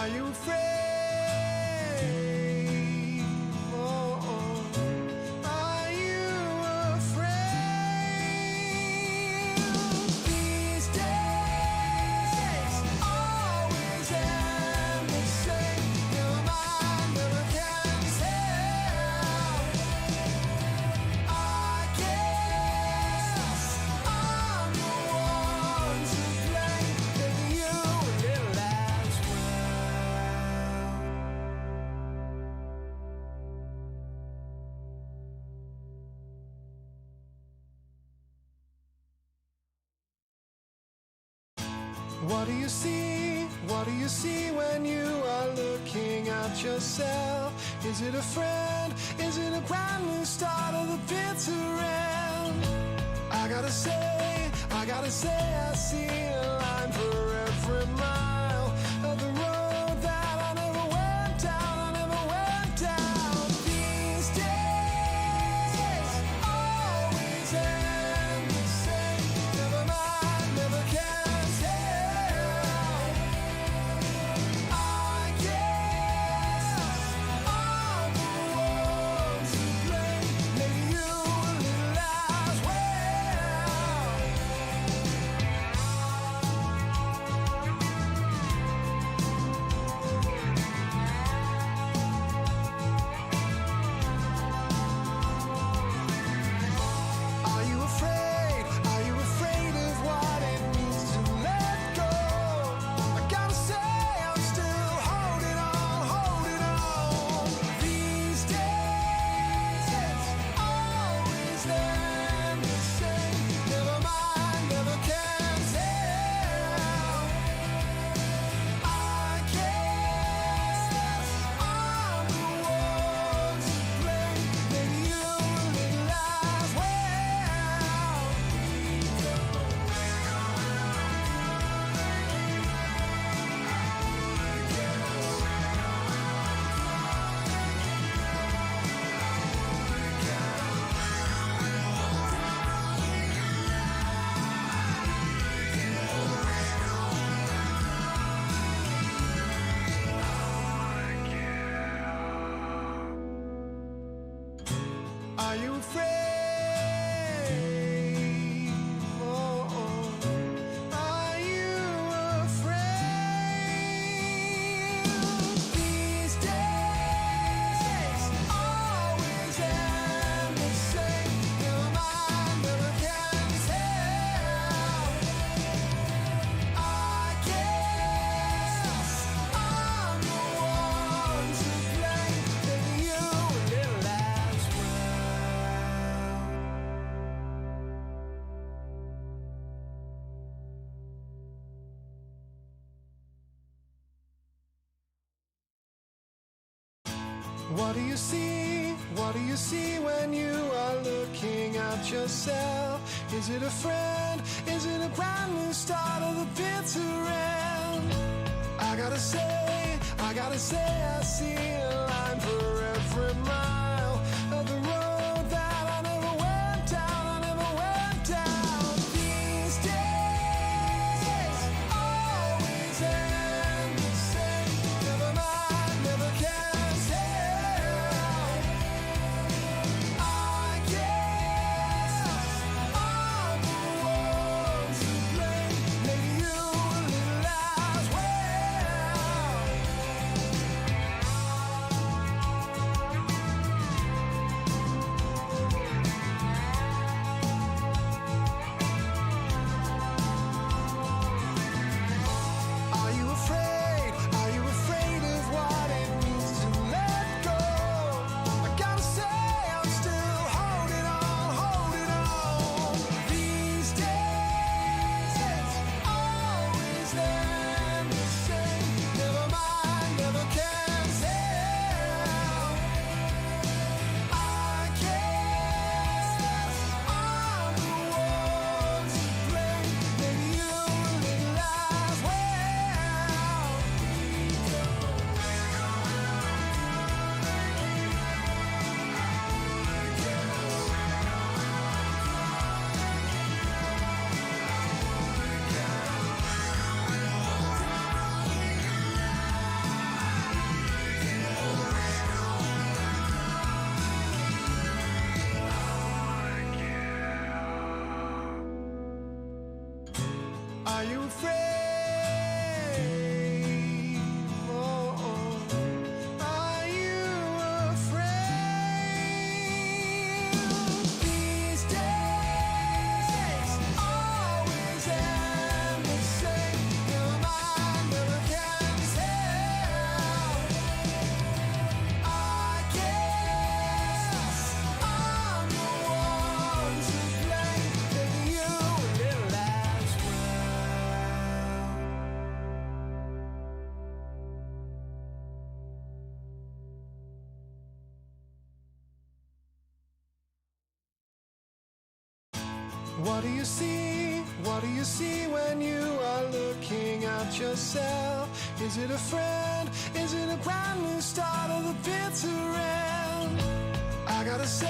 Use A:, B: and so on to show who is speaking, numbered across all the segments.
A: Are you afraid? Oh, oh. Are you afraid? These days always end the same. Your mind never can tell. I guess I'm the one to blame. Maybe you will as well. What do you see? What do you see when you are looking at yourself? Is it a friend? Is it a brand new start of the bitter end? I gotta say, I see a line for every mile of the road that I never went down. These days always end the same. Never mind, never can tell. I guess I'm the one to blame. Maybe you will as well. Are you afraid? Are you afraid of what it means to let go? I gotta say I'm still holding on. These days always end the same. Never mind, never can tell. I guess I'm the one to blame. Maybe you will as well. Are you afraid? Oh, oh. Are you afraid? These days always end the same. Your mind never can tell. I guess I'm the one to blame. Maybe you will as well. What do you see? What do you see when you are looking at yourself? Is it a friend? Is it a brand new start of the bitter end? I gotta say, I see a line for every mile of the road that I never went down. These days always end the same. Never mind, never can tell. I guess I'm the one to blame. Maybe you will as well. What do you see? What do you see when you are looking at yourself? Is it a friend? Is it a brand new start of the bitter end? I gotta say,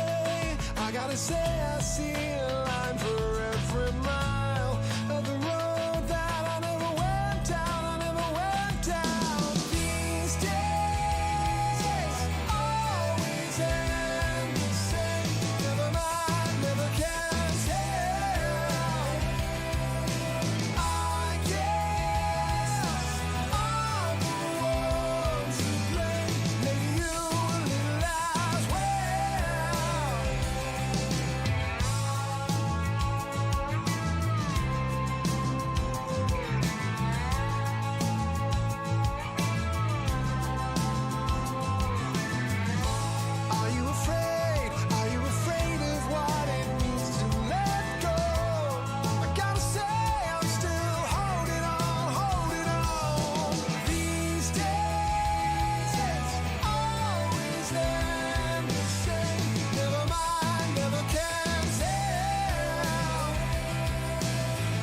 A: I see a line for every mile of the road that I never went down, I never went down. These days always end the same. Never mind, never can tell. I guess I'm the one to blame. Maybe you a little as well. Are you afraid? Are you afraid of what it means to let go? I gotta say I'm still holding on, holding on. These days always end the same. Never mind, never can tell.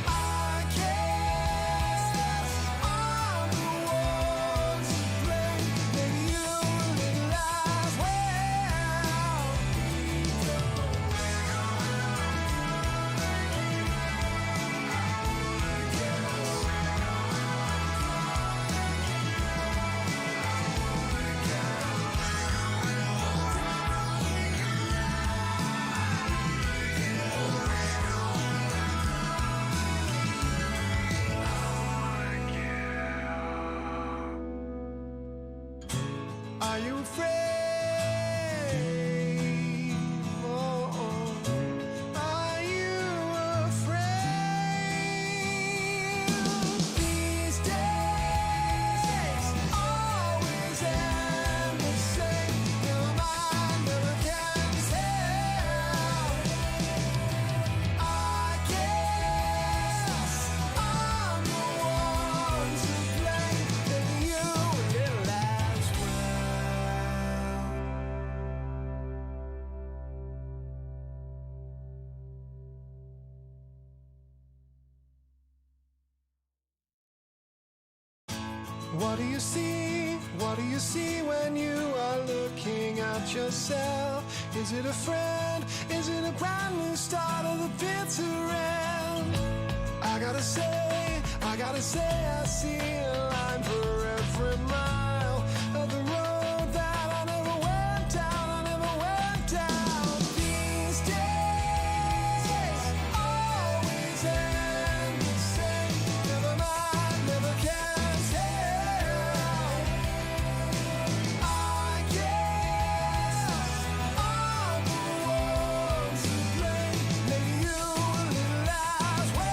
A: I guess I'm the one to blame. Maybe you a little as well. Are you afraid? Oh, are you afraid? These days always end the same. Never mind, never can tell. I guess I'm the one to blame. Maybe you a little as well. What do you see? What do you see when you are looking at yourself? Is it a friend? Is it a brand new start of the bitter end? I gotta say, I see a line for every mile of the road that I never went down, I never went down. These days always end the same. Never mind, never can tell. I guess I'm the one to blame. Maybe you a little as well.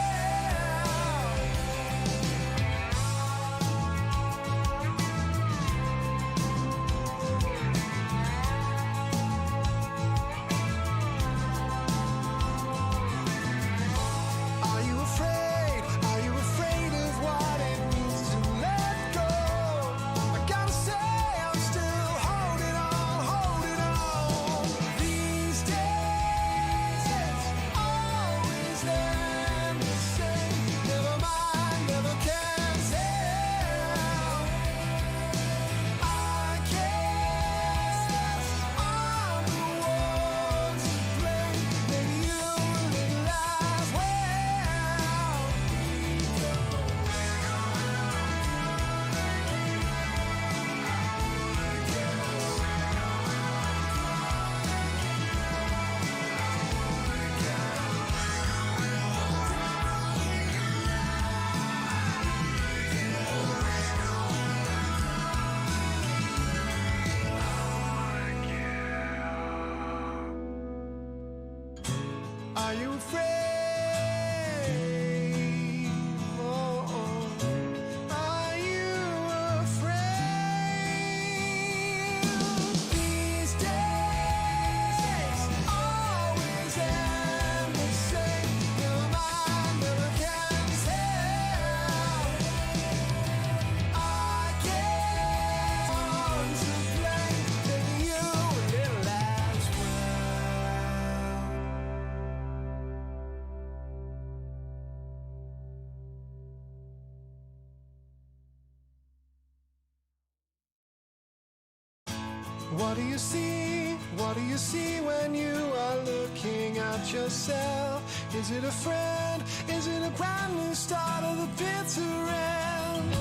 A: What do you see? What do you see when you are looking at yourself? Is it a friend? Is it a brand new start of the bitter end?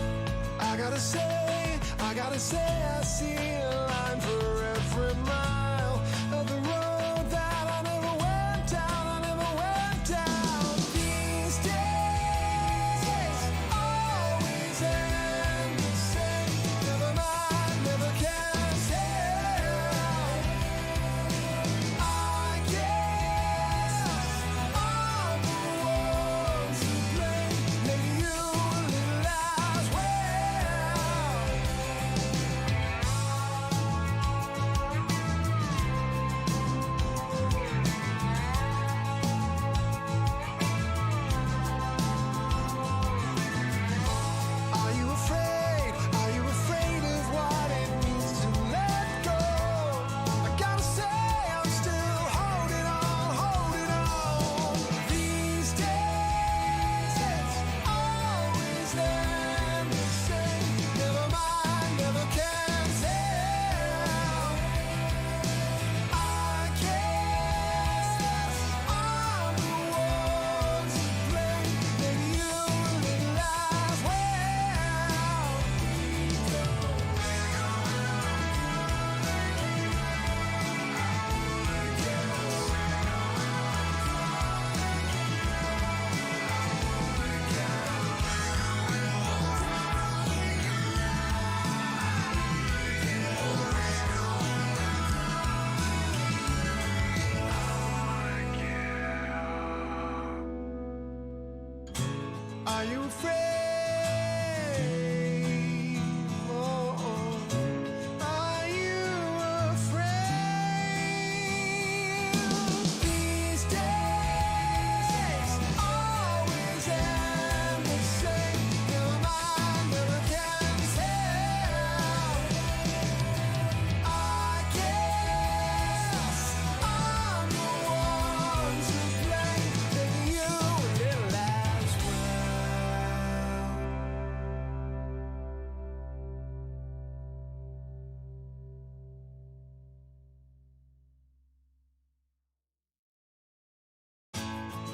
A: I gotta say, I see a line for every mile of the road that I never went down, I never went down. These days always end the same. Never mind, never can tell. I guess I'm the one to blame. Maybe you a little as well. Are you afraid? Are you afraid of what it means to let go? I gotta say I'm still holding on, holding on. These days always end the same. Never mind, never can tell. I guess I'm the one to blame. Maybe you a little as well. Are you afraid? Oh, are you afraid? These days always end the same. Never mind, never can tell. I guess I'm the one to blame. Maybe you a little as well.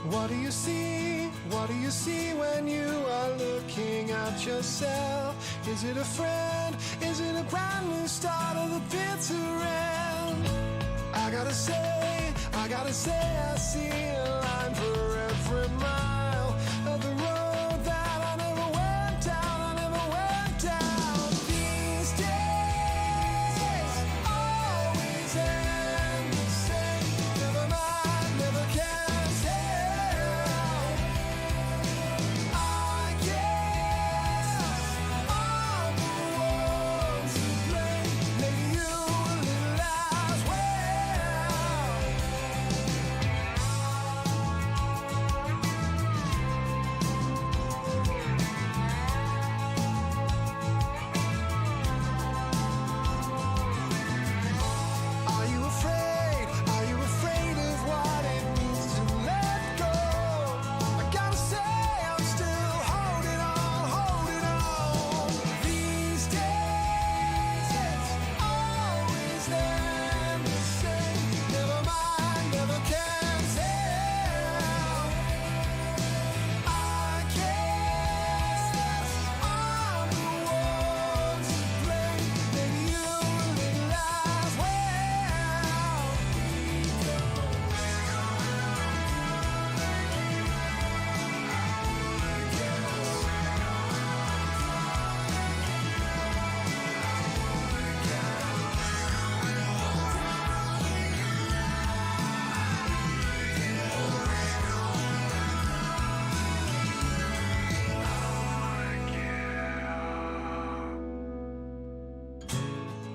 A: What do you see? What do you see when you are looking at yourself? Is it a friend? Is it a brand new start of the bitter end? I gotta say, I see a line for every mile of the road that I never went down, I never went down. These days always end the same. Never mind, never can tell. I guess I'm the one to blame. Maybe you a little as well. Are you afraid? Are you afraid of what it means to let go? I gotta say I'm still holding on, holding on. These days always end the same. Never mind, never can tell. I guess I'm the one to blame. Maybe you a little as well.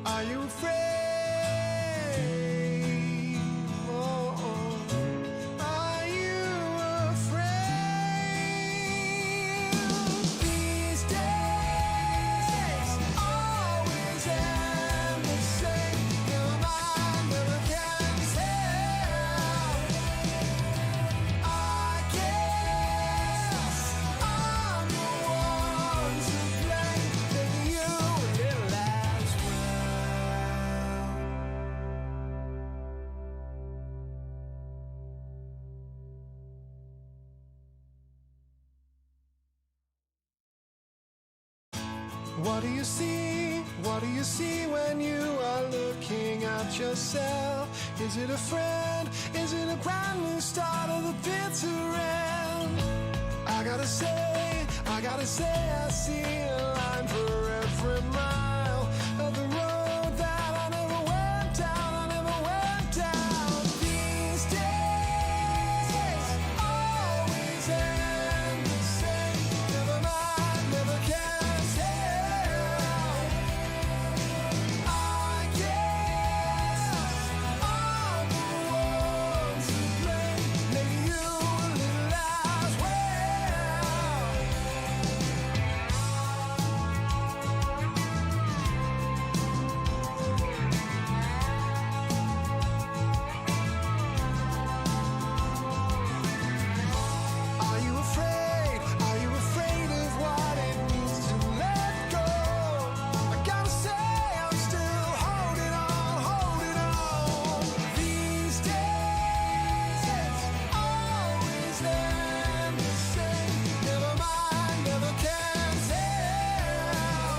A: Are you afraid? Oh, are you afraid? These days always end the same. Never mind, never can tell. I guess I'm the one to blame. Maybe you a little as well. What do you see? What do you see when you are looking at yourself? Is it a friend? Is it a brand new start of the bitter end? I gotta say, I see a line for every mile of the road that I never went down, I never went down. These days always end the same. Never mind, never can tell. I guess I'm the one to blame. Maybe you a little as well. Are you afraid? Are you afraid of what it means to let go? I gotta say I'm still holding on. These days always end the same. Never mind, never can tell.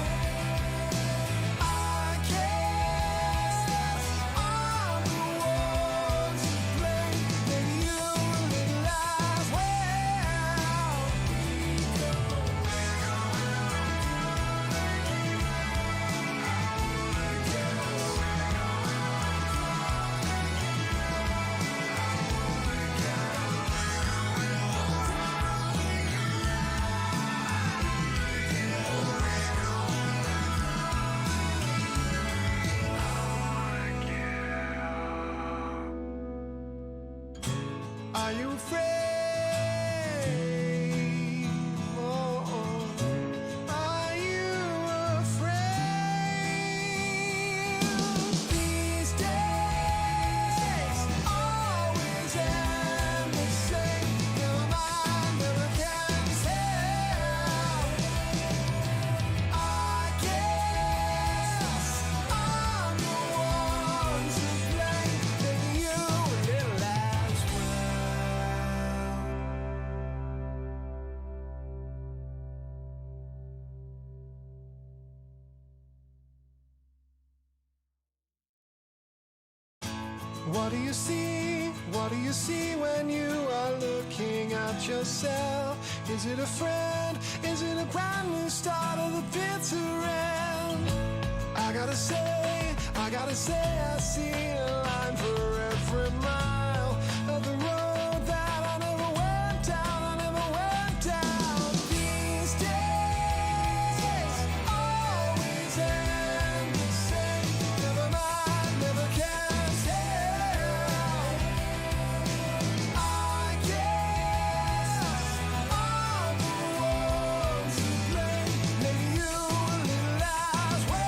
A: I guess I'm the one to blame. Maybe you a little as well. Are you afraid? Oh, are you afraid? These days always end the same. Never mind, never can tell. I guess I'm the one to blame. Maybe you a little as well. What do you see? What do you see when you are looking at yourself? Is it a friend? Is it a brand new start of the bitter end? I gotta say, I see a line for every mile of the road that I never went down, I never went down. These days always end the same. Never mind, never can tell. I guess I'm the one to blame. Maybe you a little as well.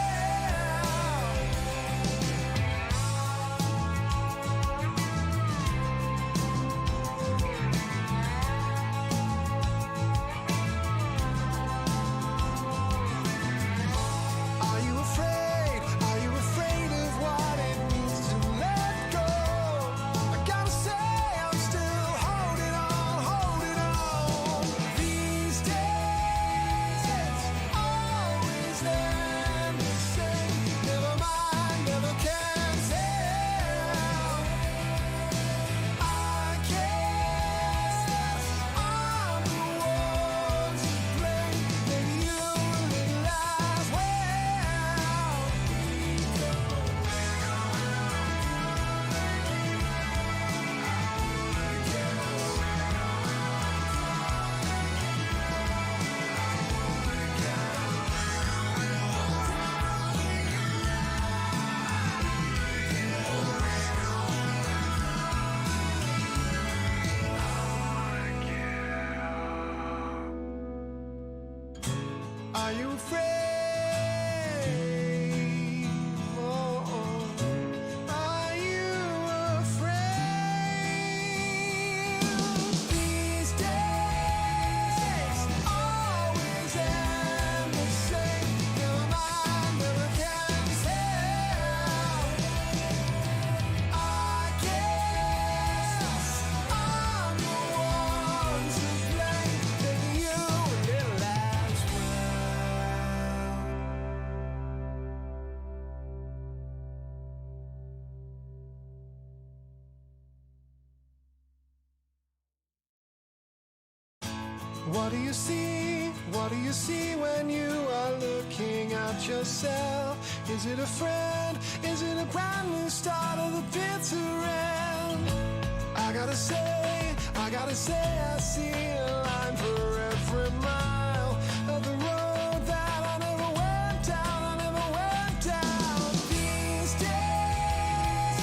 A: What do you see? What do you see when you are looking at yourself? Is it a friend? Is it a brand new start of the bitter end? I gotta say, I see a line for every mile of the road that I never went down, I never went down. These days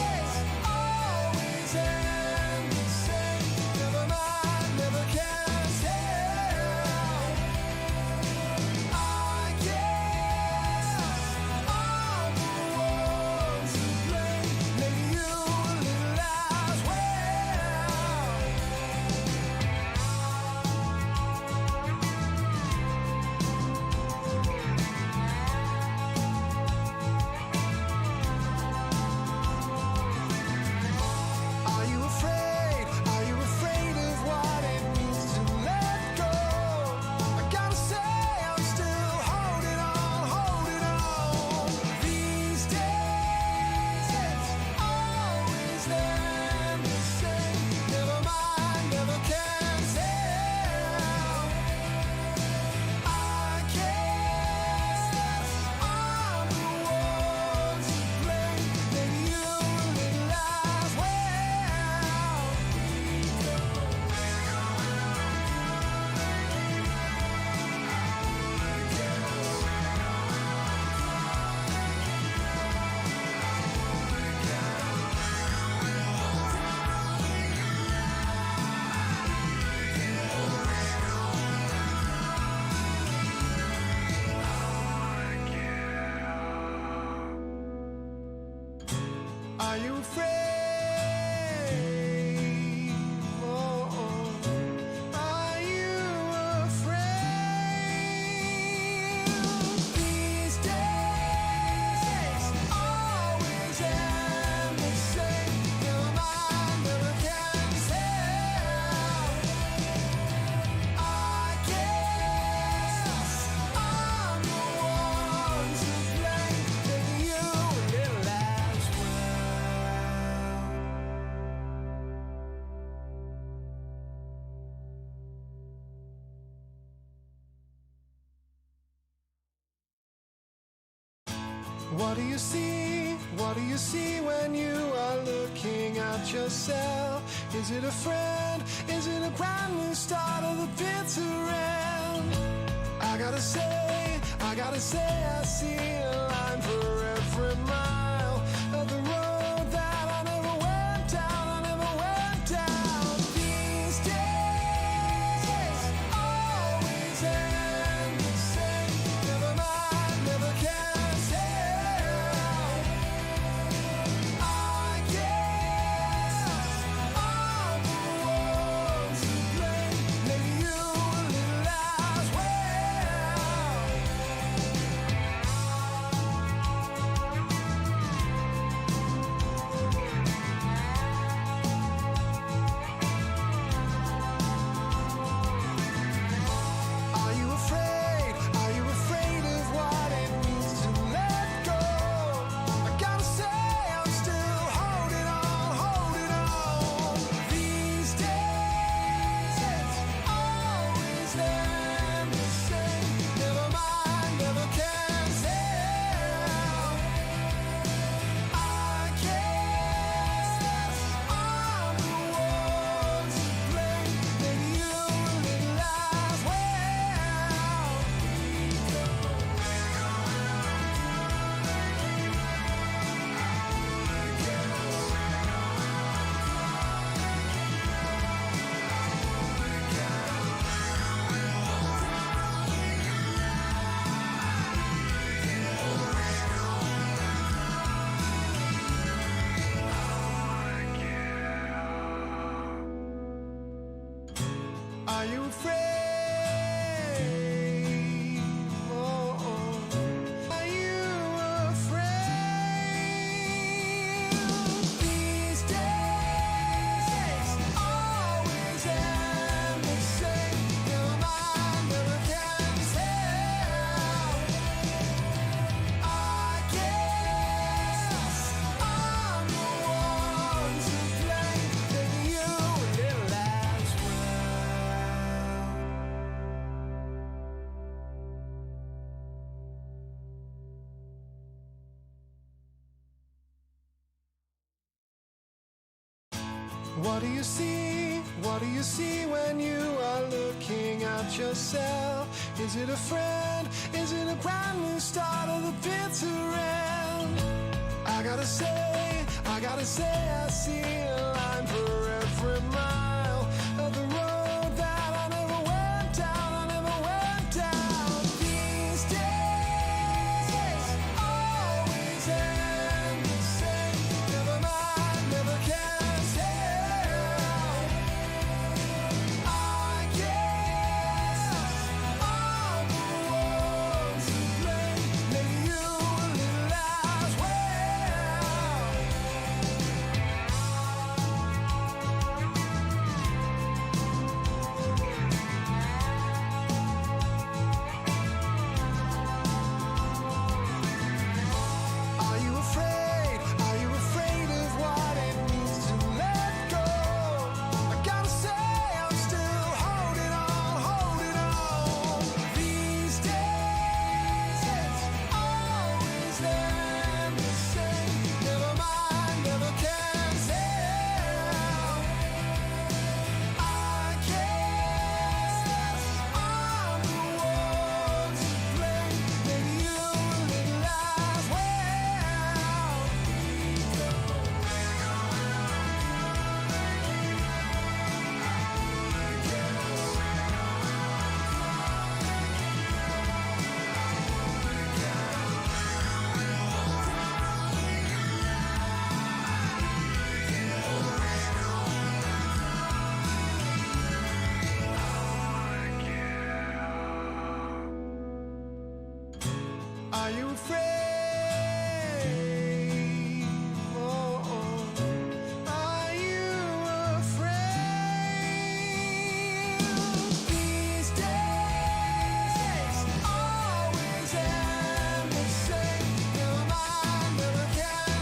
A: always end the same. Never mind, never can tell. I guess I'm the one to blame. Maybe you a little as well. Are you afraid? Are you afraid of what it means to let go? I gotta say I'm still holding on, holding on. These days always end the same. Never mind, never can tell. I guess I'm the one to blame. Maybe you a little as well. Are you afraid? Oh, are you afraid? These days always end the same. Never mind, never can tell. I guess I'm the one to blame. Maybe you a little as well. What do you see? What do you see when you are looking at yourself? Is it a friend? Is it a brand new start of the bitter end? I gotta say, I see a line for every mile of the road that I never went down, I never went down. These days always end the same. Never mind, never can tell. I guess I'm the one to blame. Maybe you a little as well. What do you see? What do you see when you are looking at yourself? Is it a friend? Is it a brand new start of the bitter end? I gotta say, I see a line for every mile of the road that I never went down. These days always end the same. Never mind, never can tell. I guess I'm the one to blame. Maybe you live as well. Are you afraid? Are you afraid of what it means to let go? I gotta say, I'm still holding on. These days always end the same. Never mind, never can tell. I guess I'm the one to blame. Maybe you live as well. Are you afraid? Oh, are you afraid? These days always end the same. Never mind, never can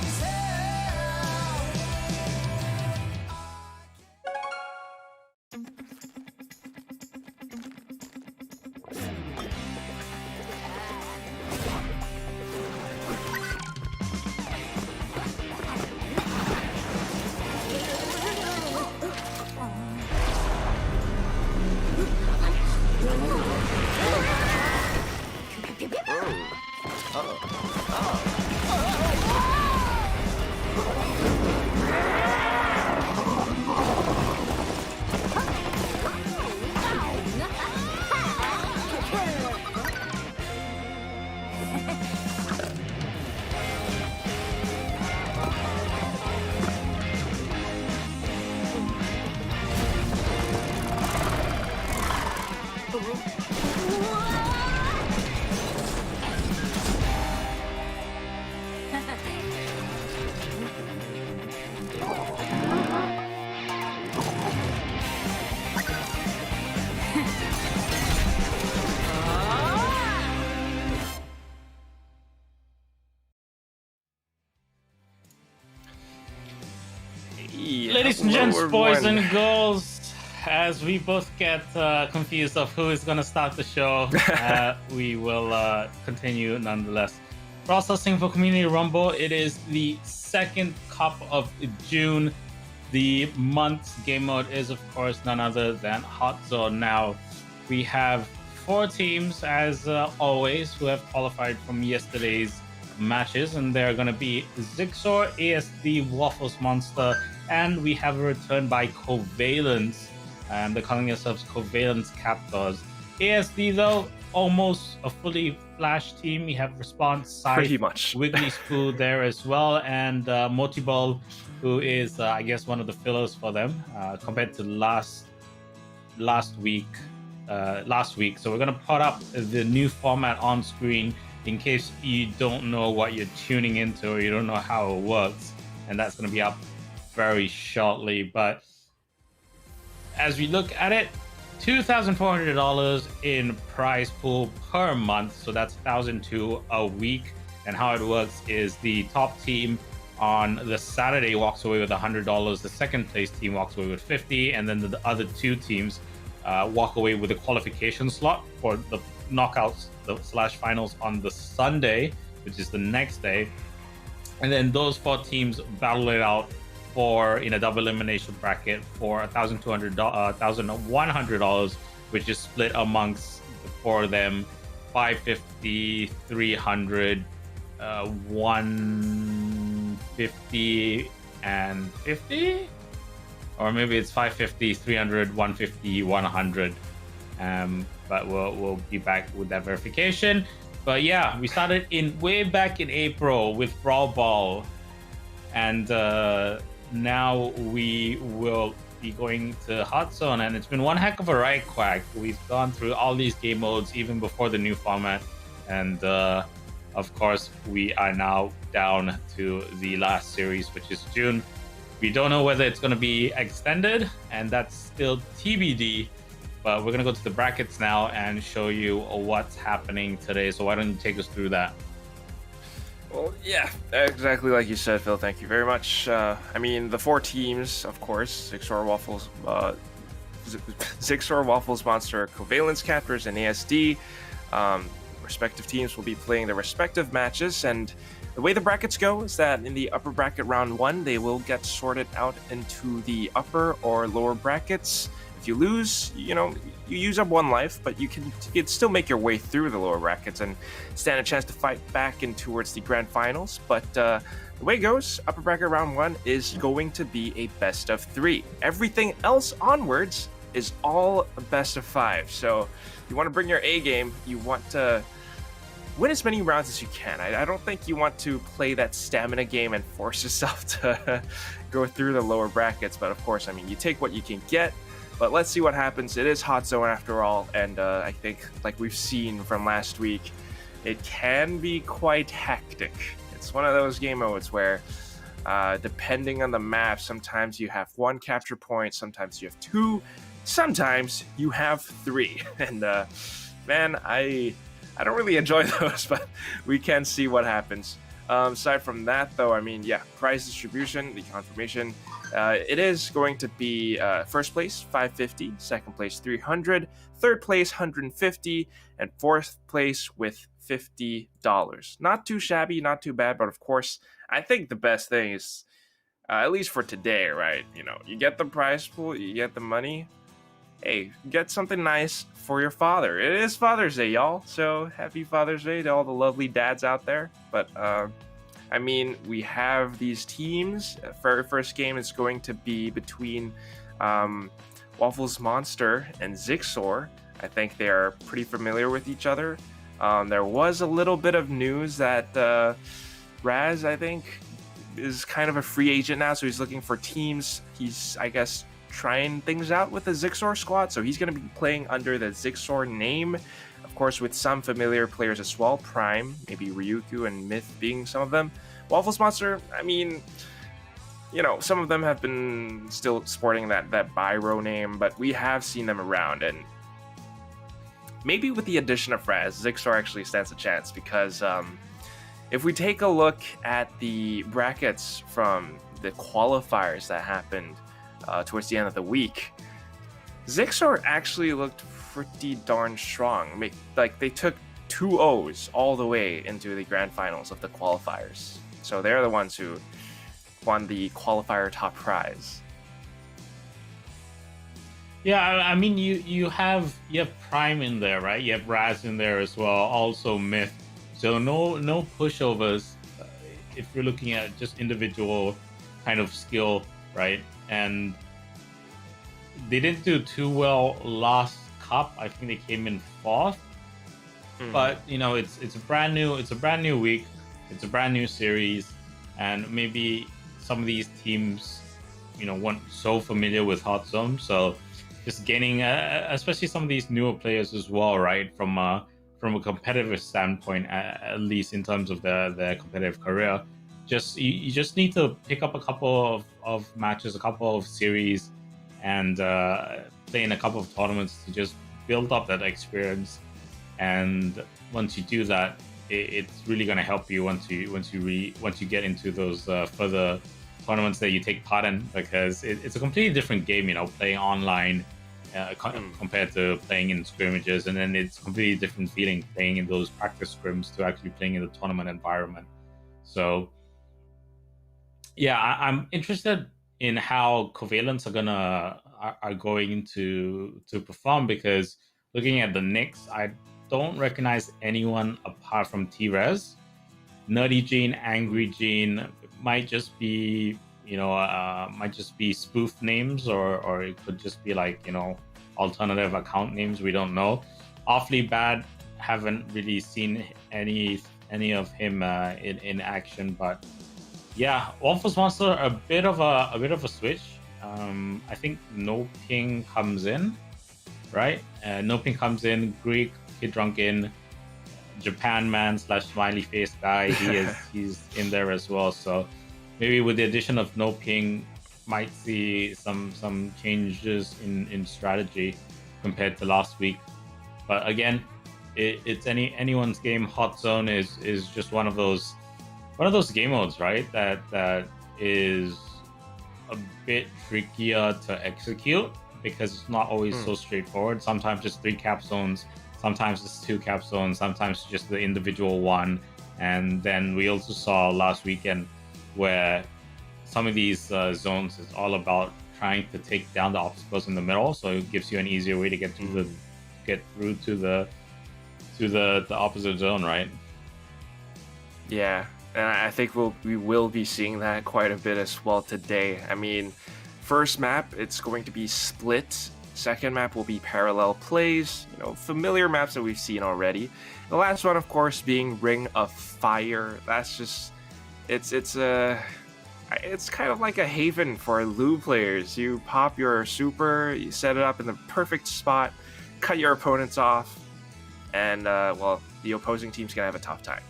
B: Ladies and gents, boys and girls, as we both get confused of who is going to start the show, we will continue nonetheless. Processing for Community Rumble. It is the second cup of June. The month's game mode is, of course, none other than Hot Zone. Now, we have 4 teams, as always, who have qualified from yesterday's matches, and they're going to be Zigzor, ASD, Waffles Monster, and we have a return by Covalence. They're calling themselves Covalence Captors. ASD, though, almost a fully Flash team. We have Response, Scythe,
C: Pretty much.
B: Wiggly Spoo there as well, and Motiball, who is, I guess, one of the fillers for them compared to last week. So we're going to put up the new format on screen in case you don't know what you're tuning into or you don't know how it works, and that's going to be up very shortly. But as we look at it, $2,400 in prize pool per month, so that's $1,200 a week. And how it works is the top team on the Saturday walks away with $100, the second place team walks away with $50, and then the other 2 teams walk away with a qualification slot for the knockouts / finals on the Sunday, which is the next day. And then those 4 teams battle it out in a double elimination bracket for $1,100, which is split amongst the four of them: 550, 300, 150, and 50, or maybe it's 550, 300, 150, 100. But we'll be back with that verification. But yeah, we started way back in April with Brawl Ball, and now we will be going to Hot Zone, and it's been one heck of a ride, Quack. We've gone through all these game modes even before the new format, and of course we are now down to the last series, which is June. We don't know whether it's going to be extended, and that's still TBD. But we're going to go to the brackets now and show you what's happening today. So why don't you take us through that?
C: Well, yeah, exactly like you said, Phil. Thank you very much. I mean, the four teams, of course, Zixor, Waffles, Monster, Covalence Captors, and ASD. Respective teams will be playing their respective matches, and the way the brackets go is that in the upper bracket round 1, they will get sorted out into the upper or lower brackets. If you lose, you use up one life, but you can still make your way through the lower brackets and stand a chance to fight back in towards the grand finals. But the way it goes, upper bracket round 1 is going to be a best of 3. Everything else onwards is all a best of 5. So you want to bring your A game, you want to win as many rounds as you can. I don't think you want to play that stamina game and force yourself to go through the lower brackets. But of course, I mean, you take what you can get. But let's see what happens. It is Hot Zone after all, and I think, like we've seen from last week, it can be quite hectic. It's one of those game modes where, depending on the map, sometimes you have 1 capture point, sometimes you have 2, sometimes you have 3. And man, I don't really enjoy those, but we can see what happens. Aside from that, though, I mean, yeah, prize distribution, the confirmation. It is going to be first place 550, second place 300, third place 150, and fourth place with $50. Not too shabby, not too bad, but of course, I think the best thing is, at least for today, right? You get the prize pool, you get the money. Hey, get something nice for your father. It is Father's Day, y'all. So happy Father's Day to all the lovely dads out there. But I mean, we have these teams. For our first game, it's going to be between Waffles Monster and Zixor. I think they are pretty familiar with each other. There was a little bit of news that Raz, I think, is kind of a free agent now, so he's looking for teams. He's, I guess, trying things out with the Zixor squad, so he's going to be playing under the Zixor name. Of course, with some familiar players as well, Prime, maybe Ryuku and Myth being some of them. Waffles Monster, I mean, some of them have been still sporting that Byro name, but we have seen them around, and maybe with the addition of Raz, Zixor actually stands a chance, because if we take a look at the brackets from the qualifiers that happened towards the end of the week, Zixor actually looked pretty darn strong. Like, they took 2 O's all the way into the grand finals of the qualifiers. So they're the ones who won the qualifier top prize.
B: Yeah, I mean, you have Prime in there, right? You have Raz in there as well, also Myth. So no pushovers if you're looking at just individual kind of skill, right? And they didn't do too well last cup. I think they came in 4th. But it's a brand new week. It's a brand new series, and maybe some of these teams, weren't so familiar with Hot Zone. So just gaining, especially some of these newer players as well, right? From a competitive standpoint, at least in terms of their competitive career, you just need to pick up a couple of matches, a couple of series, and play in a couple of tournaments to just build up that experience. And once you do that, it's really going to help you once you get into those further tournaments that you take part in, because it's a completely different game, playing online compared to playing in scrimmages, and then it's a completely different feeling playing in those practice scrims to actually playing in the tournament environment. So yeah, I'm interested in how Covalence are going to perform, because looking at the Knicks, I don't recognize anyone apart from T-Rez. Nerdy Gene, Angry Gene might just be might just be spoof names, or it could just be like alternative account names. We don't know. Awfully Bad, haven't really seen any of him in action, but yeah, Waffles Monster a bit of a switch. I think No Ping comes in, right? No Ping comes in. Greek Kid Drunken, Japan Man / smiley face guy. He's in there as well. So maybe with the addition of No Ping, might see some changes in strategy compared to last week. But again, it's anyone's game. Hot Zone is just one of those game modes, right? That is a bit trickier to execute because it's not always so straightforward. Sometimes it's 3 cap zones, sometimes it's 2 cap zones, sometimes just the individual one. And then we also saw last weekend where some of these zones is all about trying to take down the obstacles in the middle, so it gives you an easier way to get through to the opposite zone, right?
C: Yeah, and I think we will be seeing that quite a bit as well today. I mean, first map, it's going to be Split. Second map will be Parallel Plays, familiar maps that we've seen already. The last one, of course, being Ring of Fire. That's just, it's kind of like a haven for Lu players. You pop your super, you set it up in the perfect spot, cut your opponents off, and the opposing team's gonna have a tough time.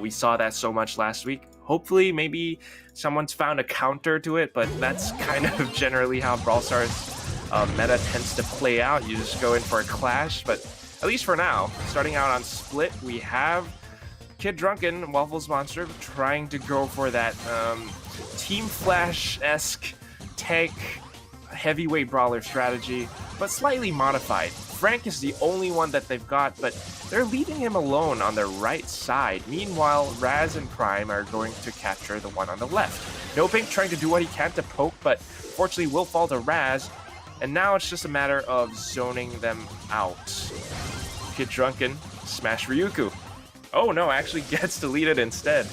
C: We saw that so much last week. Hopefully, maybe someone's found a counter to it, but that's kind of generally how Brawl Stars meta tends to play out. You just go in for a clash, but at least for now, starting out on Split, we have Kid Drunken, Waffles Monster, trying to go for that Team Flash-esque tank heavyweight brawler strategy, but slightly modified. Frank is the only one that they've got, but they're leaving him alone on the right side. Meanwhile, Raz and Prime are going to capture the one on the left. No Pink trying to do what he can to poke, but fortunately will fall to Raz, and now it's just a matter of zoning them out. Kid Drunken, smash Ryuku. Oh no, actually gets deleted instead.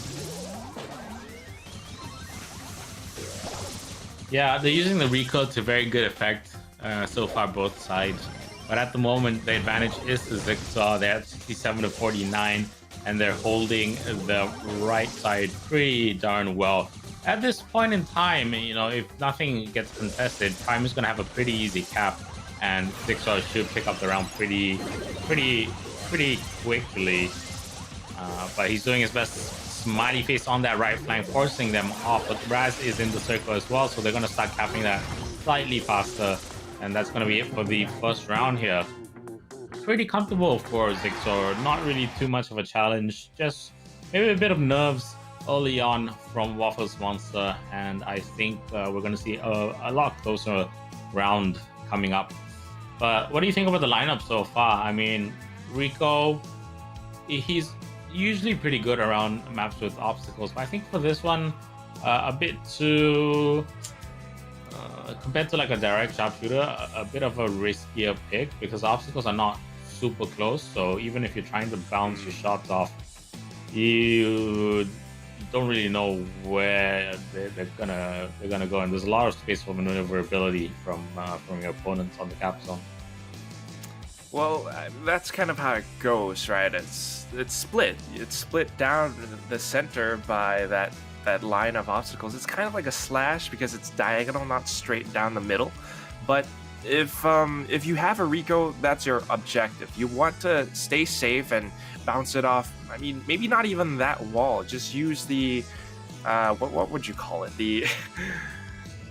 B: Yeah, they're using the Rico to very good effect so far, both sides. But at the moment, the advantage is to Zigsaw. They're at 67 to 49, and they're holding the right side pretty darn well. At this point in time, if nothing gets contested, Prime is going to have a pretty easy cap, and Zigsaw should pick up the round pretty quickly. But he's doing his best. Smiley face on that right flank, forcing them off. But Raz is in the circle as well, so they're going to start capping that slightly faster. And that's going to be it for the first round here. Pretty comfortable for Zigsaw. Not really too much of a challenge. Just maybe a bit of nerves early on from Waffles Monster. And I think we're going to see a lot closer round coming up. But what do you think about the lineup so far? I mean, Rico, he's usually pretty good around maps with obstacles, but I think for this one, a bit too compared to like a direct sharpshooter, a bit of a riskier pick because obstacles are not super close. So even if you're trying to bounce your shots off, you don't really know where they're gonna go, and there's a lot of space for maneuverability from your opponents on the cap zone.
C: Well, that's kind of how it goes, right? It's split. It's split down the center by that line of obstacles. It's kind of like a slash because it's diagonal, not straight down the middle. But if you have a Rico, that's your objective. You want to stay safe and bounce it off. I mean, maybe not even that wall. Just use the what would you call it? The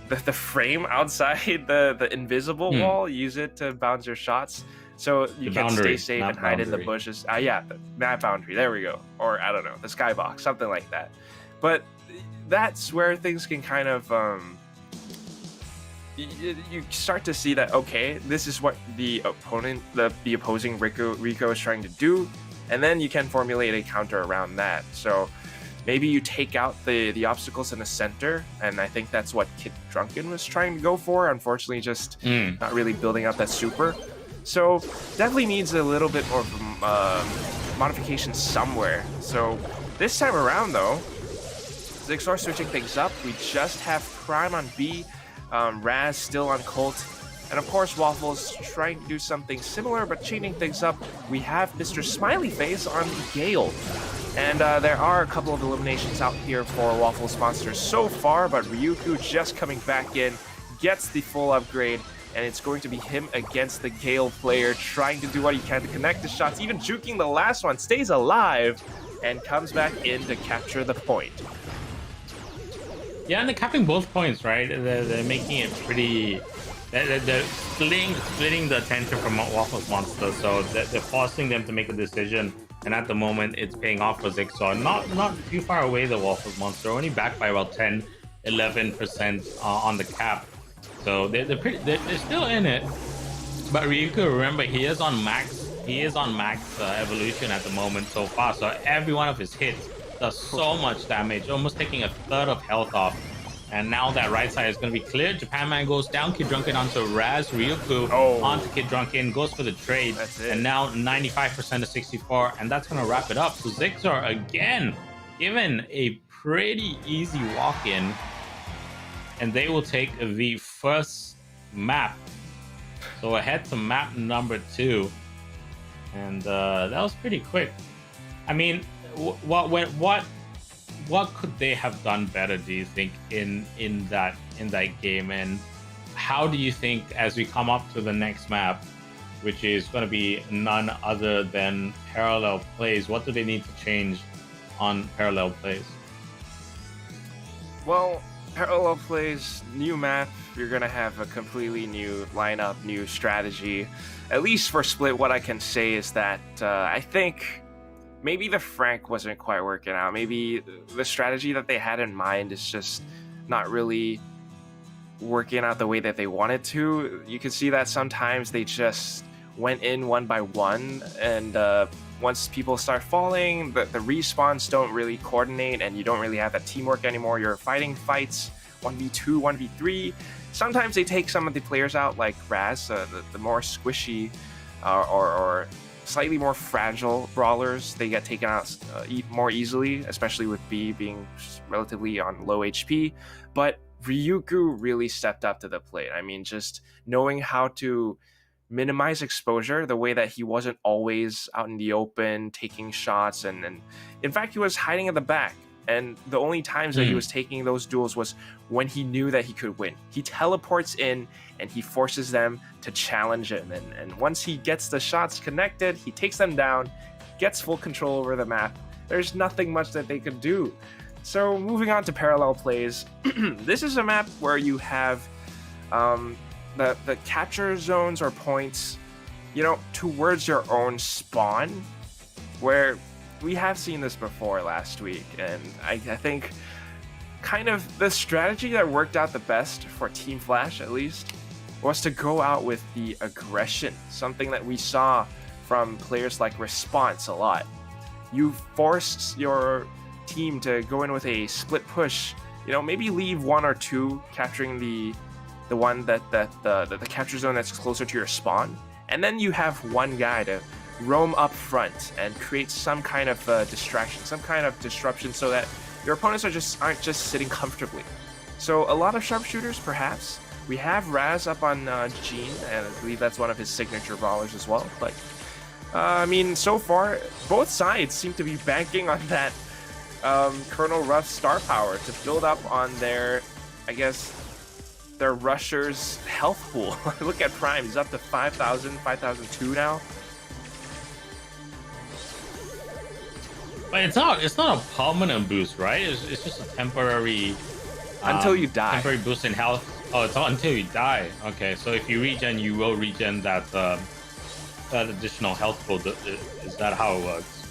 C: the frame outside the invisible wall. Use it to bounce your shots. So you can stay safe and hide in the bushes. Yeah, the map boundary. There we go. Or I don't know, the skybox, something like that. But that's where things can kind of you start to see that okay, this is what the opponent, the opposing Rico is trying to do, and then you can formulate a counter around that. So Maybe you take out the obstacles in the center, and I think that's what Kid Drunken was trying to go for. Unfortunately, just not really building up that super. So definitely needs a little bit more modification somewhere. So this time around, though, Zigzor switching things up. We just have Prime on B, Raz still on Colt, and of course Waffles trying to do something similar but changing things up. We have Mr. Smiley Face on Gale. And there are a couple of eliminations out here for Waffles monsters so far, but Ryuku just coming back in, gets the full upgrade, and it's going to be him against the Gale player, trying to do what he can to connect the shots, even juking the last one, stays alive, and comes back in to capture the point.
B: Yeah, and they're capping both points, right? They're making it pretty... They're splitting the attention from Waffles monsters, so they're forcing them to make a decision. And at the moment, it's paying off for Zigzor. Not too far away, the Waffles monster, only back by about 10-11% on the cap. So they're still in it. But Ryuku, remember, he is on max evolution at the moment so far. So every one of his hits does so much damage, almost taking a third of health off. And now that right side is going to be cleared. Japan Man goes down, Kid Drunken onto Raz, Ryuku onto Kid Drunken, goes for the trade. And now 95% to 64, and that's going to wrap it up. So Zigzor again given a pretty easy walk-in, and they will take the first map. So ahead to map number 2, and that was pretty quick. I mean, what could they have done better, do you think, in that game? And how do you think, as we come up to the next map, which is going to be none other than parallel plays, what do they need to change on parallel plays?
C: Well, parallel plays, new map, you're going to have a completely new lineup, new strategy. At least for Split, what I can say is that I think maybe the Frank wasn't quite working out. Maybe the strategy that they had in mind is just not really working out the way that they wanted to. You can see that sometimes they just went in one by one, and once people start falling, the respawns don't really coordinate, and you don't really have that teamwork anymore. You're fighting fights 1v2, 1v3. Sometimes they take some of the players out, like Raz, the more squishy or slightly more fragile brawlers. They get taken out more easily, especially with B being relatively on low HP. But Ryuku really stepped up to the plate. I mean, just knowing how to minimize exposure the way that he wasn't always out in the open taking shots, and in fact he was hiding at the back, and the only times that he was taking those duels was when he knew that he could win. He teleports in and he forces them to challenge him, and once he gets the shots connected, he takes them down, gets full control over the map. There's nothing much that they could do. So moving on to parallel plays, this is a map where you have the capture zones or points, towards your own spawn, where we have seen this before last week, and I think kind of the strategy that worked out the best for Team Flash, at least, was to go out with the aggression, something that we saw from players like Response a lot. You forced your team to go in with a split push, maybe leave one or two capturing the one that the capture zone that's closer to your spawn, and then you have one guy to roam up front and create some kind of distraction, some kind of disruption, so that your opponents aren't just sitting comfortably. So a lot of sharpshooters, perhaps. We have Raz up on Gene, and I believe that's one of his signature brawlers as well. But I mean, so far, both sides seem to be banking on that Colonel Ruff star power to build up on their, their rushers' health pool. Look at Prime, he's up to 5,000, 5,002 now.
B: But it's not a permanent boost, right? It's just a temporary
C: until you die.
B: Temporary boost in health. Oh, it's not until you die. Okay, so if you regen, you will regen that additional health pool. Is that how it works?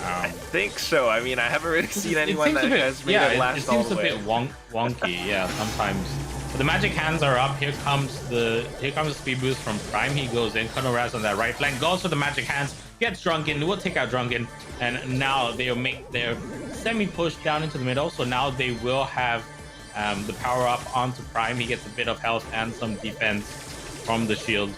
C: I think so. I mean, I haven't really seen anyone that has made it last all the way.
B: It seems a bit wonky, yeah, sometimes. But the magic hands are up. Here comes the speed boost from Prime. He goes in. Colonel Raz on that right flank goes for the magic hands. gets Drunken, will take out Drunken, and now they'll make their semi-push down into the middle. So now they will have the power up onto Prime. He gets a bit of health and some defense from the shield,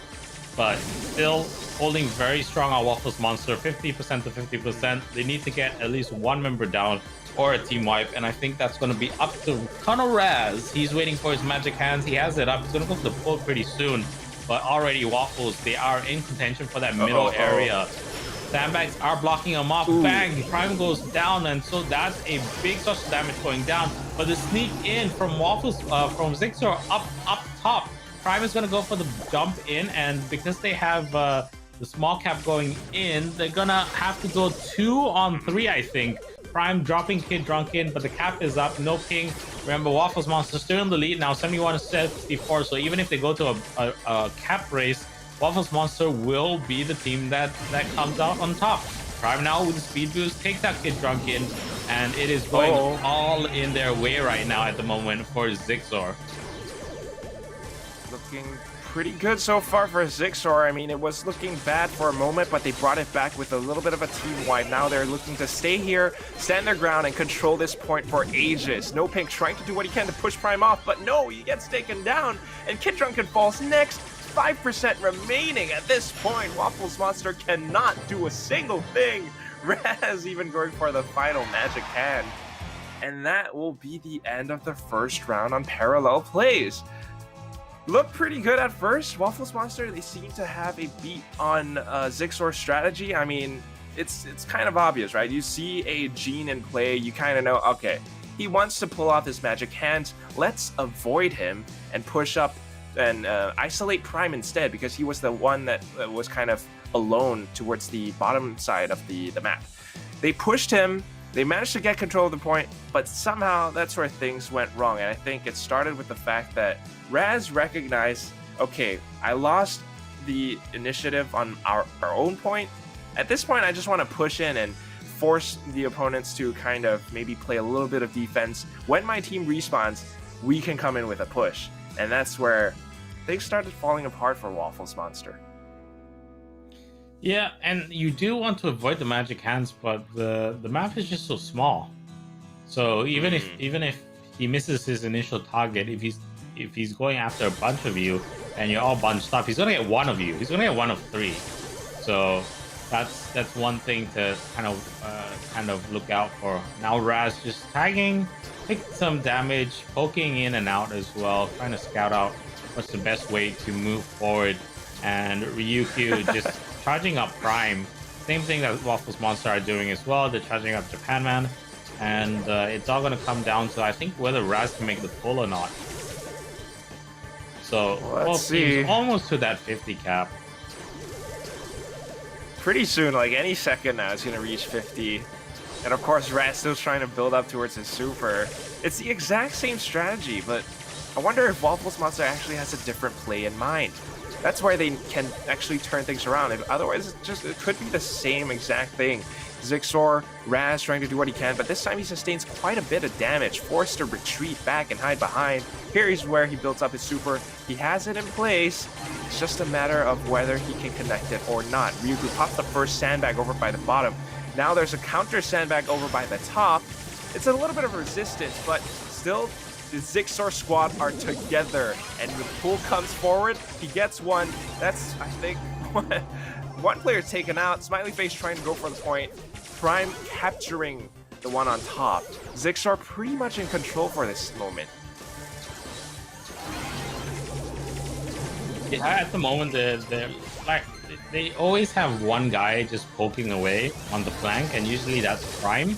B: but still holding very strong on Waffles Monster, 50% to 50%. They need to get at least one member down or a team wipe, and I think that's going to be up to Conor Raz. He's waiting for his magic hands. He has it up. He's going to go for the pull pretty soon, but already Waffles, they are in contention for that middle area. Sandbags are blocking him off. Bang! Prime goes down, and so that's a big source of damage going down. But the sneak in from Waffles, from Zixor up top. Prime is going to go for the jump in, and because they have the small cap going in, they're going to have to go 2-on-3, I think. Prime dropping Kid Drunken, but the cap is up. No ping. Remember, Waffles Monster still in the lead now, 71-74. So even if they go to a cap race, Waffles Monster will be the team that comes out on top. Prime now with the speed boost takes out Kid Drunken, and it is going all in their way right now at the moment for Zixor.
C: Looking pretty good so far for Zixor. I mean, it was looking bad for a moment, but they brought it back with a little bit of a team wipe. Now they're looking to stay here, stand their ground, and control this point for ages. No Pink trying to do what he can to push Prime off, but no, he gets taken down, and Kid Drunken falls next. 5% remaining at this point. Waffles Monster cannot do a single thing. Raz even going for the final magic hand. And that will be the end of the first round on Parallel Plays. Looked pretty good at first. Waffles Monster, they seem to have a beat on Zixor's strategy. I mean, it's kind of obvious, right? You see a Gene in play, you kind of know, okay, he wants to pull off his magic hands. Let's avoid him and push up and isolate Prime instead, because he was the one that was kind of alone towards the bottom side of the map. They pushed him. They managed to get control of the point, but somehow that's where things went wrong. And I think it started with the fact that Raz recognized, okay, I lost the initiative on our own point. At this point, I just want to push in and force the opponents to kind of maybe play a little bit of defense. When my team respawns, we can come in with a push. And that's where things started falling apart for Waffles Monster.
B: Yeah, and you do want to avoid the magic hands, but the map is just so small. So even if he misses his initial target, if he's going after a bunch of you and you're all bunched up, he's gonna get one of you. He's gonna get one of 3. So that's one thing to kind of look out for. Now Raz just tagging, taking some damage, poking in and out as well, trying to scout out what's the best way to move forward. And Ryukyu just charging up Prime. Same thing that Waffles Monster are doing as well. They're charging up Japan Man. And it's all going to come down to, I think, whether Raz can make the pull or not. So,
C: let's see.
B: Almost to that 50 cap.
C: Pretty soon, like any second now, it's going to reach 50. And of course, Raz still trying to build up towards his super. It's the exact same strategy, but I wonder if Waffles Monster actually has a different play in mind. That's where they can actually turn things around. Otherwise, it could be the same exact thing. Zixor, Raz trying to do what he can, but this time he sustains quite a bit of damage, forced to retreat back and hide behind. Here is where he builds up his super. He has it in place. It's just a matter of whether he can connect it or not. Ryukyu pops the first sandbag over by the bottom. Now there's a counter sandbag over by the top. It's a little bit of resistance, but still, the Zixor squad are together, and the pull comes forward. He gets one. That's, I think, one player taken out. Smiley Face trying to go for the point. Prime capturing the one on top. Zixor pretty much in control for this moment.
B: Yeah, at the moment, they're like, they always have one guy just poking away on the flank, and usually that's Prime.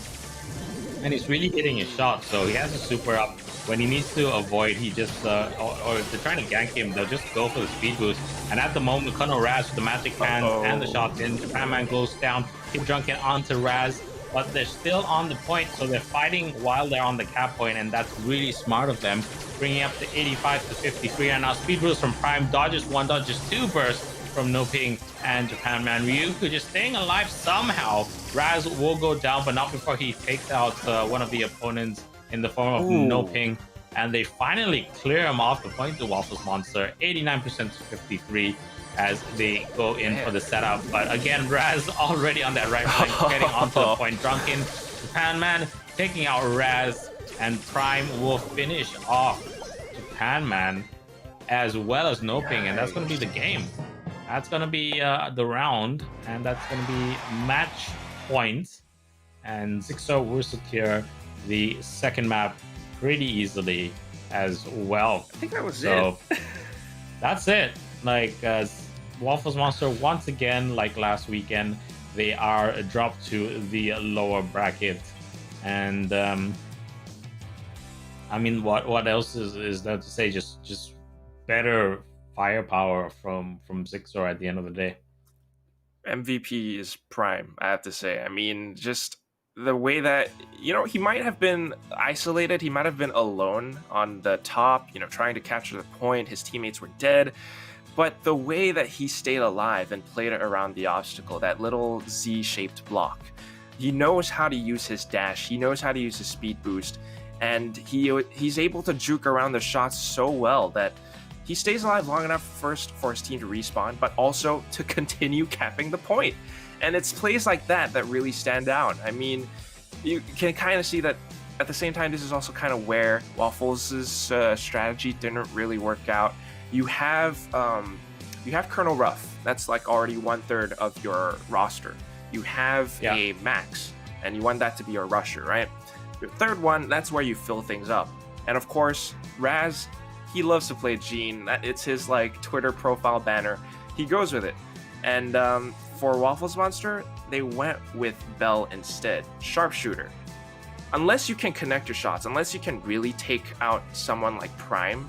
B: And he's really hitting his shot, so he has a super up. When he needs to avoid, he just, or if they're trying to gank him, they'll just go for the speed boost. And at the moment, Conor Raz with the magic hand and the shot in. Japan Man goes down, Kid Drunken onto Raz, but they're still on the point, so they're fighting while they're on the cap point, and that's really smart of them. Bringing up to 85 to 53, and now speed boost from Prime, dodges 1, dodges 2 bursts from No Ping and Japan Man. Ryukyu just staying alive somehow. Raz will go down, but not before he takes out one of the opponents in the form of No Ping, and they finally clear him off the point to Waffles Monster, 89% to 53. as they go in for the setup. But again, Raz already on that right flank, getting onto the point. Drunken, Japan Man taking out Raz, and Prime will finish off Japan Man as well as Noping, and that's going to be the game. That's going to be the round, and that's going to be match points. And Zixor will secure the second map pretty easily as well.
C: I think that was
B: it.
C: So
B: that's it. Like Waffles Monster, once again, like last weekend, they are dropped to the lower bracket. And I mean, what else is there to say? Just better firepower from Zixor at the end of the day.
C: MVP is Prime, I have to say. I mean, just the way that, he might have been isolated. He might have been alone on the top, trying to capture the point. His teammates were dead. But the way that he stayed alive and played it around the obstacle, that little Z-shaped block, he knows how to use his dash. He knows how to use his speed boost. And he's able to juke around the shots so well that he stays alive long enough first for his team to respawn, but also to continue capping the point. And it's plays like that that really stand out. I mean, you can kind of see that at the same time, this is also kind of where Waffles' strategy didn't really work out. You have Colonel Ruff. That's like already 1/3 of your roster. You have a Max, and you want that to be your rusher, right? Your third one, that's where you fill things up. And of course, Raz, he loves to play Gene. It's his like Twitter profile banner. He goes with it. And for Waffles Monster, they went with Bell instead. Sharpshooter. Unless you can connect your shots, unless you can really take out someone like Prime,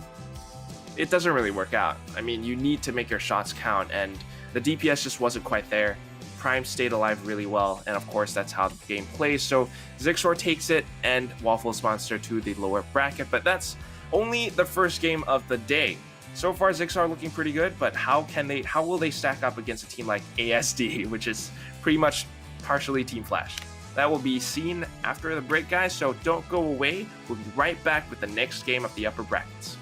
C: it doesn't really work out. I mean, you need to make your shots count, and the DPS just wasn't quite there. Prime stayed alive really well, and of course, that's how the game plays. So Zixor takes it, and Waffles Monster to the lower bracket, but that's only the first game of the day. So far, Zixor looking pretty good, but how will they stack up against a team like ASD, which is pretty much partially Team Flash? That will be seen after the break, guys, so don't go away. We'll be right back with the next game of the upper brackets.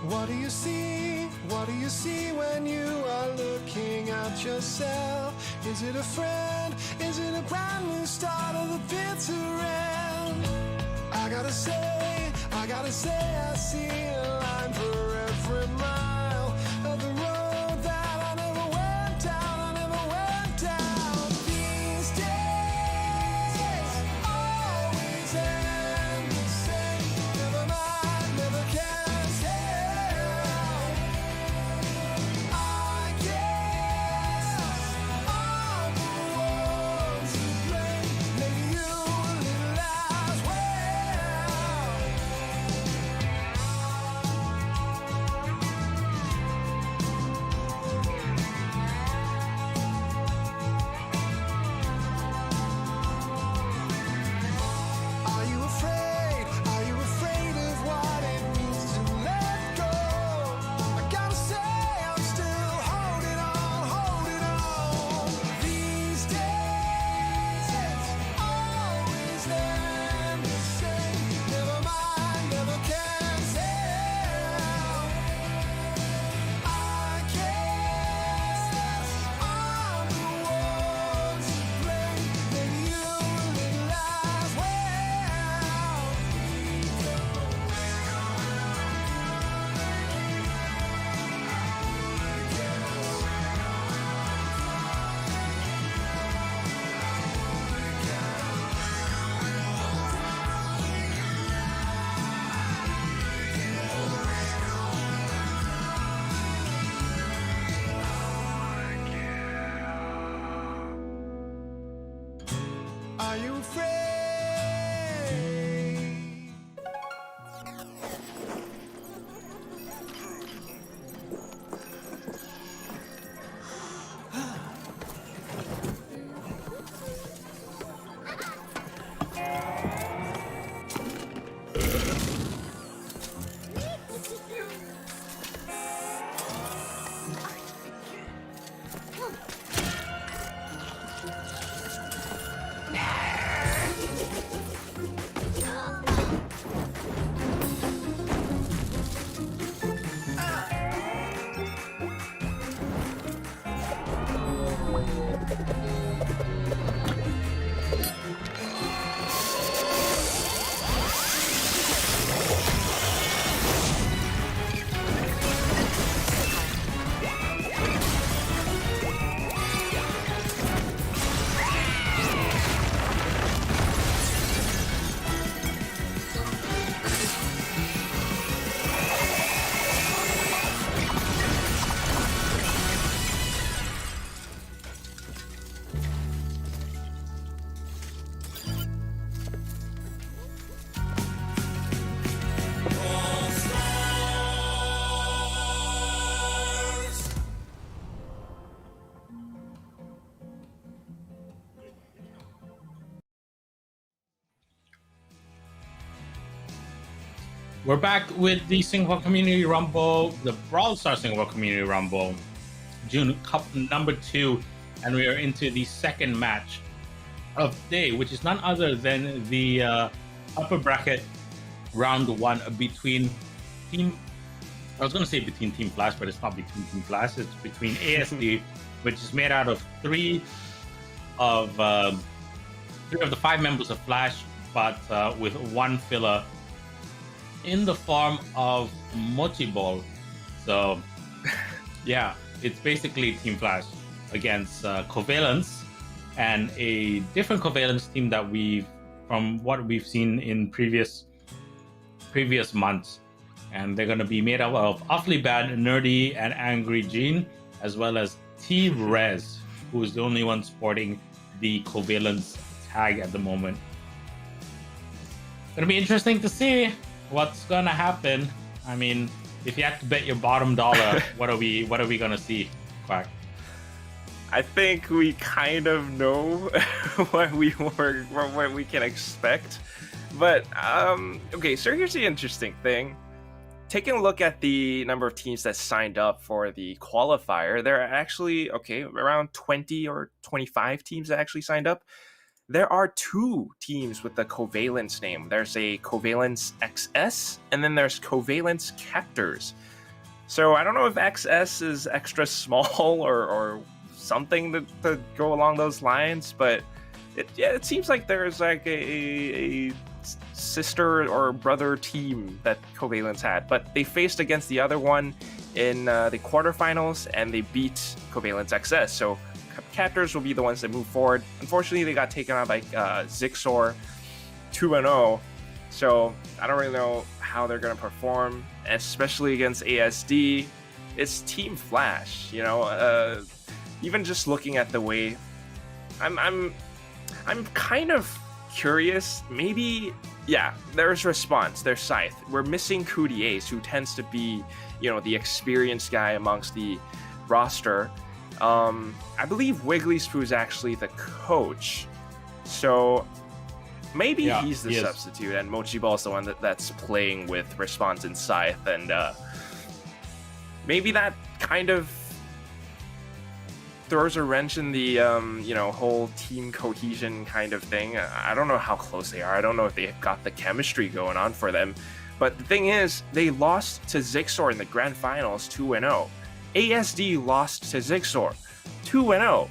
A: What do you see? What do you see when you are looking at yourself? Is it a friend? Is it a brand new start of the bitter end? I gotta say, I see a line for every mile of the road that I never went down. These days always end the same. Never mind, never can tell. I guess I'm the one to blame. Maybe you a little as well. Are you afraid?
B: We're back with the Singapore Community Rumble, the Brawl Stars Singapore Community Rumble, June Cup number 2, and we are into the second match of the day, which is none other than the upper bracket round 1 between Team. I was going to say between Team Flash, but it's not between Team Flash. It's between ASD, which is made out of three of the 5 members of Flash, but with one filler in the form of Mochi Ball. So, yeah, it's basically Team Flash against Covalence, and a different Covalence team that from what we've seen in previous months. And they're going to be made up of Awfully Bad, Nerdy, and Angry Gene, as well as T-Rez, who is the only one sporting the Covalence tag at the moment. Going to be interesting to see what's gonna happen. I mean, if you had to bet your bottom dollar, what are we gonna see, Quack?
C: I think we kind of know what we can expect. But okay, so here's the interesting thing. Taking a look at the number of teams that signed up for the qualifier, there are actually around 20 or 25 teams that actually signed up. There are 2 teams with the Covalence name. There's a Covalence XS, and then there's Covalence Captors. So I don't know if XS is extra small or something to go along those lines, but it seems like there's like a sister or brother team that Covalence had. But they faced against the other one in the quarterfinals, and they beat Covalence XS. So Captors will be the ones that move forward. Unfortunately, they got taken out by Zixor 2-0. So I don't really know how they're going to perform, especially against ASD. It's Team Flash, you know. Even just looking at the way, I'm kind of curious. Maybe, yeah, there's Response, there's Scythe. We're missing Kudiace, who tends to be, you know, the experienced guy amongst the roster. I believe Wiggly Spoo's actually the coach, so maybe he's the substitute, and Mochi Ball's the one that's playing with Response and Scythe, and maybe that kind of throws a wrench in the whole team cohesion kind of thing. I don't know how close they are. I don't know if they've got the chemistry going on for them, but the thing is, they lost to Zixor in the grand finals 2-0. ASD lost to Zixor 2-0,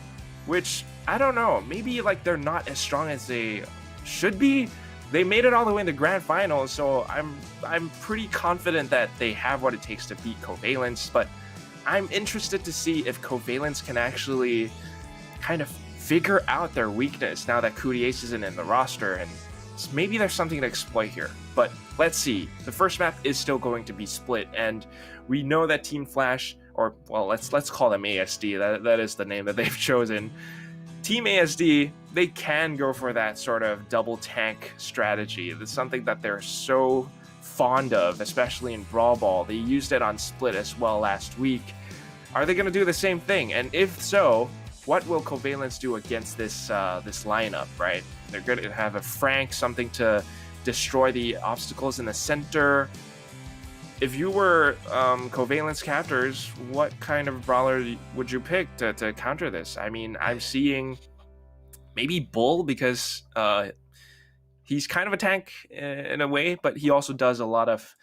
C: which I don't know, maybe like they're not as strong as they should be. They made it all the way in the grand finals, so I'm pretty confident that they have what it takes to beat Covalence, but I'm interested to see if Covalence can actually kind of figure out their weakness now that Kudiace isn't in the roster, and maybe there's something to exploit here. But let's see. The first map is still going to be split, and we know that Team Flash, or well, let's call them ASD. That is the name that they've chosen. Team ASD, they can go for that sort of double tank strategy. It's something that they're so fond of, especially in Brawl Ball. They used it on Split as well last week. Are they going to do the same thing? And if so, what will Covalence do against this lineup, right? They're going to have a Frank, something to destroy the obstacles in the center. If you were Covalence captors, what kind of brawler would you pick to counter this? I mean, I'm seeing maybe Bull, because he's kind of a tank in a way, but he also does a lot of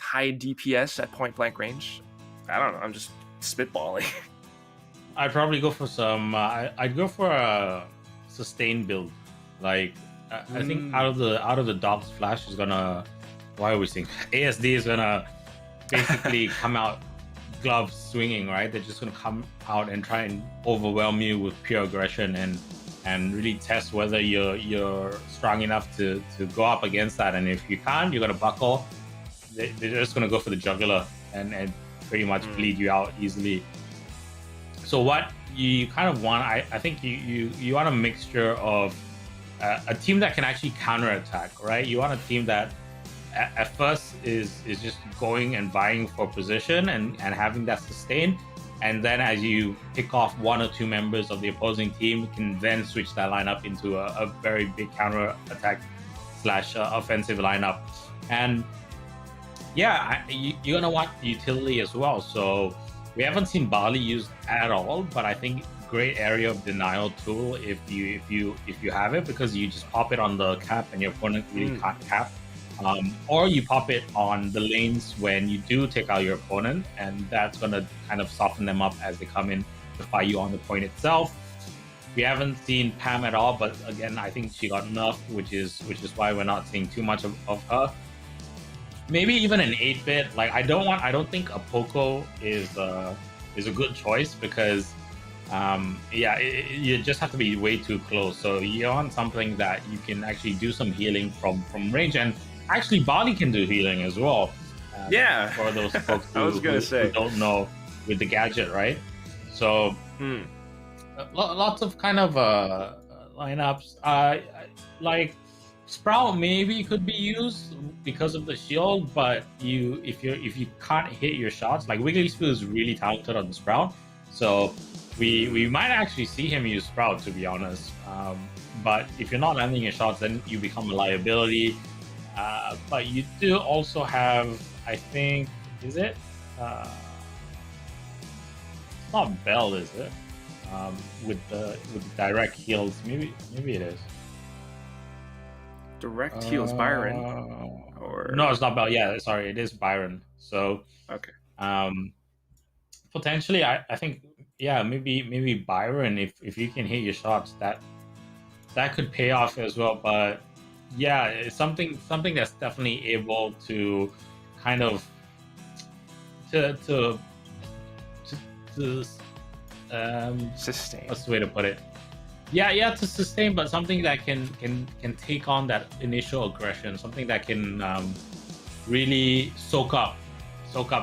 C: high DPS at point blank range. I don't know. I'm just spitballing.
B: I'd probably go for some. I'd go for a sustain build. Like I think out of the Dogs Flash is gonna. Why are we saying ASD is gonna basically come out gloves swinging, right? They're just gonna come out and try and overwhelm you with pure aggression and really test whether you're strong enough to go up against that. And if you can't, you're gonna buckle. They're just gonna go for the jugular and pretty much bleed you out easily. So what you kind of want, I think you want a mixture of a team that can actually counterattack, right? You want a team that at first is just going and vying for position and having that sustain, and then as you pick off one or two members of the opposing team, can then switch that lineup into a very big counter attack / offensive lineup. And yeah, you're gonna want utility as well. So we haven't seen Barley used at all, but I think great area of denial tool if you have it, because you just pop it on the cap and your opponent really can't cap. Or you pop it on the lanes when you do take out your opponent, and that's going to kind of soften them up as they come in to fight you on the point itself. We haven't seen Pam at all, but again, I think she got nerfed, which is why we're not seeing too much of her. Maybe even an 8-bit. Like I don't think a Poco is a good choice, because you just have to be way too close. So you want something that you can actually do some healing from range, and actually Barley can do healing as well. For those folks who don't know with the gadget, right? So lots of kind of lineups. Like Sprout maybe could be used because of the shield, but if you can't hit your shots, like Wiggly Spoo is really talented on the Sprout, so we might actually see him use Sprout, to be honest. But if you're not landing your shots, then you become a liability. But you do also have, I think, is it? It's not Bell, is it? With the direct heals, maybe it is.
C: Direct heals Byron, or
B: no, it's not Bell. Yeah, sorry, it is Byron. So
C: okay.
B: Potentially, I think, yeah, maybe Byron. If you can hit your shots, that could pay off as well. But yeah, it's something that's definitely able to kind of to
C: sustain.
B: What's the way to put it? Yeah, to sustain, but something that can take on that initial aggression, something that can really soak up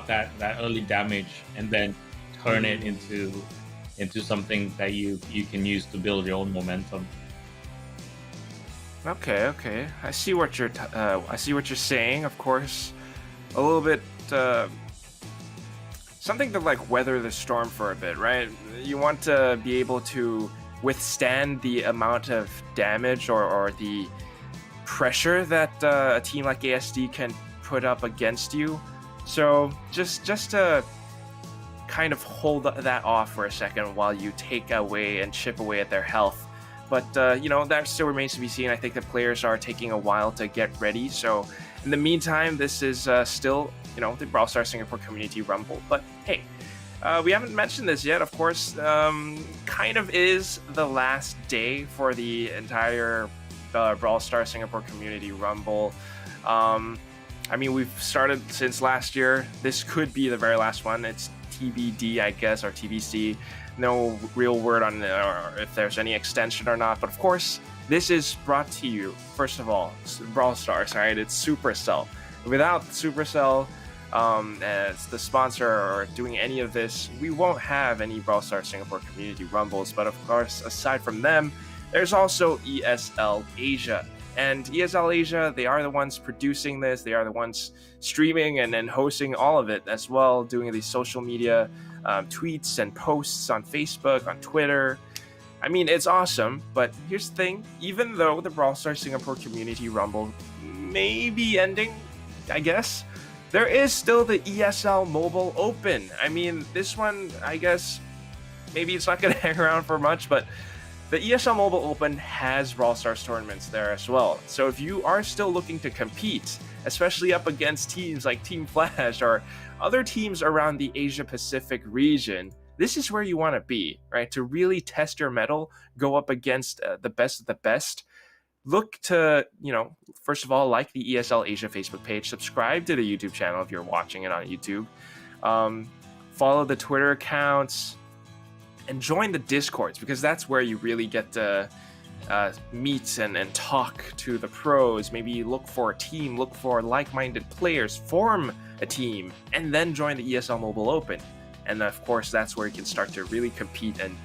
B: that early damage, and then turn it into something that you can use to build your own momentum.
C: Okay. I see what you're saying. Of course, a little bit something to like weather the storm for a bit, right? You want to be able to withstand the amount of damage or the pressure that a team like ASD can put up against you. So just to kind of hold that off for a second while you take away and chip away at their health. But that still remains to be seen. I think the players are taking a while to get ready. So in the meantime, this is still the Brawl Stars Singapore Community Rumble. But hey, we haven't mentioned this yet. Of course, kind of is the last day for the entire Brawl Stars Singapore Community Rumble. I mean, we've started since last year. This could be the very last one. It's TBD, I guess, or TBC. No real word on or if there's any extension or not. But of course, this is brought to you, first of all, Brawl Stars, right? It's Supercell. Without Supercell, as the sponsor or doing any of this, we won't have any Brawl Stars Singapore Community Rumbles. But of course, aside from them, there's also ESL Asia. And ESL Asia, they are the ones producing this. They are the ones streaming and then hosting all of it as well, doing these social media tweets and posts on Facebook, on Twitter. I mean, it's awesome, but here's the thing. Even though the Brawl Stars Singapore Community Rumble may be ending, I guess, there is still the ESL Mobile Open. I mean, this one, I guess, maybe it's not going to hang around for much, but the ESL Mobile Open has Brawl Stars tournaments there as well. So if you are still looking to compete, especially up against teams like Team Flash or other teams around the Asia Pacific region, this is where you want to be, right? To really test your mettle, go up against the best of the best. Look to, first of all, like the ESL Asia Facebook page, subscribe to the YouTube channel if you're watching it on YouTube, follow the Twitter accounts, and join the Discords, because that's where you really get to meet and talk to the pros. Maybe look for a team, look for like-minded players, form a team, and then join the ESL Mobile Open. And of course, that's where you can start to really compete and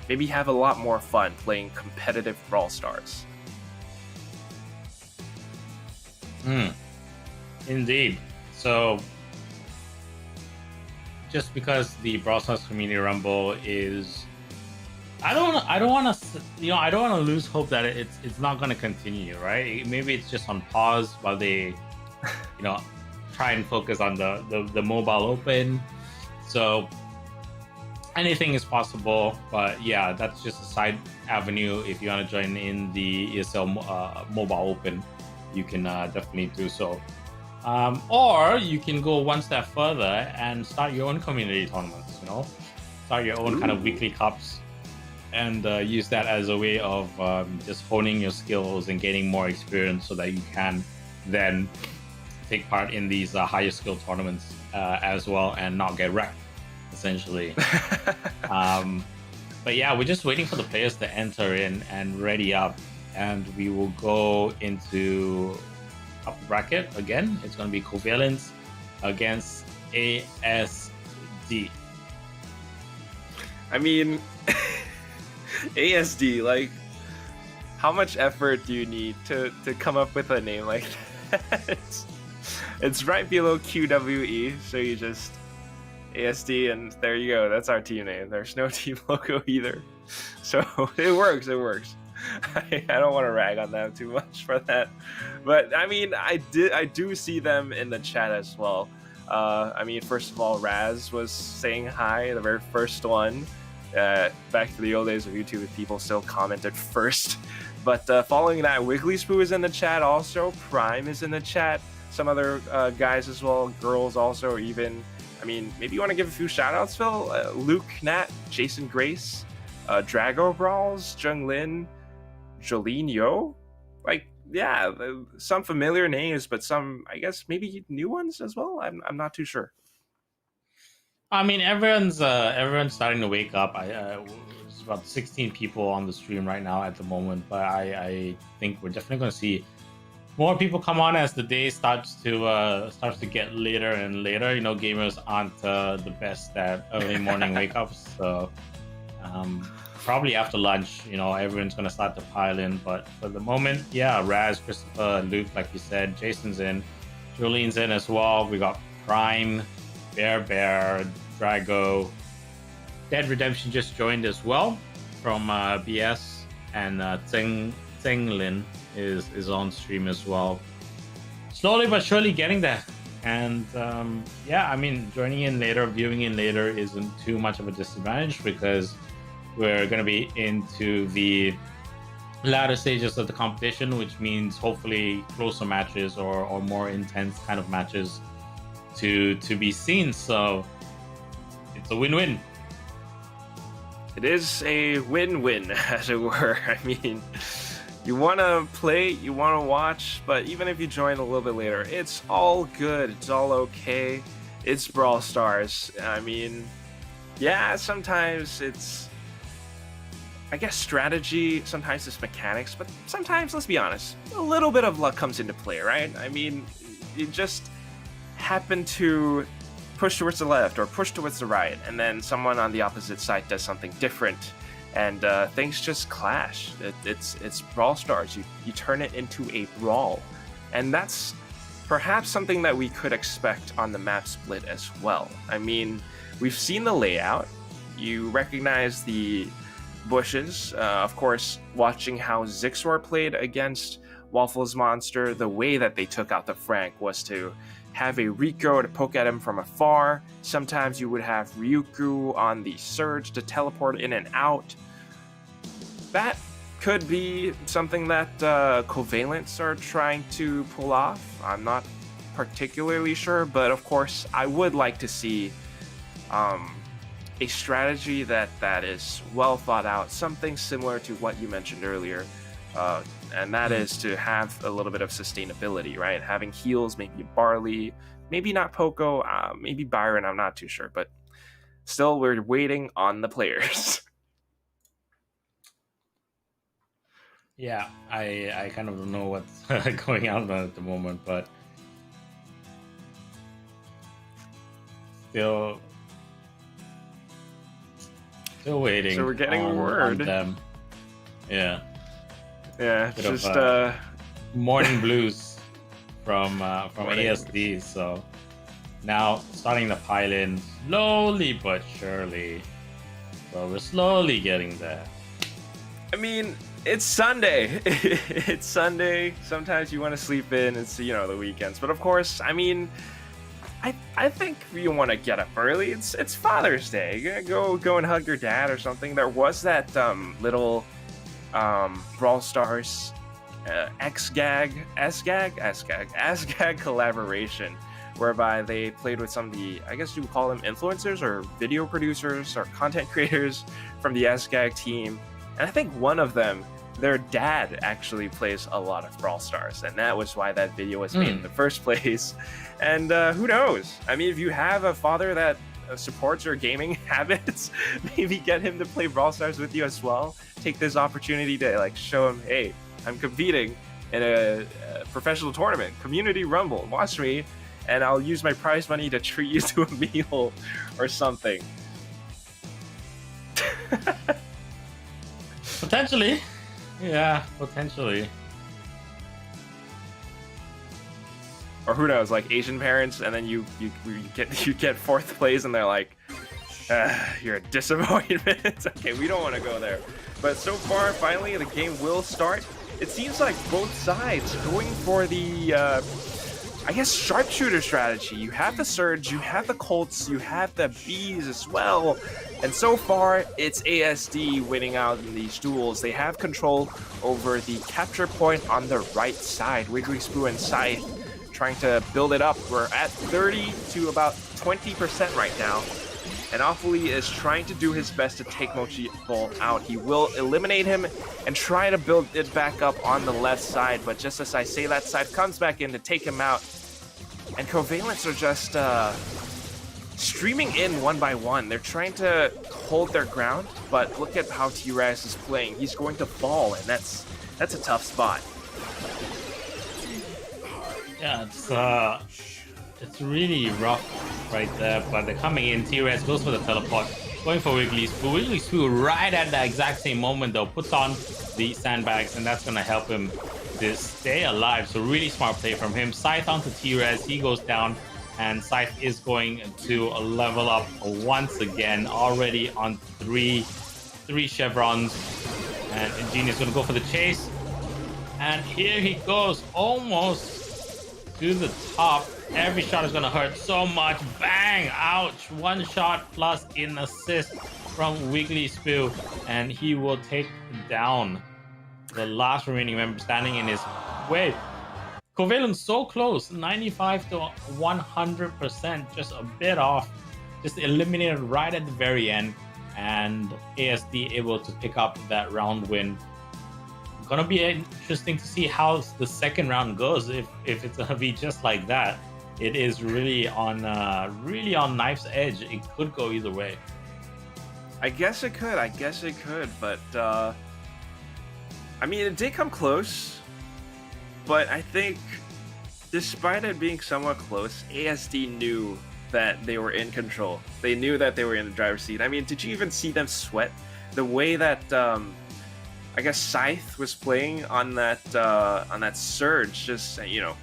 C: maybe have a lot more fun playing competitive Brawl Stars.
B: Indeed. So, just because the Brawl Stars Community Rumble is, I don't want to lose hope that it's not going to continue, right? Maybe it's just on pause while they, try and focus on the mobile open. So anything is possible, but yeah, that's just a side avenue. If you want to join in the ESL mobile open, you can definitely do so. Or you can go one step further and start your own community tournaments, start your own kind of weekly cups, and use that as a way of just honing your skills and gaining more experience so that you can then take part in these higher skill tournaments as well and not get wrecked, essentially. But yeah, we're just waiting for the players to enter in and ready up, and we will go into upper bracket again. It's going to be Covalence against ASD.
C: I mean, ASD, like, how much effort do you need to come up with a name like that? It's right below QWE, so you just ASD, and there you go. That's our team name. There's no team logo either, so it works. I don't want to rag on them too much for that, but I mean, I do see them in the chat as well. I mean, first of all, Raz was saying hi, the very first one. Back to the old days of YouTube, if people still commented first. But following that, Wiggly Spoo is in the chat also. Prime is in the chat. Some other guys as well, girls also, or even, I mean, maybe you want to give a few shout outs, Phil? Luke Nat, Jason Grace, Drago Brawls, Jung Lin, Jolene Yo. Like, yeah, some familiar names, but some, I guess, maybe new ones as well. I'm not too sure.
B: I mean, everyone's starting to wake up. There's about 16 people on the stream right now at the moment, but I think we're definitely going to see more people come on as the day starts to get later and later. Gamers aren't the best at early morning wake ups, so probably after lunch, everyone's going to start to pile in. But for the moment, yeah, Raz, Christopher, Luke, like you said, Jason's in, Jolene's in as well. We got Prime, Bear, Drago, Dead Redemption just joined as well from BS, and Zeng Lin is on stream as well. Slowly but surely getting there. And yeah, I mean, joining in later, viewing in later isn't too much of a disadvantage, because we're going to be into the latter stages of the competition, which means hopefully closer matches or more intense kind of matches to be seen. So it's a win-win.
C: It is a win-win, as it were. I mean, you want to play, you want to watch, but even if you join a little bit later, it's all good. It's all okay. It's Brawl Stars. I mean, yeah, sometimes it's, I guess, strategy, sometimes it's mechanics, but sometimes, let's be honest, a little bit of luck comes into play, right? I mean, happen to push towards the left or push towards the right, and then someone on the opposite side does something different, and things just clash. It's Brawl Stars. You turn it into a brawl, and that's perhaps something that we could expect on the map split as well. I mean, we've seen the layout. You recognize the bushes. Of course, watching how Zixor played against Waffles Monster, the way that they took out the Frank was to have a Rico to poke at him from afar. Sometimes you would have Ryuku on the Surge to teleport in and out. That could be something that Covalents are trying to pull off. I'm not particularly sure, but of course, I would like to see a strategy that is well thought out, something similar to what you mentioned earlier, and that is to have a little bit of sustainability, right? Having heals, maybe Barley, maybe not Poco, maybe Byron, I'm not too sure, but still, we're waiting on the players.
B: Yeah, I kind of don't know what's going on at the moment, but still waiting.
C: So we're getting
B: on
C: word.
B: Them. Yeah.
C: Yeah,
B: Bit
C: just
B: of, morning blues from
C: Morning
B: ASD. So now starting to pile in slowly but surely. So we're slowly getting there.
C: I mean, it's Sunday. It's Sunday. Sometimes you want to sleep in. It's, the weekends. But of course, I mean, I think you want to get up early. It's Father's Day. Go and hug your dad or something. There was that little Brawl Stars S-Gag collaboration, whereby they played with some of the, I guess you would call them influencers or video producers or content creators from the S-Gag team. And I think one of them, their dad actually plays a lot of Brawl Stars, and that was why that video was made in the first place. And who knows? I mean, if you have a father that supports your gaming habits, maybe get him to play Brawl Stars with you as well. Take this opportunity to show him, hey, I'm competing in a professional tournament, Community Rumble. Watch me, and I'll use my prize money to treat you to a meal or something.
B: Potentially. Yeah, potentially.
C: Or who knows, like Asian parents, and then you get fourth place, and they're like, "You're a disappointment." Okay, we don't want to go there. But so far, finally, the game will start. It seems like both sides going for the, I guess, sharpshooter strategy. You have the Surge, you have the Colts, you have the Bees as well. And so far, it's ASD winning out in these duels. They have control over the capture point on the right side. Wiggly Spoo and Scythe trying to build it up. We're at 30 to about 20% right now. And Awfully is trying to do his best to take Mochi Ball out. He will eliminate him and try to build it back up on the left side. But just as I say that, Scythe comes back in to take him out. And Covalents are just streaming in one by one. They're trying to hold their ground, but look at how T-Raz is playing. He's going to fall, and that's a tough spot.
B: Yeah, it's really rough right there, but they're coming in. T-Raz goes for the teleport, going for Wiggly Spoo. Wiggly Spoo right at the exact same moment though puts on the sandbags, and that's going to help him to stay alive. So really smart play from him. Scythe onto T-Raz, he goes down, and Scythe is going to level up once again, already on three chevrons. And Ingenious going to go for the chase, and here he goes, almost to the top. Every shot is going to hurt so much. Bang! Ouch! One shot plus an assist from Wiggly Spoo, and he will take down the last remaining member standing in his way. Covalent so close, 95 to 100%, just a bit off. Just eliminated right at the very end, and ASD able to pick up that round win. Gonna be interesting to see how the second round goes. If it's gonna be just like that, it is really on knife's edge. It could go either way.
C: I guess it could. But I mean, it did come close. But I think despite it being somewhat close, ASD knew that they were in control. They knew that they were in the driver's seat. I mean, did you even see them sweat? The way that I guess Scythe was playing on that surge, just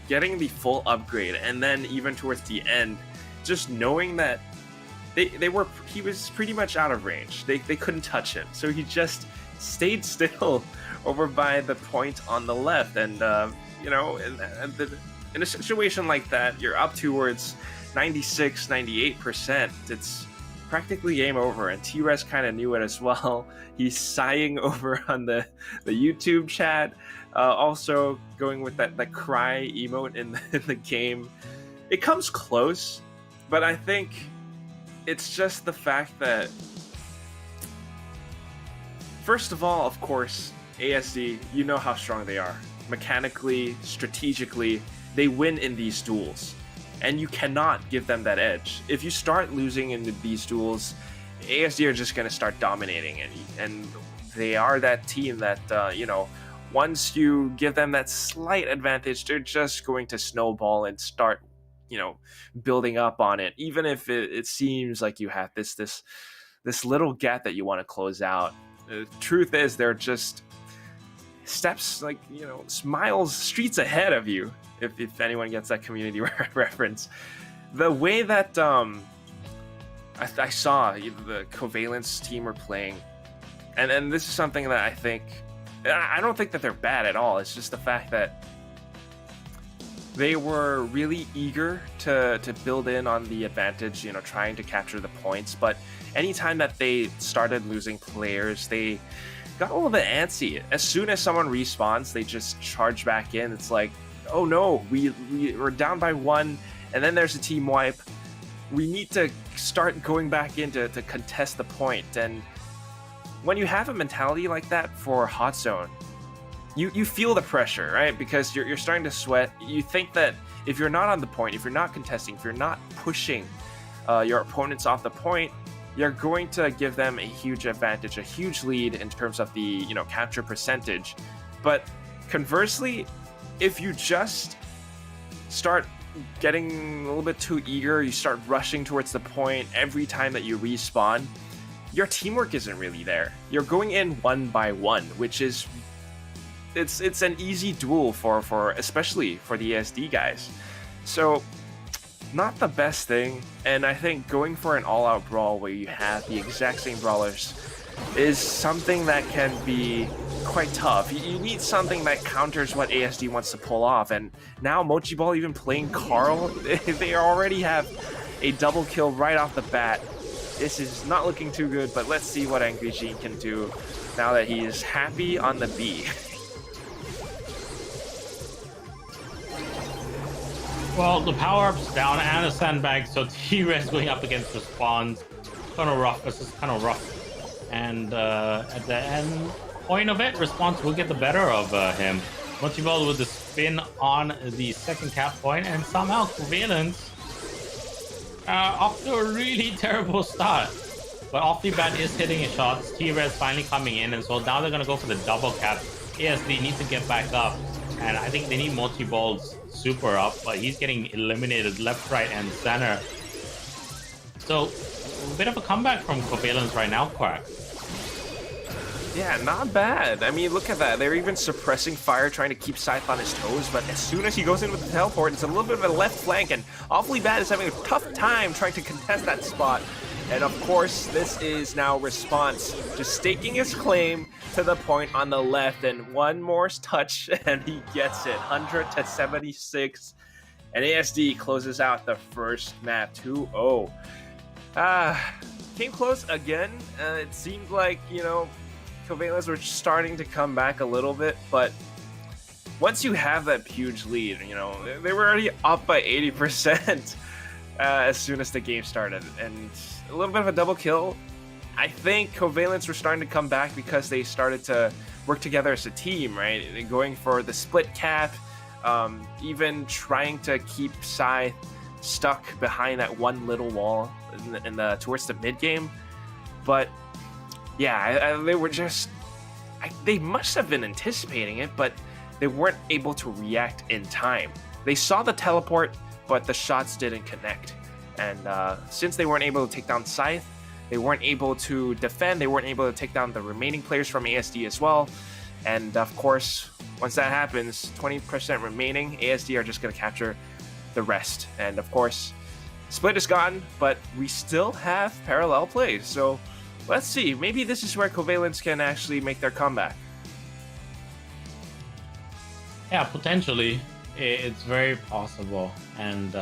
C: getting the full upgrade, and then even towards the end, just knowing that he was pretty much out of range. They couldn't touch him, so he just stayed still over by the point on the left, and in a situation like that, you're up towards 96, 98%. It's practically game over, and T-Res kind of knew it as well. He's sighing over on the YouTube chat, also going with that cry emote in the game. It comes close, but I think it's just the fact that, first of all, of course, ASD, you know how strong they are. Mechanically, strategically, they win in these duels. And you cannot give them that edge. If you start losing in these duels, ASD are just going to start dominating. And they are that team that, once you give them that slight advantage, they're just going to snowball and start, building up on it. Even if it seems like you have this little gap that you want to close out. The truth is, they're just steps, miles, streets ahead of you. If anyone gets that community reference, the way that I saw the Covalence team were playing, and this is something that I don't think that they're bad at all. It's just the fact that they were really eager to build in on the advantage, trying to capture the points. But anytime that they started losing players, they got a little bit antsy. As soon as someone respawns, they just charge back in. It's like, oh no, we're down by 1, and then there's a team wipe. We need to start going back in to contest the point. And when you have a mentality like that for Hot Zone, you feel the pressure, right? Because you're starting to sweat. You think that if you're not on the point, if you're not contesting, if you're not pushing your opponents off the point, you're going to give them a huge advantage, a huge lead in terms of the capture percentage. But conversely, if you just start getting a little bit too eager, you start rushing towards the point every time that you respawn, your teamwork isn't really there. You're going in 1 by 1, which is it's an easy duel for especially for the ASD guys. So not the best thing, and I think going for an all-out brawl where you have the exact same brawlers is something that can be quite tough. You need something that counters what ASD wants to pull off, and now Mochi Ball even playing Carl, they already have a double kill right off the bat. This is not looking too good, but let's see what Angry Gene can do now that he is happy on the B.
B: Well, the power-up's down and a sandbag, so T-Res going up against the spawns. Kind of rough versus kind of rough. And at the end point of it, Response will get the better of him. Mochiball with the spin on the second cap point, and somehow Covalence off to a really terrible start. But off the bat is hitting his shots. T-Res finally coming in, and so now they're going to go for the double cap. ASD needs to get back up, and I think they need Mochiball's super up, but he's getting eliminated left, right, and center. So a bit of a comeback from Covalence right now, Quack.
C: Yeah, not bad. I mean, look at that. They're even suppressing fire, trying to keep Scythe on his toes, but as soon as he goes in with the teleport, it's a little bit of a left flank, and Awfully Bad is having a tough time trying to contest that spot. And of course, this is now Response just staking his claim to the point on the left, and one more touch and he gets it. 100 to 76, and ASD closes out the first map 2-0. Came close again. It seemed like, Covalence were starting to come back a little bit, but once you have that huge lead, they were already up by 80% as soon as the game started, and a little bit of a double kill. I think Covalence were starting to come back because they started to work together as a team, right? They're going for the split cap, even trying to keep Scythe stuck behind that one little wall towards the mid game. But yeah, they were just they must have been anticipating it, but they weren't able to react in time. They saw the teleport, but the shots didn't connect. And since they weren't able to take down Scythe, they weren't able to defend, they weren't able to take down the remaining players from ASD as well. And of course, once that happens, 20% remaining, ASD are just going to capture the rest. And of course, Split is gone, but we still have parallel plays. So let's see, maybe this is where Covalence can actually make their comeback.
B: Yeah, potentially. It's very possible. And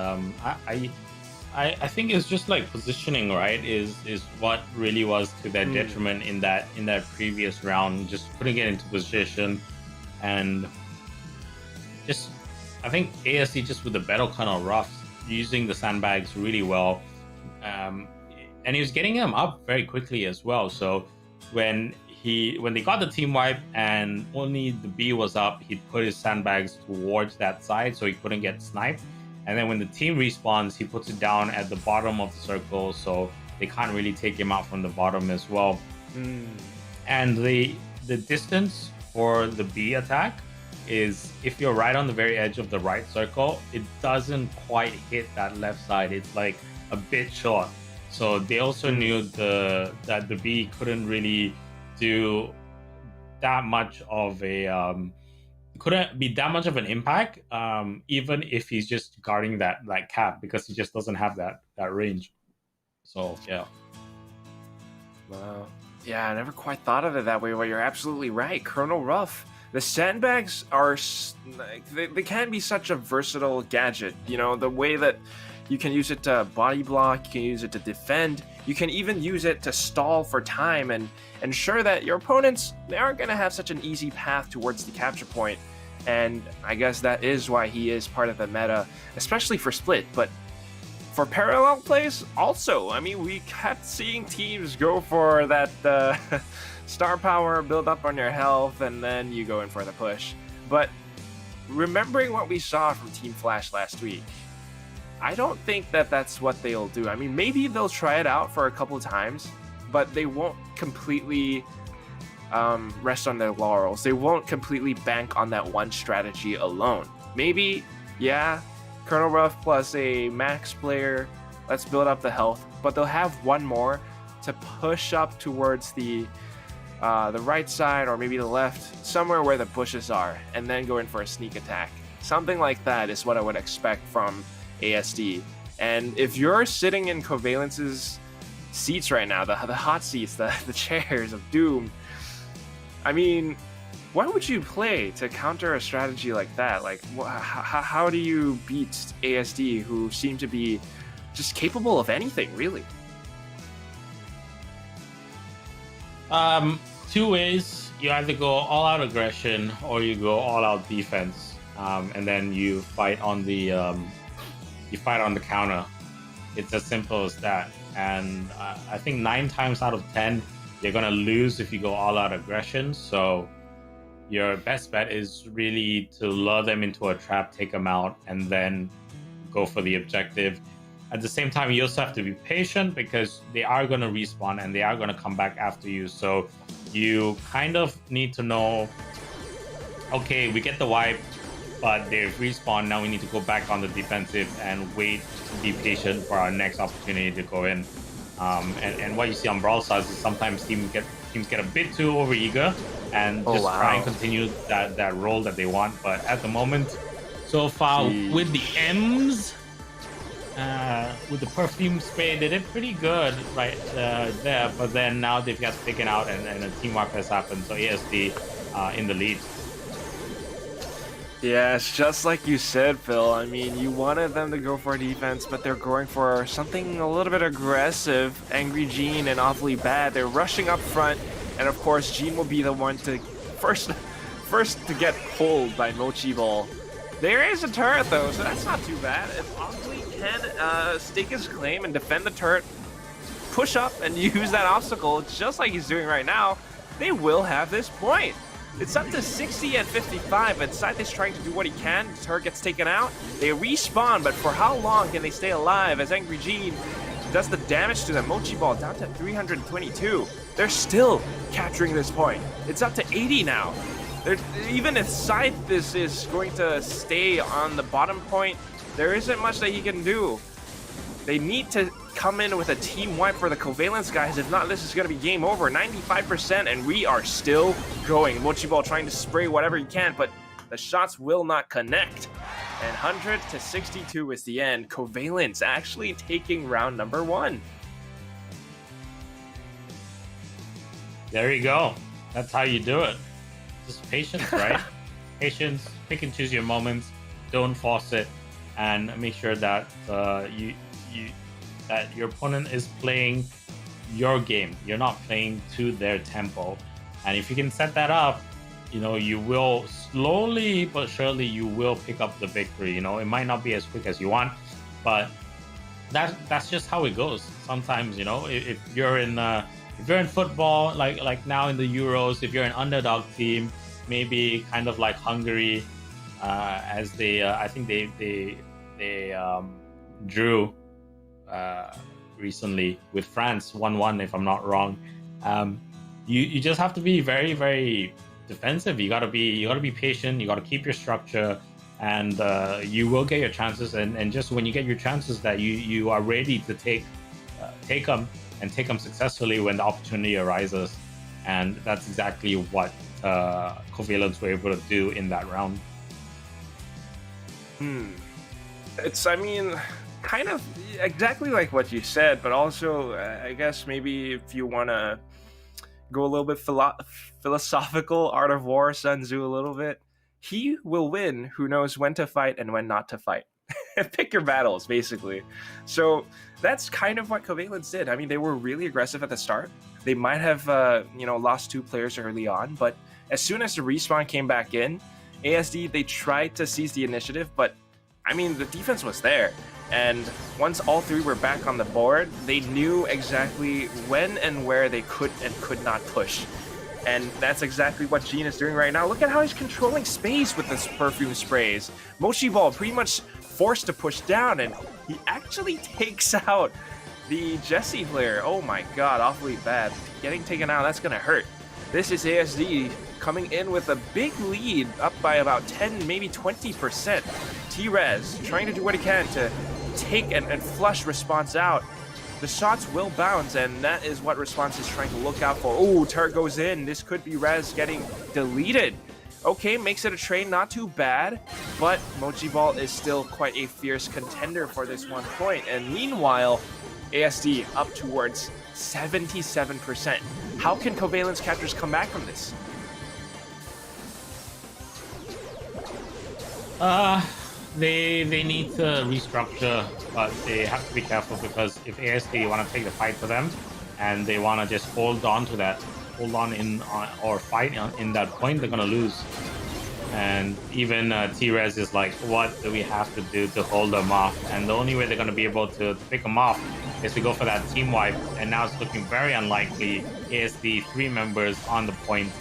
B: I think it's just like positioning, right? Is what really was to their detriment in that previous round. Just putting it into position, and just I think ASC just with the battle kind of rough, using the sandbags really well, and he was getting them up very quickly as well. So when they got the team wipe and only the B was up, he'd put his sandbags towards that side so he couldn't get sniped. And then when the team respawns, he puts it down at the bottom of the circle, so they can't really take him out from the bottom as well. And the distance for the B attack is, if you're right on the very edge of the right circle, it doesn't quite hit that left side. It's like a bit short. So they also knew that the B couldn't really do that much of a couldn't be that much of an impact, even if he's just guarding that cap, because he just doesn't have that range. So yeah.
C: Wow. Yeah, I never quite thought of it that way. Well, you're absolutely right. Chrono Ruff. The sandbags are they can be such a versatile gadget. You know, the way that you can use it to body block, you can use it to defend, you can even use it to stall for time and ensure that your opponents, they aren't going to have such an easy path towards the capture point. And I guess that is why he is part of the meta, especially for Split. But for parallel plays also, I mean, we kept seeing teams go for that star power, build up on your health, and then you go in for the push. But remembering what we saw from Team Flash last week, I don't think that that's what they'll do. I mean, maybe they'll try it out for a couple of times, but they won't completely rest on their laurels. They won't completely bank on that one strategy alone. Maybe, yeah, Colonel Ruff plus a max player, let's build up the health, but they'll have one more to push up towards the right side or maybe the left, somewhere where the bushes are, and then go in for a sneak attack. Something like that is what I would expect from ASD. And if you're sitting in Covalence's seats right now, the hot seats, the chairs of doom, I mean, what would you play to counter a strategy like that? Like, how do you beat ASD, who seem to be just capable of anything, really?
B: Two ways. You either go all out aggression or you go all out defense, and then you fight on the counter. It's as simple as that. And I think 9 times out of 10 you're gonna lose if you go all out aggression. So your best bet is really to lure them into a trap, take them out, and then go for the objective. At the same time, you also have to be patient, because they are going to respawn and they are going to come back after you. So you kind of need to know, okay, we get the wipe, but they've respawned. Now we need to go back on the defensive and wait to be patient for our next opportunity to go in. And what you see on Brawl Stars is sometimes teams get a bit too overeager and try and continue that role that they want. But at the moment, so far, with the M's, with the perfume spray, they did pretty good right there. But then now they've got taken out and a team wipe has happened. So ASD in the lead.
C: Yeah, it's just like you said, Phil. I mean, you wanted them to go for defense, but they're going for something a little bit aggressive. Angry Gene and Awfully Bad. They're rushing up front, and of course, Gene will be the one to first to get pulled by Mochi Ball. There is a turret though, so that's not too bad. If Awfully can stake his claim and defend the turret, push up and use that obstacle, just like he's doing right now, they will have this point. It's up to 60 at 55, but Scythe is trying to do what he can. The turret gets taken out. They respawn, but for how long can they stay alive as Angry Gene does the damage to the Mochi Ball down to 322? They're still capturing this point. It's up to 80 now. Even if Scythe is going to stay on the bottom point, there isn't much that he can do. They need to come in with a team wipe for the Covalence guys. If not, this is going to be game over. 95%, and we are still going. Mochi Ball trying to spray whatever he can, but the shots will not connect. And 100-62 is the end. Covalence actually taking round number 1.
B: There you go. That's how you do it. Just patience, right? Patience. Pick and choose your moments. Don't force it, and make sure that that your opponent is playing your game. You're not playing to their tempo. And if you can set that up, you know, you will slowly but surely you will pick up the victory. You know, it might not be as quick as you want, but that's just how it goes. Sometimes, you know, if you're in football, like now in the Euros, if you're an underdog team, maybe kind of like Hungary, as they I think they drew recently with France 1-1, if I'm not wrong. You just have to be very, very defensive. You gotta be patient. You gotta keep your structure, and you will get your chances. And just when you get your chances, that you are ready to take them and take them successfully when the opportunity arises. And that's exactly what Covalence were able to do in that round.
C: It's, I mean, kind of exactly like what you said, but also I guess maybe if you want to go a little bit philosophical, Art of War, Sun Tzu a little bit, he will win who knows when to fight and when not to fight. Pick your battles, basically. So that's kind of what Covalence did. I mean, they were really aggressive at the start. They might have lost 2 players early on, but as soon as the respawn came back in, ASD, they tried to seize the initiative, but I mean, the defense was there. And once all 3 were back on the board, they knew exactly when and where they could and could not push. And that's exactly what Gene is doing right now. Look at how he's controlling space with this perfume sprays. Mochi Ball pretty much forced to push down, and he actually takes out the Jesse player. Oh my god, awfully bad. Getting taken out, that's gonna hurt. This is ASD coming in with a big lead, up by about 10, maybe 20%. T-Rez trying to do what he can to take and flush Response out. The shots will bounce, and that is what Response is trying to look out for. Oh, turret goes in. This could be Rez getting deleted. Okay, makes it a trade, not too bad, but Mochi Ball is still quite a fierce contender for this 1 point. And meanwhile, ASD up towards 77%. How can Covalence captors come back from this?
B: They need to restructure, but they have to be careful, because if ASD want to take the fight to them and they want to just hold on in or fight in that point, they're gonna lose. And even T-Rez is like, what do we have to do to hold them off? And the only way they're gonna be able to pick them off is to go for that team wipe. And now it's looking very unlikely. ASD 3 members on the point.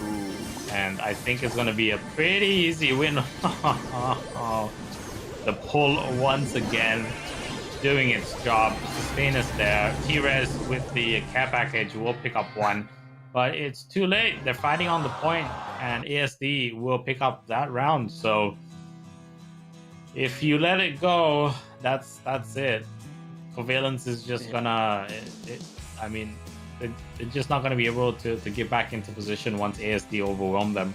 B: Ooh. And I think it's going to be a pretty easy win. The pull once again doing its job. Sustain is there. T-Rez with the care package will pick up 1, but it's too late. They're fighting on the point, and ASD will pick up that round. So if you let it go, that's it. Covalence is just gonna. They're just not going to be able to get back into position once ASD overwhelm them.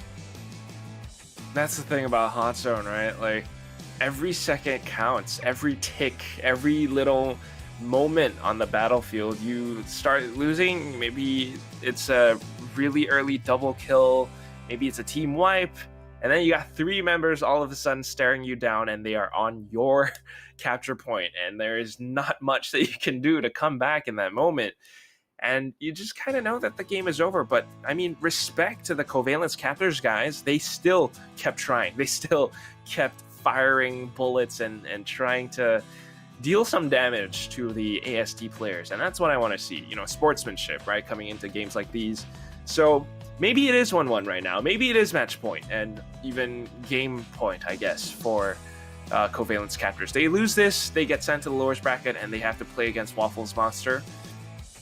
C: That's the thing about Hot Zone, right? Like, every second counts. Every tick, every little moment on the battlefield. You start losing, maybe it's a really early double kill, maybe it's a team wipe, and then you got 3 members all of a sudden staring you down, and they are on your capture point, and there is not much that you can do to come back in that moment. And you just kind of know that the game is over. But, I mean, respect to the Covalence captors, guys. They still kept trying. They still kept firing bullets and trying to deal some damage to the ASD players. And that's what I want to see. You know, sportsmanship, right? Coming into games like these. So maybe it is 1-1 right now. Maybe it is match point and even game point, I guess, for Covalence captors. They lose this, they get sent to the lowest bracket, and they have to play against Waffles Monster.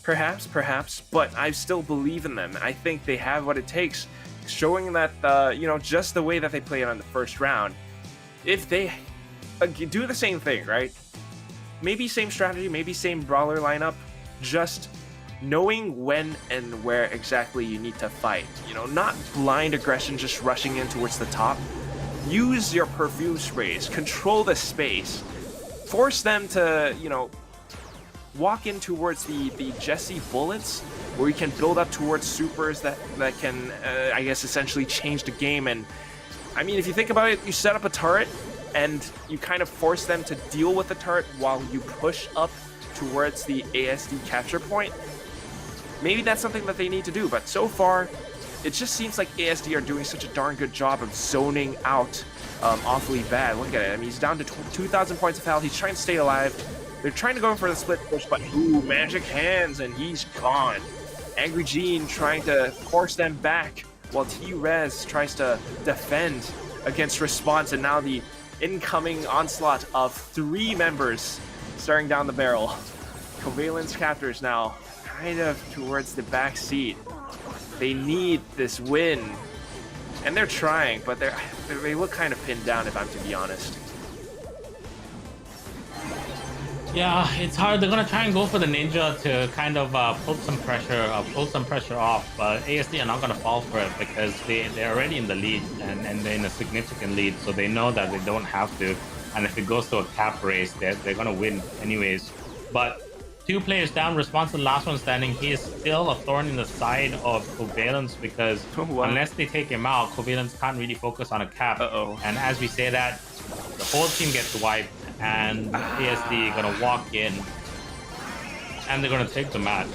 C: Perhaps, but I still believe in them. I think they have what it takes showing that just the way that they played on the first round, if they do the same thing, right? Maybe same strategy, maybe same brawler lineup, just knowing when and where exactly you need to fight. Not blind aggression, just rushing in towards the top. Use your perfume sprays, control the space, force them to, walk in towards the Jesse bullets, where you can build up towards supers that can, I guess, essentially change the game. And I mean, if you think about it, you set up a turret and you kind of force them to deal with the turret while you push up towards the ASD capture point. Maybe that's something that they need to do, but so far, it just seems like ASD are doing such a darn good job of zoning out awfully bad. Look at it. I mean, he's down to 2,000 points of health. He's trying to stay alive. They're trying to go for the split push, but ooh, magic hands, and he's gone. Angry Gene trying to force them back, while T-Rez tries to defend against response, and now the incoming onslaught of 3 members staring down the barrel. Covalence captors now kind of towards the back seat. They need this win, and they're trying, but they look kind of pinned down, if I'm to be honest.
B: Yeah, it's hard. They're gonna try and go for the ninja to kind of pull some pressure off, but ASD are not gonna fall for it because they're already in the lead and they're in a significant lead, so they know that they don't have to. And if it goes to a cap race, they're gonna win anyways. But 2 players down, response to the last one standing. He is still a thorn in the side of Covalence because unless they take him out, Covalence can't really focus on a cap. And as we say that, the whole team gets wiped, and ASD gonna walk in, and they're gonna take the match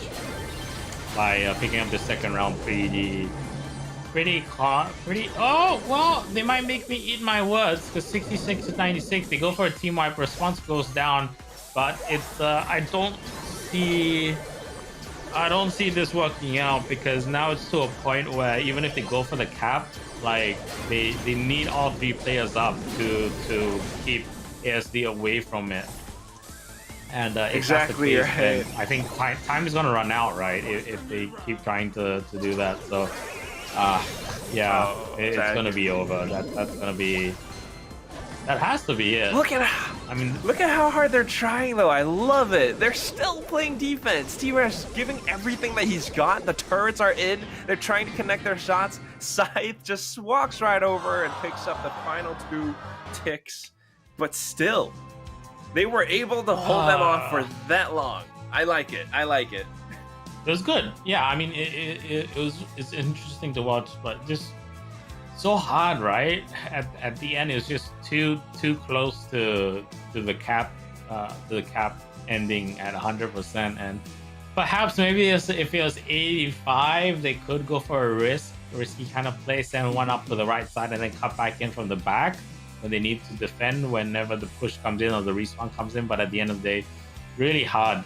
B: by picking up the second round pretty. Oh well, they might make me eat my words because 66 to 96, they go for a team wipe. Response goes down, but it's I don't see this working out because now it's to a point where even if they go for the cap, like they need all 3 players up to keep ASD away from it. And
C: exactly
B: case,
C: right.
B: I think time is gonna run out, right? If they keep trying to do that. So yeah, it's gonna be over. That's gonna be. That has to be it.
C: Look at how hard they're trying, though. I love it. They're still playing defense. T-Rex giving everything that he's got. The turrets are in. They're trying to connect their shots. Scythe just walks right over and picks up the final 2 ticks. But still, they were able to hold them off for that long. I like it. It
B: was good. Yeah, I mean, it's interesting to watch, but just so hard, right? At the end, it was just too close to the cap ending at 100%. And perhaps maybe if it was 85, they could go for a risky kind of play, send one up to the right side, and then cut back in from the back when they need to defend whenever the push comes in or the respawn comes in. But at the end of the day, really hard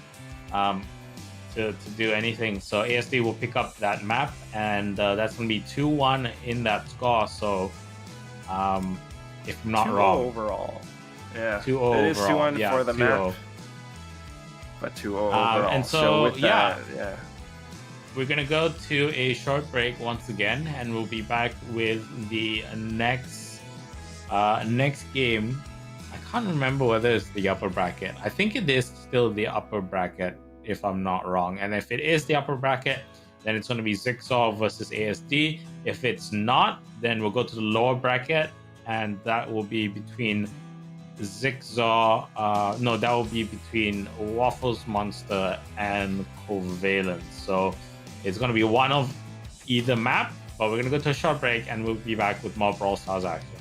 B: to do anything. So ASD will pick up that map, and that's going to be 2-1 in that score. So if I'm not wrong,
C: overall, yeah,
B: 2-0 overall.
C: It is 2-1 for the
B: 2-0.
C: map, but 2-0 overall.
B: And so
C: with that,
B: we're gonna go to a short break once again, and we'll be back with the next game. I can't remember whether it's the upper bracket. I think it is still the upper bracket, if I'm not wrong. And if it is the upper bracket, then it's going to be Zigzag versus ASD. If it's not, then we'll go to the lower bracket, and that will be between Zigzag. No, that will be between Waffles Monster and Covalence. So it's going to be one of either map, but we're going to go to a short break, and we'll be back with more Brawl Stars action.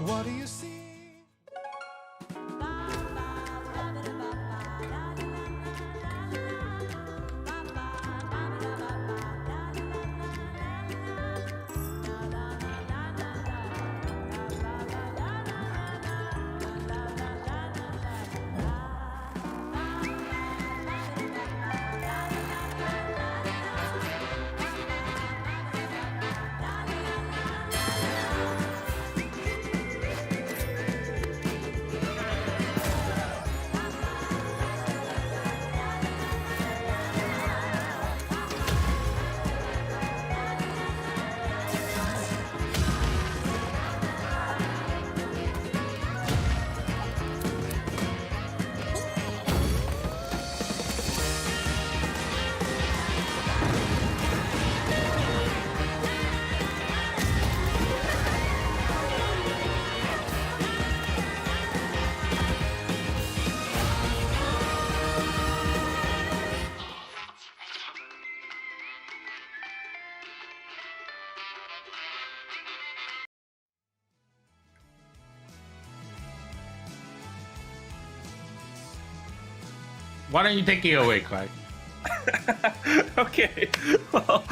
A: What do you see?
B: Why don't you take it away, Craig?
C: Okay. Well,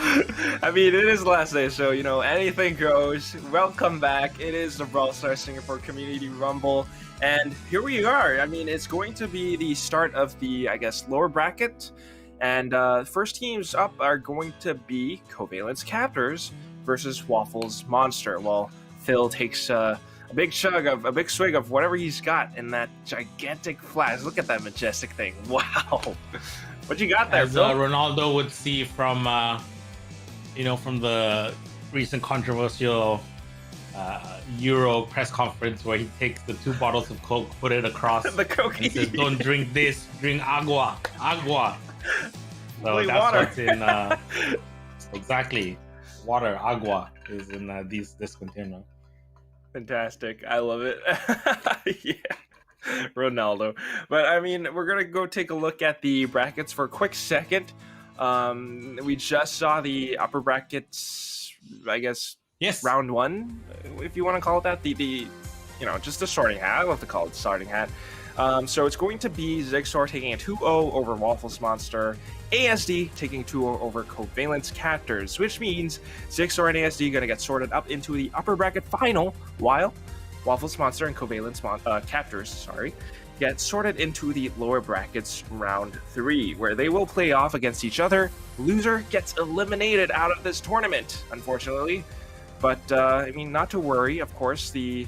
C: I mean, it is the last day, so, anything goes. Welcome back. It is the Brawl Stars Singapore Community Rumble, and here we are. I mean, it's going to be the start of the, I guess, lower bracket, and first teams up are going to be Covalence Captors versus Waffles Monster. Well, Phil takes a big swig of whatever he's got in that gigantic flask. Look at that majestic thing. Wow. What you got there,
B: As
C: Phil?
B: Ronaldo would see from from the recent controversial Euro press conference where he takes the 2 bottles of Coke, put it across,
C: The Coke.
B: and says, "Don't drink this, drink agua." So
C: Wait,
B: that's
C: water.
B: what's in exactly. Water, agua is in this container.
C: Fantastic. I love it. Yeah. Ronaldo. But I mean, we're going to go take a look at the brackets for a quick second. We just saw the upper brackets, I guess,
B: Yes.
C: round 1, if you want to call it that. The just the sorting hat. I love to call it the sorting hat. So it's going to be Zigzor taking a 2-0 over Waffles Monster, ASD taking 2-0 over Covalence Captors, which means Zigzor and ASD going to get sorted up into the upper bracket final, while Waffles Monster and Covalence Captors, get sorted into the lower brackets round 3, where they will play off against each other. Loser gets eliminated out of this tournament, unfortunately. But, I mean, not to worry, of course, the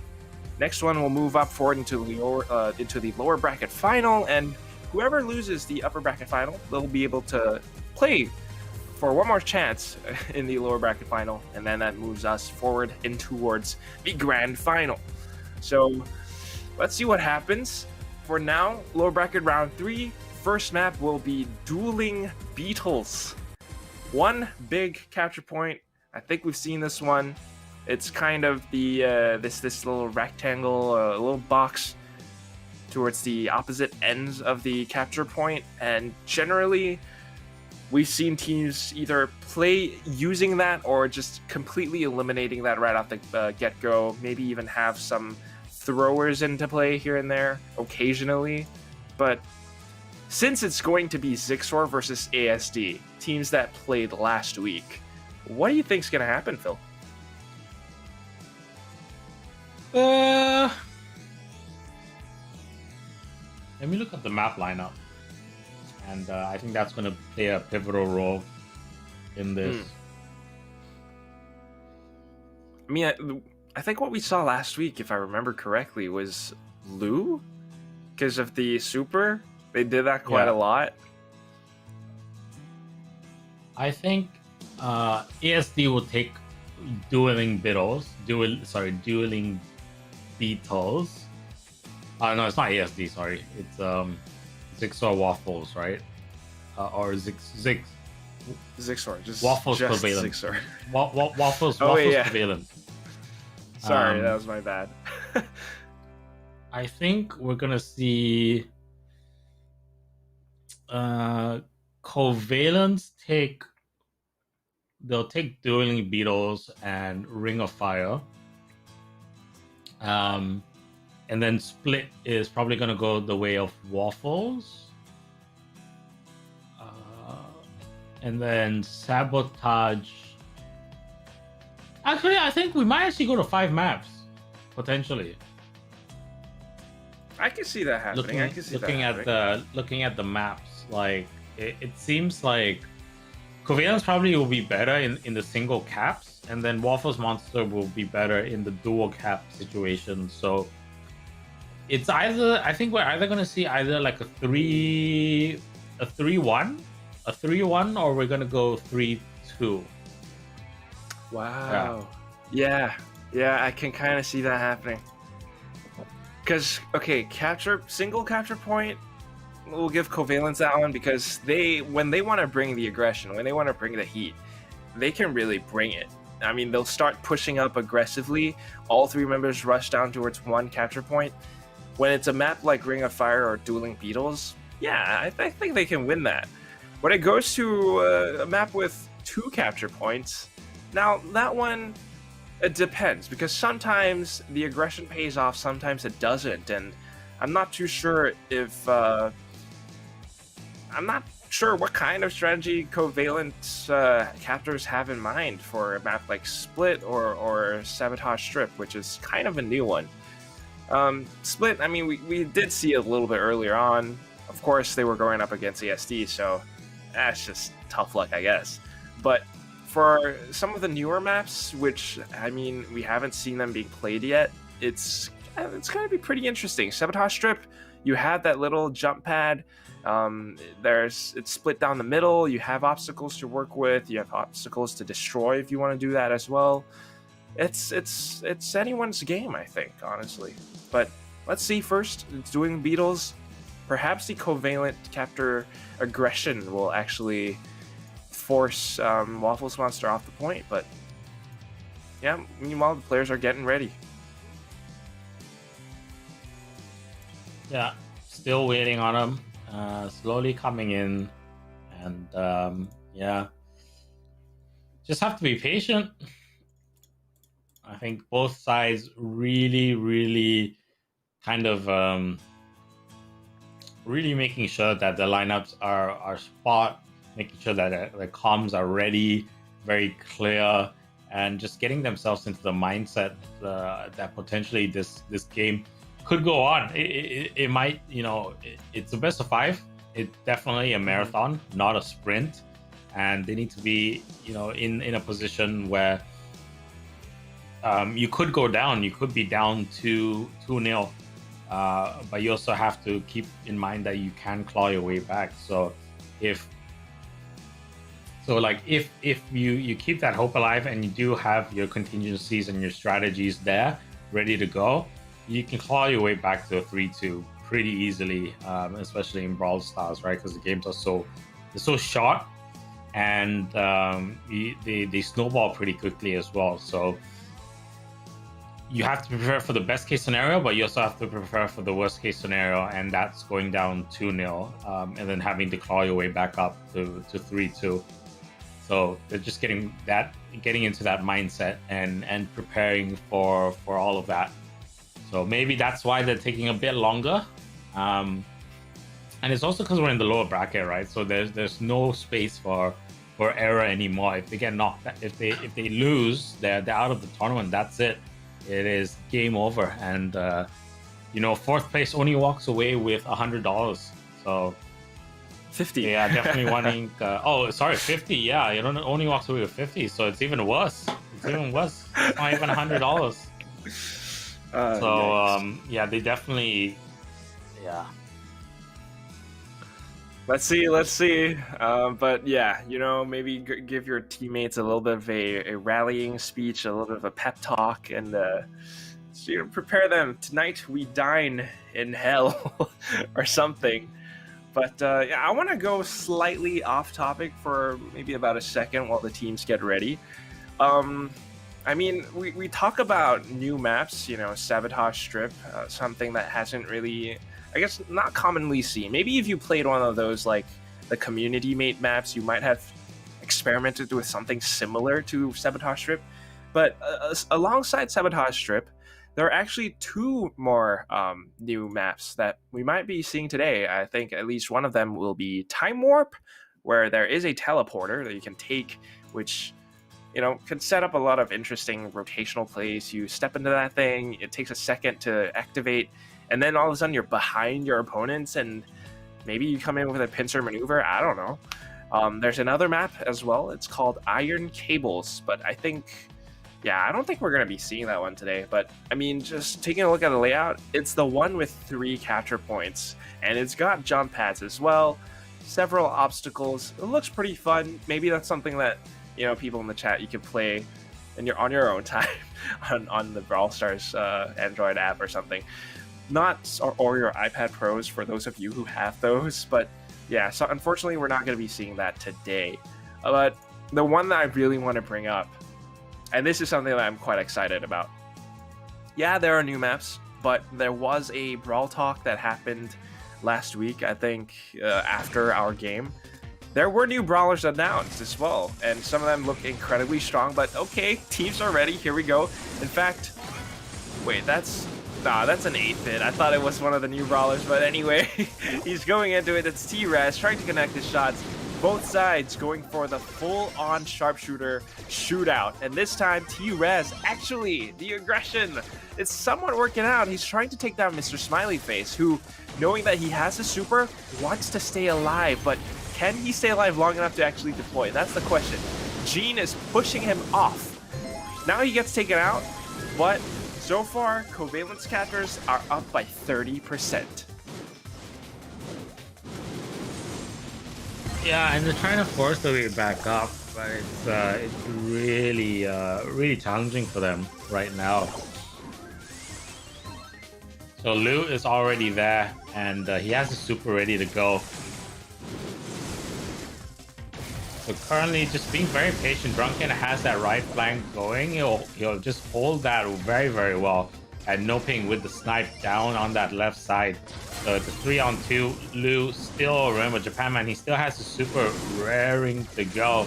C: next one will move up forward into the lower bracket final, and whoever loses the upper bracket final, they'll be able to play for one more chance in the lower bracket final, and then that moves us forward in towards the grand final. So let's see what happens. For now, lower bracket round 3, first map will be Dueling Beetles. One big capture point. I think we've seen this one. It's kind of the this little rectangle, little box towards the opposite ends of the capture point, and generally we've seen teams either play using that or just completely eliminating that right off the get-go. Maybe even have some throwers into play here and there occasionally. But since it's going to be Zigzor versus ASD, teams that played last week, what do you think's going to happen, Phil?
B: Let me look at the map lineup, and I think that's going to play a pivotal role in this.
C: I mean, I think what we saw last week, if I remember correctly, was Lu, because of the super. They did that quite a lot.
B: I think ASD will take dueling beetles. Dueling beetles. No, it's not ASD. Sorry, it's Zigzor Waffles, right? Or Zigzor.
C: Just
B: Waffles
C: just
B: Covalent.
C: Zigzor.
B: Waffles
C: yeah.
B: Covalent.
C: Sorry, that was my bad.
B: I think we're gonna see Covalence they'll take Dueling Beetles and Ring of Fire. And then Split is probably going to go the way of Waffles. And then Sabotage. Actually, I think we might actually go to 5 maps, potentially.
C: I can see that happening.
B: Looking at the maps, like it seems like Covalence probably will be better in the single caps, and then Waffles Monster will be better in the dual cap situation. So it's either, I think we're either going to see either like a 3-1, or we're going to go 3-2.
C: Wow. Yeah, I can kind of see that happening. Because, okay, single capture point, we'll give Covalence that one, because when they want to bring the aggression, when they want to bring the heat, they can really bring it. I mean, they'll start pushing up aggressively. All 3 members rush down towards 1 capture point. When it's a map like Ring of Fire or Dueling Beetles, yeah, I think they can win that. When it goes to a map with 2 capture points, now that one, it depends, because sometimes the aggression pays off, sometimes it doesn't, and I'm not too sure if I'm not sure what kind of strategy Covalent captors have in mind for a map like Split or Sabotage Strip, which is kind of a new one. Split, I mean, we did see it a little bit earlier on. Of course, they were going up against ASD, so that's just tough luck, I guess. But for some of the newer maps, which, I mean, we haven't seen them being played yet, it's going to be pretty interesting. Sabotage Strip, you have that little jump pad. It's split down the middle. You have obstacles to work with. You have obstacles to destroy if you want to do that as well. It's anyone's game, I think, honestly. But let's see first. It's doing Beetles. Perhaps the Covalent captor aggression will actually force Waffles Monster off the point. But yeah, meanwhile, the players are getting ready.
B: Yeah, still waiting on them. Slowly coming in. And yeah, just have to be patient. I think both sides really kind of really making sure that the lineups are spot, making sure that the comms are ready, very clear, and just getting themselves into the mindset that potentially this game could go on. It might, it's a best of 5. It's definitely a marathon, not a sprint, and they need to be, in a position where you could go down. You could be down 2-0, but you also have to keep in mind that you can claw your way back. So if you keep that hope alive and you do have your contingencies and your strategies there ready to go, you can claw your way back to a 3-2 pretty easily, especially in Brawl styles, right? Because the games are so short, and they snowball pretty quickly as well. So you have to prepare for the best case scenario, but you also have to prepare for the worst case scenario, and that's going down 2-0, and then having to claw your way back up to 3-2. So they're just getting into that mindset and preparing for all of that. So maybe that's why they're taking a bit longer. And it's also because we're in the lower bracket, right? So there's no space for error anymore. If they get knocked, if they lose, they're out of the tournament. That's it. It is game over, and 4th place only walks away with $100. So
C: 50.
B: Yeah, definitely wanting. 50. Yeah, only walks away with 50. So it's even worse. It's not even $100. Yeah, they definitely. Yeah.
C: Let's see. But yeah, maybe give your teammates a little bit of a rallying speech, a little bit of a pep talk, and prepare them. Tonight we dine in hell, or something. But yeah, I want to go slightly off topic for maybe about a second while the teams get ready. I mean, we talk about new maps, Sabotage Strip, something that hasn't really, I guess, not commonly seen. Maybe if you played one of those, like the community made maps, you might have experimented with something similar to Sabotage Strip. But alongside Sabotage Strip, there are actually two more new maps that we might be seeing today. I think at least one of them will be Time Warp, where there is a teleporter that you can take, which can set up a lot of interesting rotational plays. You step into that thing, it takes a second to activate, and then all of a sudden you're behind your opponents, and maybe you come in with a pincer maneuver. I don't know. There's another map as well. It's called Iron Cables, but I don't think we're going to be seeing that one today. But I mean, just taking a look at the layout, it's the one with 3 capture points, and it's got jump pads as well, several obstacles. It looks pretty fun. Maybe that's something that people in the chat, you can play on your own time on the Brawl Stars Android app or something. Or your iPad Pros for those of you who have those. But yeah, so unfortunately we're not going to be seeing that today. But the one that I really want to bring up, and this is something that I'm quite excited about. Yeah, there are new maps, but there was a Brawl Talk that happened last week, I think, after our game. There were new brawlers announced as well, and some of them look incredibly strong, but okay, teams are ready, here we go. In fact, wait, that's an 8-bit. I thought it was one of the new brawlers, but anyway, he's going into it. It's T-Raz trying to connect his shots. Both sides going for the full-on sharpshooter shootout, and this time T-Raz, actually, the aggression, it's somewhat working out. He's trying to take down Mr. Smiley Face, who, knowing that he has a super, wants to stay alive, but can he stay alive long enough to actually deploy? That's the question. Gene is pushing him off. Now he gets taken out, but so far, Covalence Captors are up by 30%.
B: Yeah, and they're trying to force their way back up, but it's really challenging for them right now. So Lou is already there, and he has the super ready to go. So currently, just being very patient. Drunken has that right flank going. He'll just hold that very, very well. And no ping with the snipe down on that left side. So it's a 3-on-2. Lou still, remember, Japan Man, he still has the super raring to go,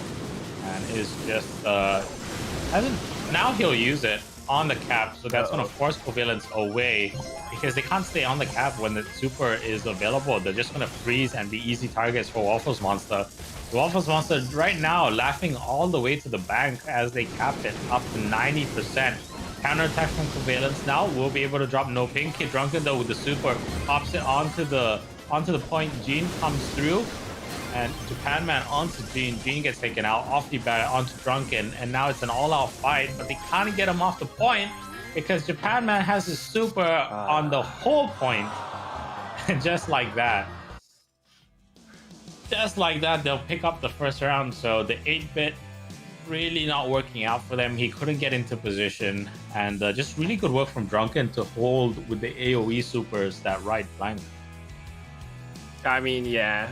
B: and is just now he'll use it on the cap. So that's going to force Covalence away, because they can't stay on the cap when the super is available. They're just going to freeze and be easy targets for Waffles Monster. Waffles Monster right now laughing all the way to the bank as they capped it up to 90%. Counterattack from Covalence now will be able to drop no ping. Kid Drunken though with the super pops it onto the point. Gene comes through, and Japan Man onto Gene. Gene gets taken out off the bat onto Drunken, and now it's an all-out fight, but they can't get him off the point because Japan Man has his super on the whole point. Just like that. Just like that, they'll pick up the first round. So the 8-bit really not working out for them. He couldn't get into position, and just really good work from Drunken to hold with the AoE supers that right flank.
C: I mean, yeah.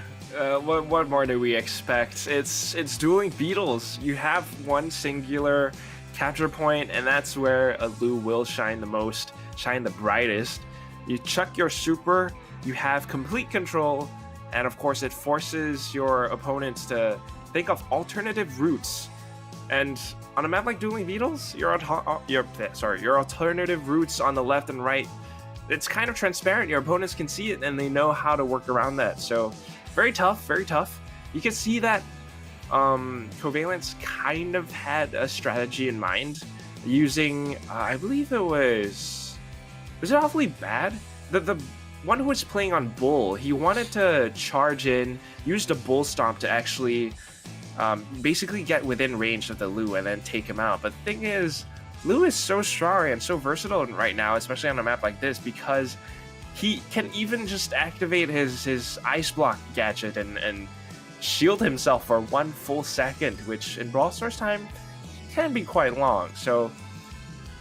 C: What more do we expect? It's dueling beetles. You have one singular capture point, and that's where a Lou will shine the most, shine the brightest. You chuck your super, you have complete control, and of course it forces your opponents to think of alternative routes. And on a map like Dueling Beetles, your alternative routes on the left and right, it's kind of transparent. Your opponents can see it and they know how to work around that. So very tough, very tough. You can see that Covalence kind of had a strategy in mind using, I believe was it awfully bad? The one who was playing on Bull, he wanted to charge in, use the Bull Stomp to actually basically get within range of the Lou and then take him out. But the thing is, Lou is so strong and so versatile right now, especially on a map like this, because he can even just activate his Ice Block gadget and shield himself for 1 full second, which in Brawl Stars time can be quite long. So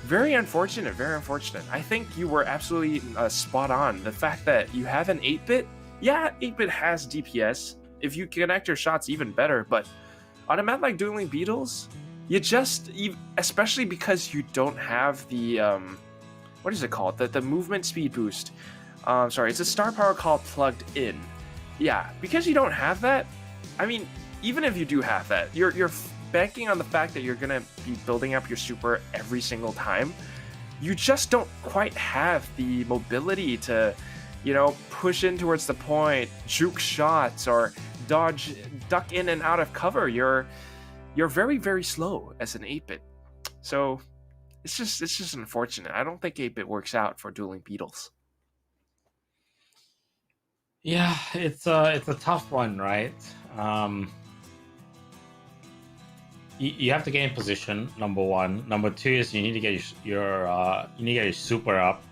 C: very unfortunate, very unfortunate. I think you were absolutely spot on. The fact that you have an 8-bit, yeah, 8-bit has DPS. If you connect your shots, even better. But on a map like Dueling Beetles, you just, especially because you don't have the, what is it called? The movement speed boost. Sorry, it's a star power called Plugged In. Yeah, because you don't have that, I mean, even if you do have that, you're banking on the fact that you're going to be building up your super every single time. you just don't quite have the mobility to, you know, push in towards the point, juke shots, or duck in and out of cover. You're very, very slow as an 8-bit. So it's just unfortunate. I don't think 8-bit works out for dueling beetles.
B: Yeah, it's a tough one, right? You have to gain position, number one. Number two is you need to get your super up,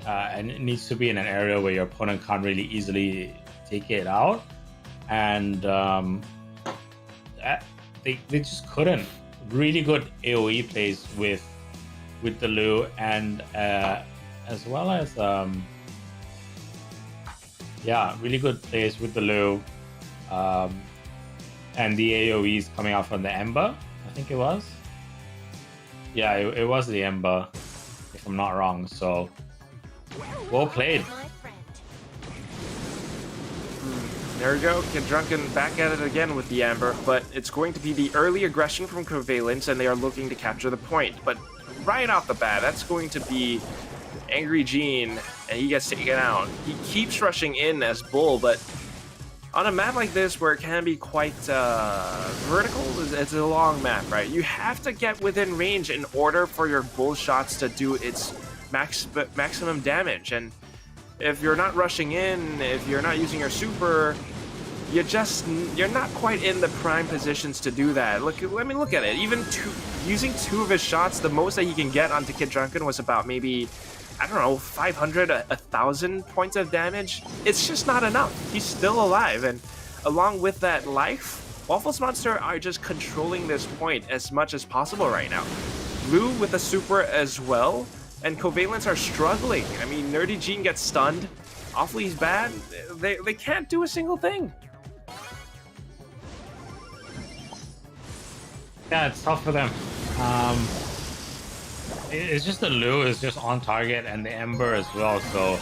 B: and it needs to be in an area where your opponent can't really easily take it out. And they just couldn't. Really good AOE plays with the Lu, and as well as really good plays with the Lu. And the AoEs coming out from the Ember, I think it was. Yeah, it was the Ember, if I'm not wrong. So, well played.
C: There we go, Kid Drunken back at it again with the Amber, but it's going to be the early aggression from Covalence, and they are looking to capture the point. But right off the bat, that's going to be Angry Gene, and he gets taken out. He keeps rushing in as Bull, but on a map like this, where it can be quite vertical, it's a long map, right? You have to get within range in order for your Bull shots to do its maximum damage. And if you're not rushing in, if you're not using your super, you're not quite in the prime positions to do that. Look at it. Even using 2 of his shots, the most that he can get onto Kid Drunken was about maybe, I don't know, 500, 1,000 points of damage. It's just not enough. He's still alive, and along with that life, Waffles Monster are just controlling this point as much as possible right now. Lu with a super as well, and Covalence are struggling. I mean, Nerdy Gene gets stunned. Awfully bad. They can't do a single thing.
B: Yeah, it's tough for them. It's just the Lu is just on target, and the Ember as well. So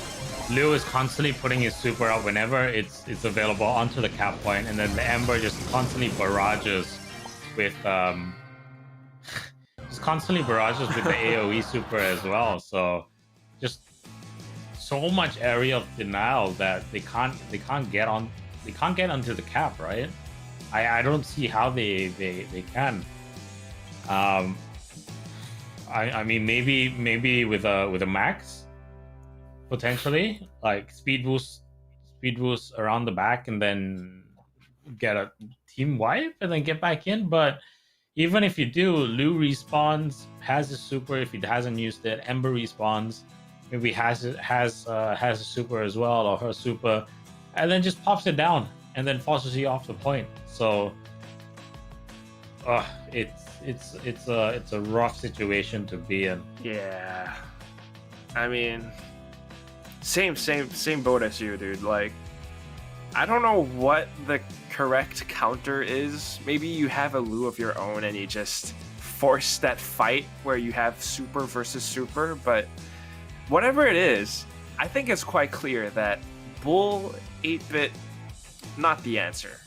B: Lu is constantly putting his super up whenever it's available onto the cap point, and then the Ember just constantly barrages with the AoE super as well. So just so much area of denial that they can't get onto the cap, right? I don't see how they can. I mean, maybe with a max, potentially, like speed boost around the back, and then get a team wipe and then get back in. But even if you do, Lu respawns, has his super if he hasn't used it. Ember respawns, maybe has a super as well, or her super, and then just pops it down and then forces you off the point. So, it's a rough situation to be in.
C: Yeah, I mean, same boat as you, dude. Like, I don't know what the correct counter is. Maybe you have a Lu of your own and you just force that fight where you have super versus super. But whatever it is, I think it's quite clear that Bull 8-bit, not the answer.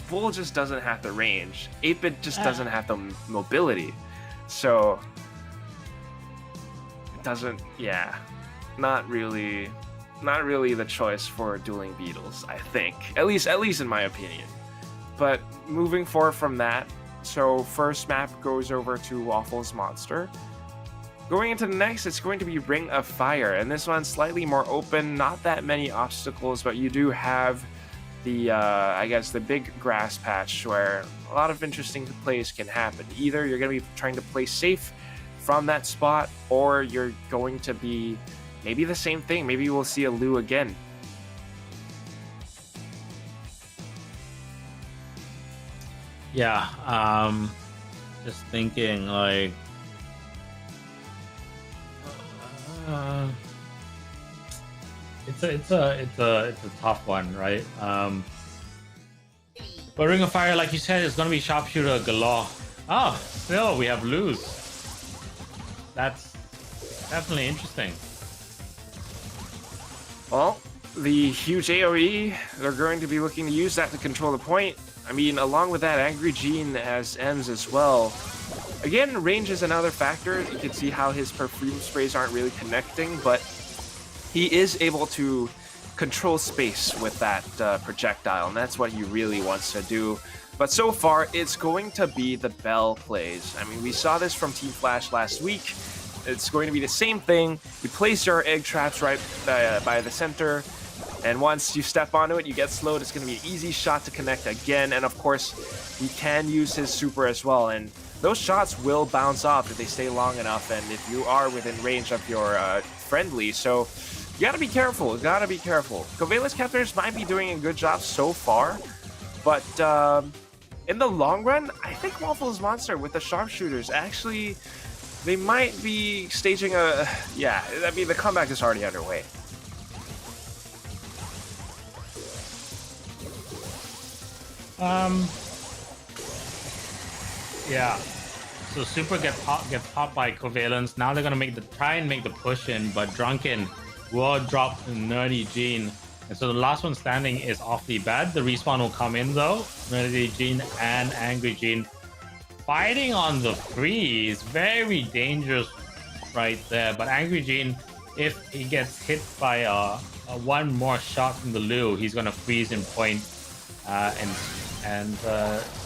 C: Bull just doesn't have the range. 8-bit just doesn't have the mobility. So it doesn't, not really the choice for dueling beetles, I think. At least in my opinion. But moving forward from that, so first map goes over to Waffles Monster. Going into the next, it's going to be Ring of Fire, and this one's slightly more open, not that many obstacles, but you do have the, I guess, the big grass patch where a lot of interesting plays can happen. Either you're going to be trying to play safe from that spot, or you're going to be maybe the same thing. Maybe we'll see a Lu again.
B: Yeah, just thinking, like, it's a tough one, right? But Ring of Fire, like you said, is gonna be sharpshooter galore. Oh, still we have Luz. That's definitely interesting.
C: Well, the huge AoE, they're going to be looking to use that to control the point. I mean, along with that, Angry Gene has M's as well. Again, range is another factor. You can see how his perfume sprays aren't really connecting, but he is able to control space with that projectile, and that's what he really wants to do. But so far, it's going to be the Bell plays. I mean, we saw this from Team Flash last week. It's going to be the same thing. You place your egg traps right by the center, and once you step onto it, you get slowed. It's going to be an easy shot to connect again, and of course, he can use his super as well, and those shots will bounce off if they stay long enough, and if you are within range of your friendly, so you gotta be careful, Covalence Captors might be doing a good job so far, but in the long run, I think Waffles Monster with the sharpshooters, actually, they might be staging a... Yeah, I mean, the comeback is already underway.
B: Yeah. So Super gets popped by Covalence. Now they're gonna try and make the push in, but Drunken will drop Nerdy Gene. And so the last one standing is awfully bad. The respawn will come in though. Nerdy Gene and Angry Gene fighting on the freeze. Very dangerous right there. But Angry Gene, if he gets hit by one more shot from the Lu, he's gonna freeze in point and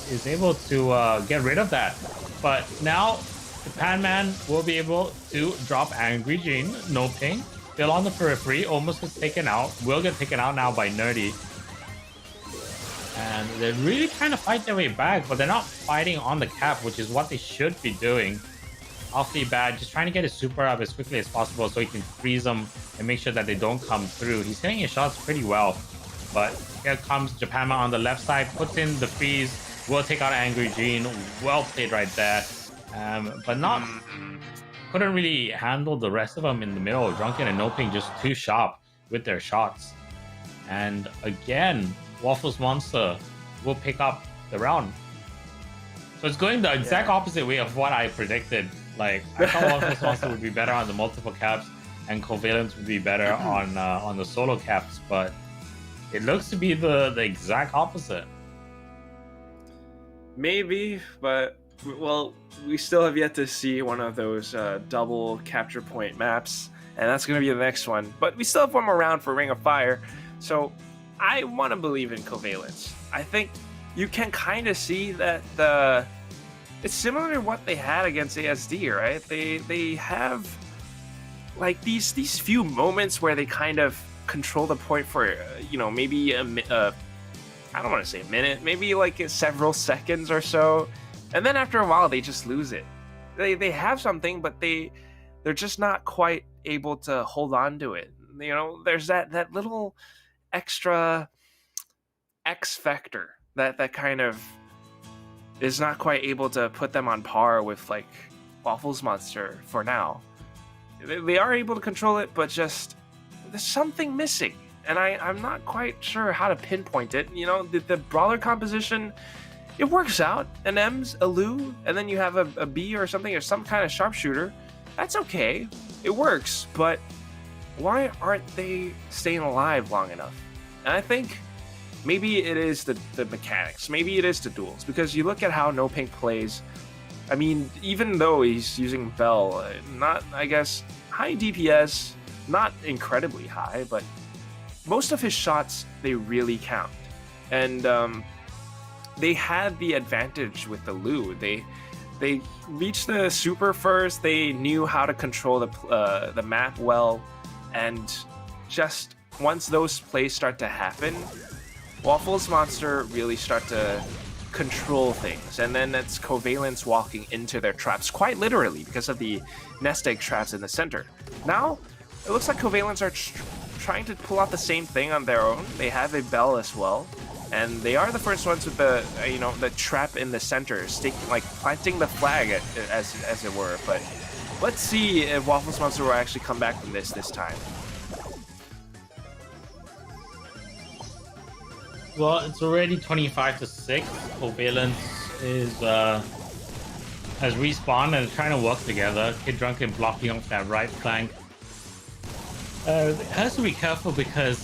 B: is able to get rid of that. But now Japan Man will be able to drop Angry Gene, no ping, still on the periphery, almost gets taken out, will get taken out now by Nerdy. And they're really trying to fight their way back, but they're not fighting on the cap, which is what they should be doing. Awfully bad, just trying to get his super up as quickly as possible so he can freeze them and make sure that they don't come through. He's hitting his shots pretty well, but here comes Japan Man on the left side, puts in the freeze, will take out Angry Gene. Well played right there, but couldn't really handle the rest of them in the middle. Drunken and No Ping just too sharp with their shots. And again, Waffles Monster will pick up the round. So it's going the exact opposite way of what I predicted. Like, I thought Waffles Monster would be better on the multiple caps and Covalence would be better on the solo caps, but it looks to be the exact opposite.
C: Maybe, but, well, we still have yet to see one of those double capture point maps, and that's going to be the next one. But we still have one more round for Ring of Fire, so I want to believe in Covalence. I think you can kind of see that it's similar to what they had against ASD, right? They have, like, these few moments where they kind of control the point for, maybe I don't want to say a minute, maybe like several seconds or so, and then after a while they just lose it. They have something, but they're just not quite able to hold on to it. There's that little extra X factor that kind of is not quite able to put them on par with like Waffles Monster for now. They are able to control it, but just there's something missing. And I'm not quite sure how to pinpoint it. The brawler composition, it works out. An M's, a Lu, and then you have a B or something, or some kind of sharpshooter. That's okay. It works, but why aren't they staying alive long enough? And I think maybe it is the mechanics. Maybe it is the duels. Because you look at how No Pink plays. I mean, even though he's using Bell, not, I guess, high DPS, not incredibly high, but most of his shots, they really count. And they had the advantage with the Lu. They reached the super first, they knew how to control the map well, and just once those plays start to happen, Waffles Monster really start to control things, and then it's Covalence walking into their traps, quite literally, because of the nest egg traps in the center. Now, it looks like Covalence are trying to pull out the same thing on their own. They have a Bell as well, and they are the first ones with the the trap in the center, planting the flag as it were. But let's see if Waffles Monster will actually come back from this time.
B: Well, it's already 25-6. Covalence has respawned and is trying to work together. Kid Drunken blocking off that right flank. Has to be careful because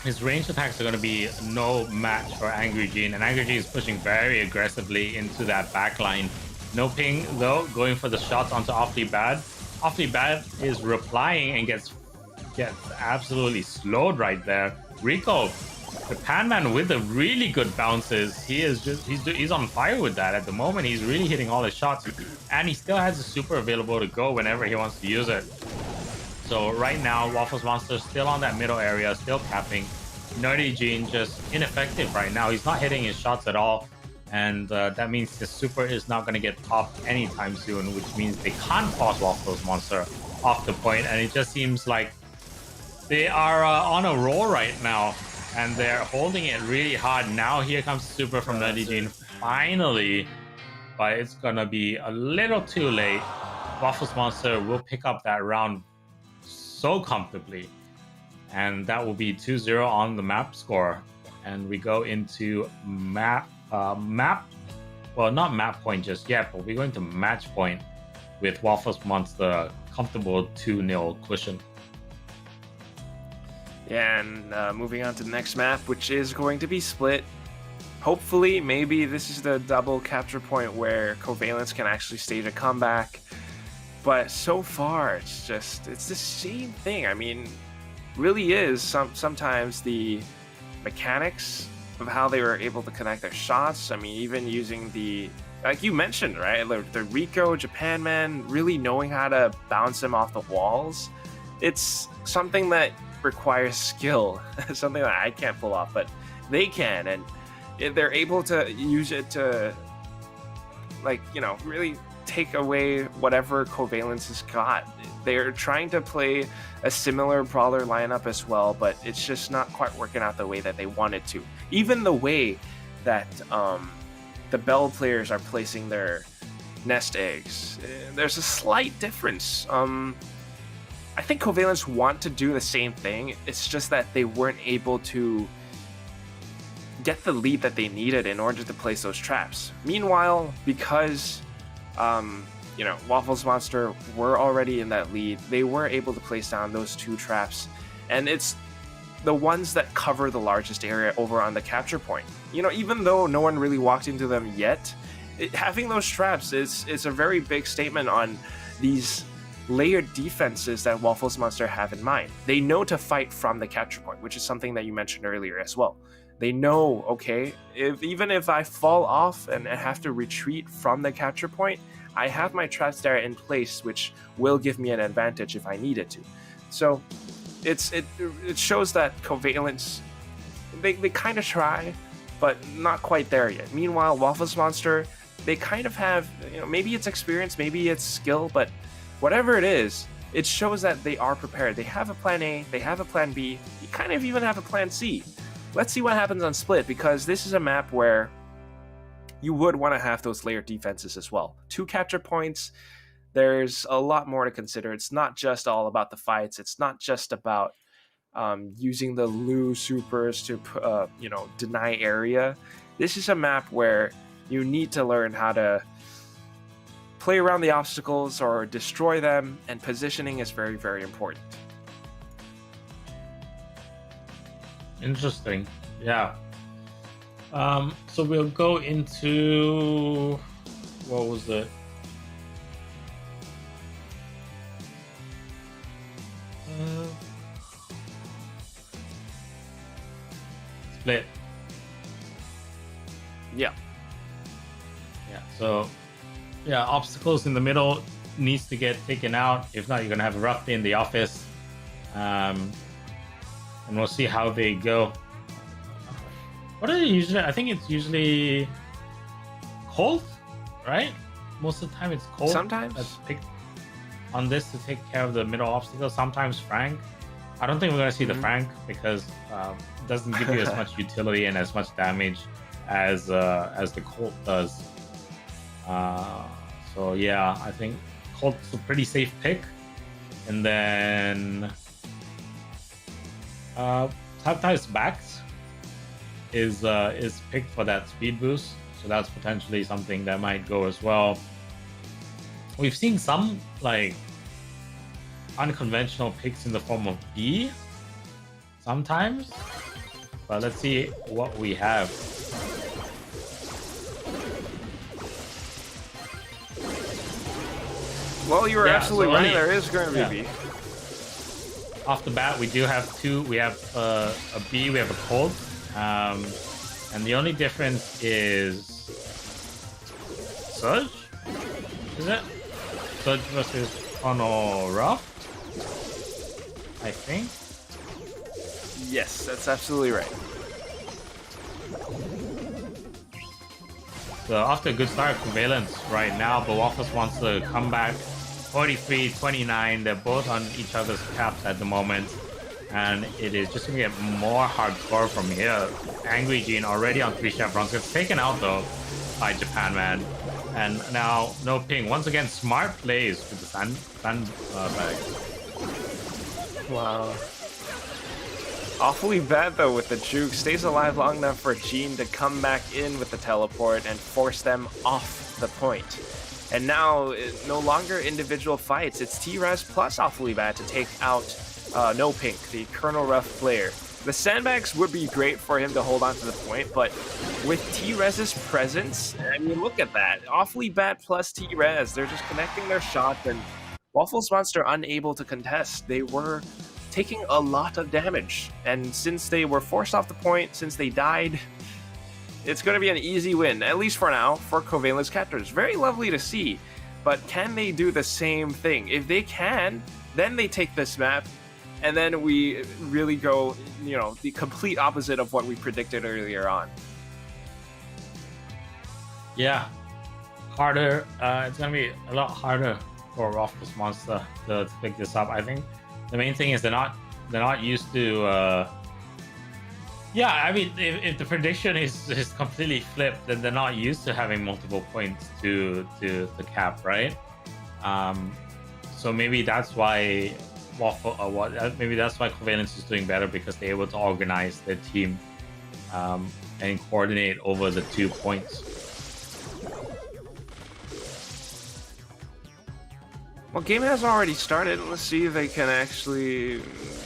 B: his ranged attacks are going to be no match for Angry Gene, and Angry Gene is pushing very aggressively into that back line. No ping though, going for the shots onto Awfully Bad. Awfully Bad is replying and gets absolutely slowed right there. Rico, the Panman with the really good bounces. He's on fire with that at the moment. He's really hitting all his shots, and he still has a super available to go whenever he wants to use it. So right now, Waffles Monster still on that middle area, still capping. Nerdy Gene just ineffective right now. He's not hitting his shots at all. And that means the super is not going to get popped anytime soon, which means they can't force Waffles Monster off the point. And it just seems like they are on a roll right now. And they're holding it really hard. Now here comes super from Nerdy Gene, finally. But it's going to be a little too late. Waffles Monster will pick up that round so comfortably. And that will be 2-0 on the map score. And we go into map, well, not map point just yet, but we're going to match point with Waffles Monster, comfortable 2-0 cushion.
C: Yeah, and moving on to the next map, which is going to be split. Hopefully, maybe this is the double capture point where Covalence can actually stage a comeback. But so far, it's the same thing. I mean, really is sometimes the mechanics of how they were able to connect their shots. I mean, even using the, like you mentioned, right, the Rico Japan Man, really knowing how to bounce him off the walls. It's something that requires skill, something that I can't pull off, but they can, and they're able to use it to, like, you know, really take away whatever Covalence has got. They're trying to play a similar brawler lineup as well, but it's just not quite working out the way that they wanted to. Even the way that the Bell players are placing their nest eggs, there's a slight difference. I think Covalence want to do the same thing. It's just that they weren't able to get the lead that they needed in order to place those traps. Meanwhile, because you know, Waffles Monster were already in that lead, they were able to place down those two traps, and it's the ones that cover the largest area over on the capture point. You know, even though no one really walked into them yet, having those traps is a very big statement on these layered defenses that Waffles Monster have in mind. They know to fight from the capture point, which is something that you mentioned earlier as well. They know, okay, even if I fall off and have to retreat from the capture point, I have my traps there in place, which will give me an advantage if I needed to. So it shows that Covalence, they kind of try, but not quite there yet. Meanwhile, Waffles Monster, they kind of have, you know, maybe it's experience, maybe it's skill, but whatever it is, it shows that they are prepared. They have a plan A, they have a plan B, you kind of even have a plan C. Let's see what happens on Split, because this is a map where you would want to have those layered defenses as well. 2 capture points, there's a lot more to consider. It's not just all about the fights. It's not just about using the Lu supers to, you know, deny area. This is a map where you need to learn how to play around the obstacles or destroy them, and positioning is very, very important.
B: Interesting. Yeah. So we'll go into, what was it? Split.
C: Yeah.
B: Yeah. So, yeah, obstacles in the middle needs to get taken out. If not, you're gonna have a rough day in the office. And we'll see how they go. What are they usually? I think it's usually Colt, right? Most of the time it's Colt.
C: Sometimes
B: that's picked on this to take care of the middle obstacle. Sometimes Frank. I don't think we're gonna see the Frank, because it doesn't give you as much utility and as much damage as the Colt does. So yeah, I think Colt's a pretty safe pick. And then Taptai's Backs is picked for that speed boost, so that's potentially something that might go as well. We've seen some like unconventional picks in the form of B sometimes, but let's see what we have.
C: Well, you were
B: Yeah,
C: absolutely
B: so
C: right.
B: only-
C: There is going to be
B: yeah.
C: a B.
B: Off the bat, we do have two. We have a B, we have a Colt. And the only difference is Surge? Is it? Surge versus Ono Rough? I think.
C: Yes, that's absolutely right.
B: So after a good start, Covalence right now, but Waffles wants to come back. 43-29. They're both on each other's caps at the moment. And it is just going to get more hardcore from here. Angry Gene already on 3 chevrons. Gets taken out though by Japan Man. And now no ping. Once again, smart plays with the sandbag.
C: Wow. Awfully bad though with the juke. Stays alive long enough for Gene to come back in with the teleport and force them off the point. And now, no longer individual fights. It's T-Res plus Awfully Bad to take out No Pink, the Colonel Ruff player. The sandbags would be great for him to hold on to the point, but with T-Res's presence, I mean, look at that. Awfully Bad plus T-Res. They're just connecting their shots, and Waffles Monster unable to contest. They were taking a lot of damage, and since they were forced off the point, since they died, it's going to be an easy win, at least for now, for Covalence Captors. Very lovely to see, but can they do the same thing? If they can, then they take this map, and then we really go, you know, the complete opposite of what we predicted earlier on.
B: Yeah, harder. It's gonna be a lot harder for Waffles Monster to pick this up. I think the main thing is they're not used to. Yeah, I mean, if the prediction is completely flipped, then they're not used to having multiple points to cap, right? So maybe that's why maybe that's why Covalence is doing better, because they're able to organize their team and coordinate over the 2 points.
C: Well, game has already started. Let's see if they can actually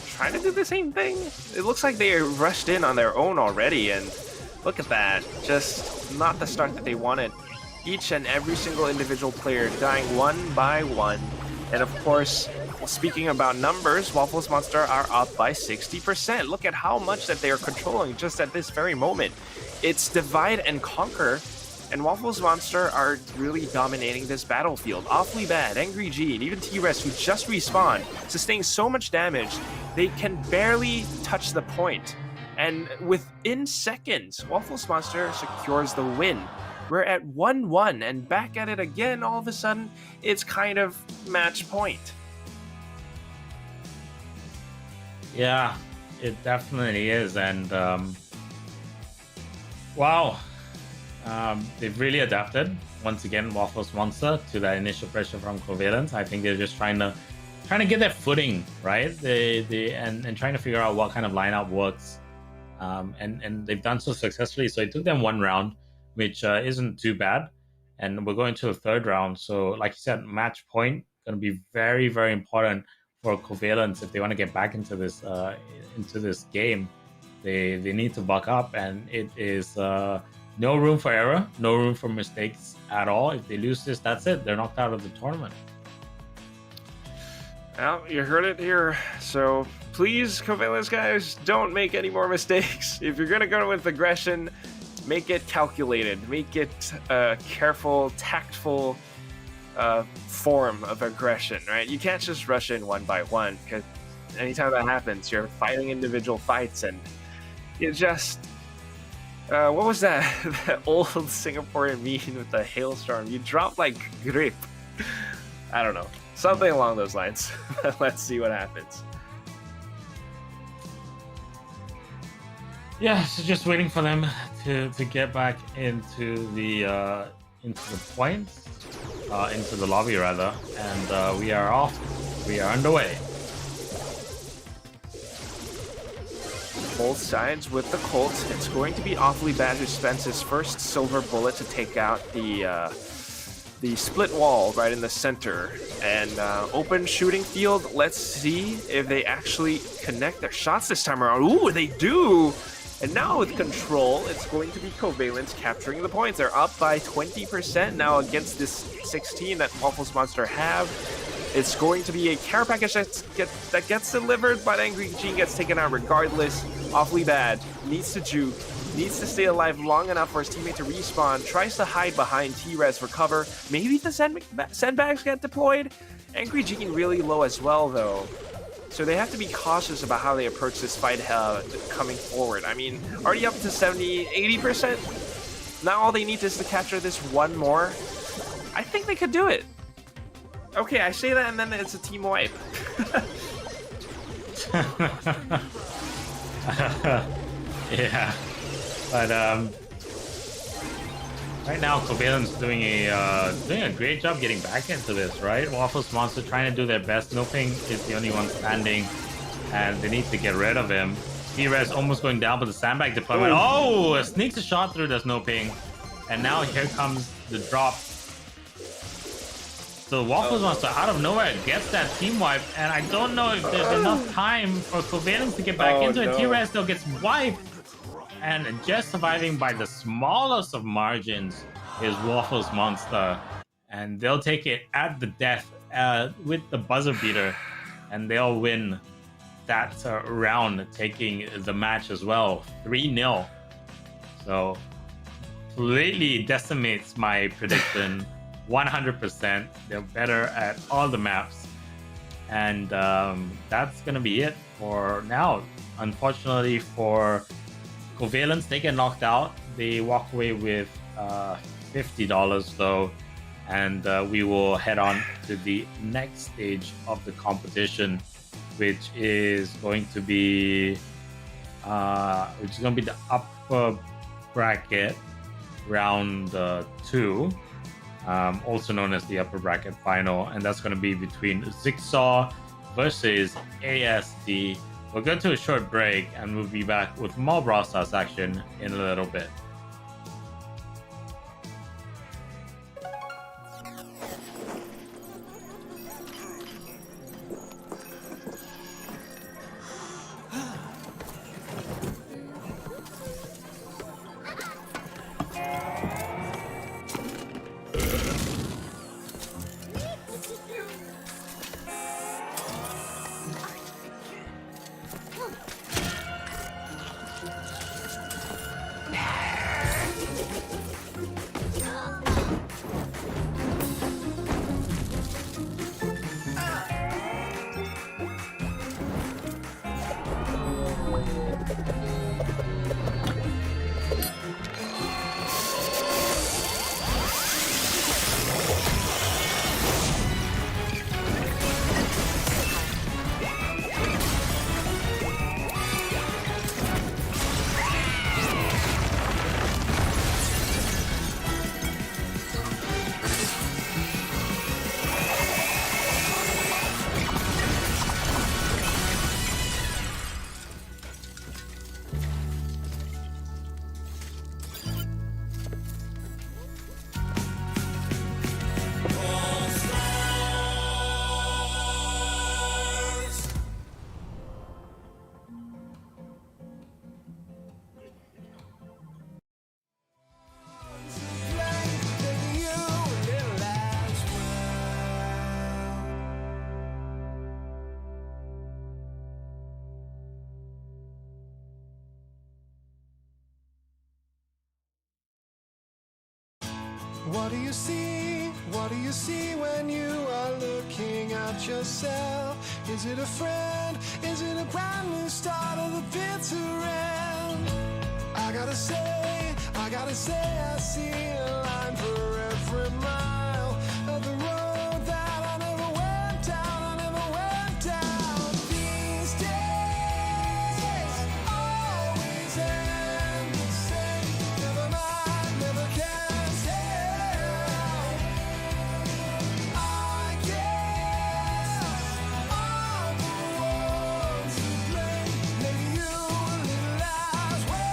C: try to do the same thing. It looks like they rushed in on their own already, and look at that. Just not the start that they wanted. Each and every single individual player dying one by one. And of course, speaking about numbers, Waffles Monster are up by 60%. Look at how much that they are controlling just at this very moment. It's divide and conquer, and Waffles Monster are really dominating this battlefield. Awfully Bad, Angry Gene, even T-Res, who just respawned, sustain so much damage, they can barely touch the point. And within seconds, Waffles Monster secures the win. We're at 1-1, and back at it again, all of a sudden, it's kind of match point.
B: Yeah, it definitely is, and wow. They've really adapted once again, Waffles Monster, to that initial pressure from Covalence. I think they're just trying to get their footing, right? And trying to figure out what kind of lineup works. And they've done so successfully. So it took them 1 round, which isn't too bad. And we're going to the 3rd round. So like you said, match point going to be very, very important for Covalence if they want to get back into this game. They need to buck up, and it is no room for error, no room for mistakes at all. If they lose this, that's it. They're knocked out of the tournament.
C: Well, you heard it here. So please, Covalence guys, don't make any more mistakes. If you're going to go with aggression, make it calculated. Make it a careful, tactful form of aggression, right? You can't just rush in one by one, because anytime that happens, you're fighting individual fights, and it just... what was that? That old Singaporean meme with the hailstorm? You drop like grip. I don't know. Something along those lines. Let's see what happens.
B: Yeah, so just waiting for them to get back into the points, into the lobby rather, and we are off. We are underway.
C: Both sides with the Colt. It's going to be Awfully Bad who spends his first silver bullet to take out the split wall right in the center. And open shooting field. Let's see if they actually connect their shots this time around. Ooh, they do! And now with control, it's going to be Covalence capturing the points. They're up by 20% now against this 16 that Waffles Monster have. It's going to be a care package that gets delivered, but Angry Gene gets taken out regardless. Awfully bad. Needs to juke. Needs to stay alive long enough for his teammate to respawn. Tries to hide behind T-Res for cover. Maybe the sandbags get deployed. Angry Gene really low as well, though. So they have to be cautious about how they approach this fight coming forward. I mean, already up to 70, 80%. Now all they need is to capture this one more. I think they could do it. Okay, I say that and then it's a team wipe.
B: Yeah, but right now Covalent's doing a great job getting back into this, right? Waffles Monster trying to do their best. Noping is the only one standing, and they need to get rid of him. T-Res almost going down, but the sandbag deployment. Oh, sneaks a shot through. There's Noping, and now here comes the drop. So Waffles Monster out of nowhere gets that team wipe, and I don't know if there's enough time for Covalence to get back into it. T-Res still gets wiped. And just surviving by the smallest of margins is Waffles Monster. And they'll take it at the death with the buzzer beater. And they'll win that round, taking the match as well. 3-0. So, completely decimates my prediction. 100%. They're better at all the maps. And that's going to be it for now. Unfortunately for Covalence, they get knocked out. They walk away with $50 though, and we will head on to the next stage of the competition, which is going to be the upper bracket round 2, also known as the upper bracket final, and that's going to be between Zigsaw versus ASD. We'll go to a short break and we'll be back with more Brawl Stars action in a little bit.
A: What do you see? What do you see when you are looking at yourself? Is it a friend? Is it a brand new start of the bitter end? I gotta say, I see a line for every mile of the road that I never went down. These days always end the same. Never mind, never can tell. I guess I'm the one to blame. Maybe you a little as well.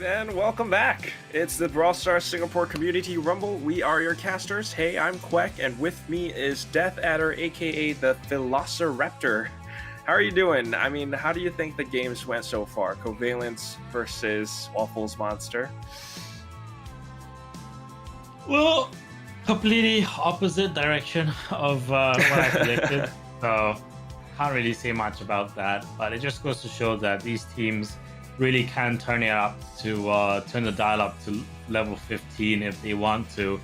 C: And welcome back. It's the Brawl Stars Singapore Community Rumble. We are your casters. Hey, I'm Quek, and with me is Death Adder, aka the Velociraptor. How are you doing? I mean, how do you think the games went so far? Covalence versus Waffles Monster.
B: Well, completely opposite direction of what I predicted. So can't really say much about that. But it just goes to show that these teams really can turn the dial up to level 15 if they want to.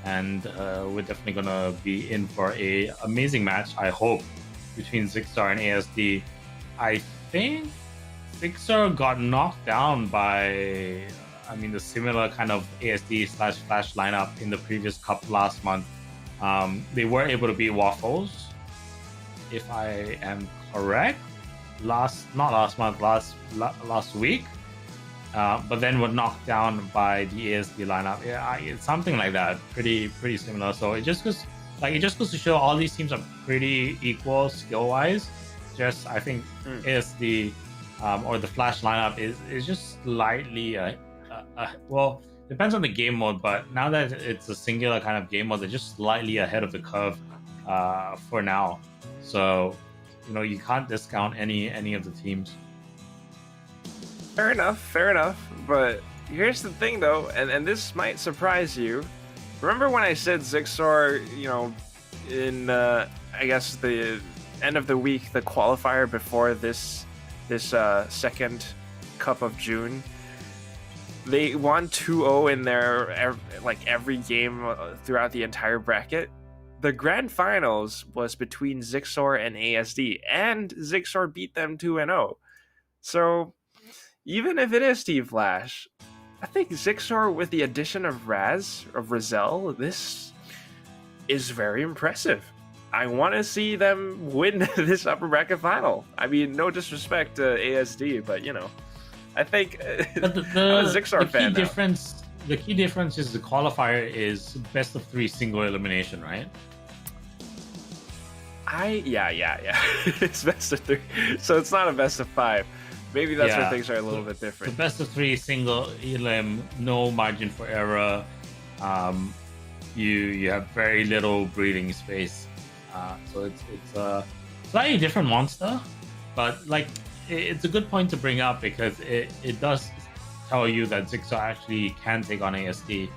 B: And we're definitely gonna be in for a amazing match, I hope, between Zixar and ASD. I think Zixar got knocked down by, the similar kind of ASD/Flash lineup in the previous cup last month. They were able to beat Waffles, if I am correct. Last week, but then were knocked down by the ASD lineup. Yeah, it's something like that. Pretty similar. So it just goes to show all these teams are pretty equal skill wise. Just I think ASD or the Flash lineup is just slightly well, depends on the game mode, but now that it's a singular kind of game mode, they're just slightly ahead of the curve for now. So you can't discount any of the teams.
C: Fair enough. But here's the thing, though, and this might surprise you. Remember when I said Zixar, in I guess the end of the week, the qualifier before this second Cup of June, they won 2-0 in their every game throughout the entire bracket. The grand finals was between Zixar and ASD, and Zixar beat them 2-0. So even if it is Team Flash, I think Zixar, with the addition of Razel, this is very impressive. I want to see them win this upper bracket final. I mean, no disrespect to ASD, but I think I'm a Zixar fan now.
B: The key difference is the qualifier is best of 3 single elimination, right?
C: Yeah. It's best of 3, so it's not a best of 5. Maybe that's where things are a little bit different.
B: The best of 3 single elim, no margin for error. You have very little breathing space, so it's a slightly different monster. But it's a good point to bring up because it does tell you that Zixar actually can take on ASD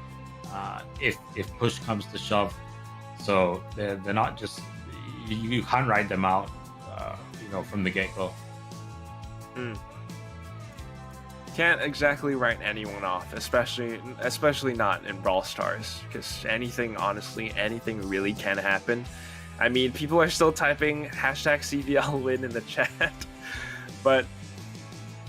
B: if push comes to shove. So they're not just. You can't ride them out, from the get-go.
C: Can't exactly write anyone off, especially not in Brawl Stars, because anything really can happen. I mean, people are still typing #CVL win in the chat, but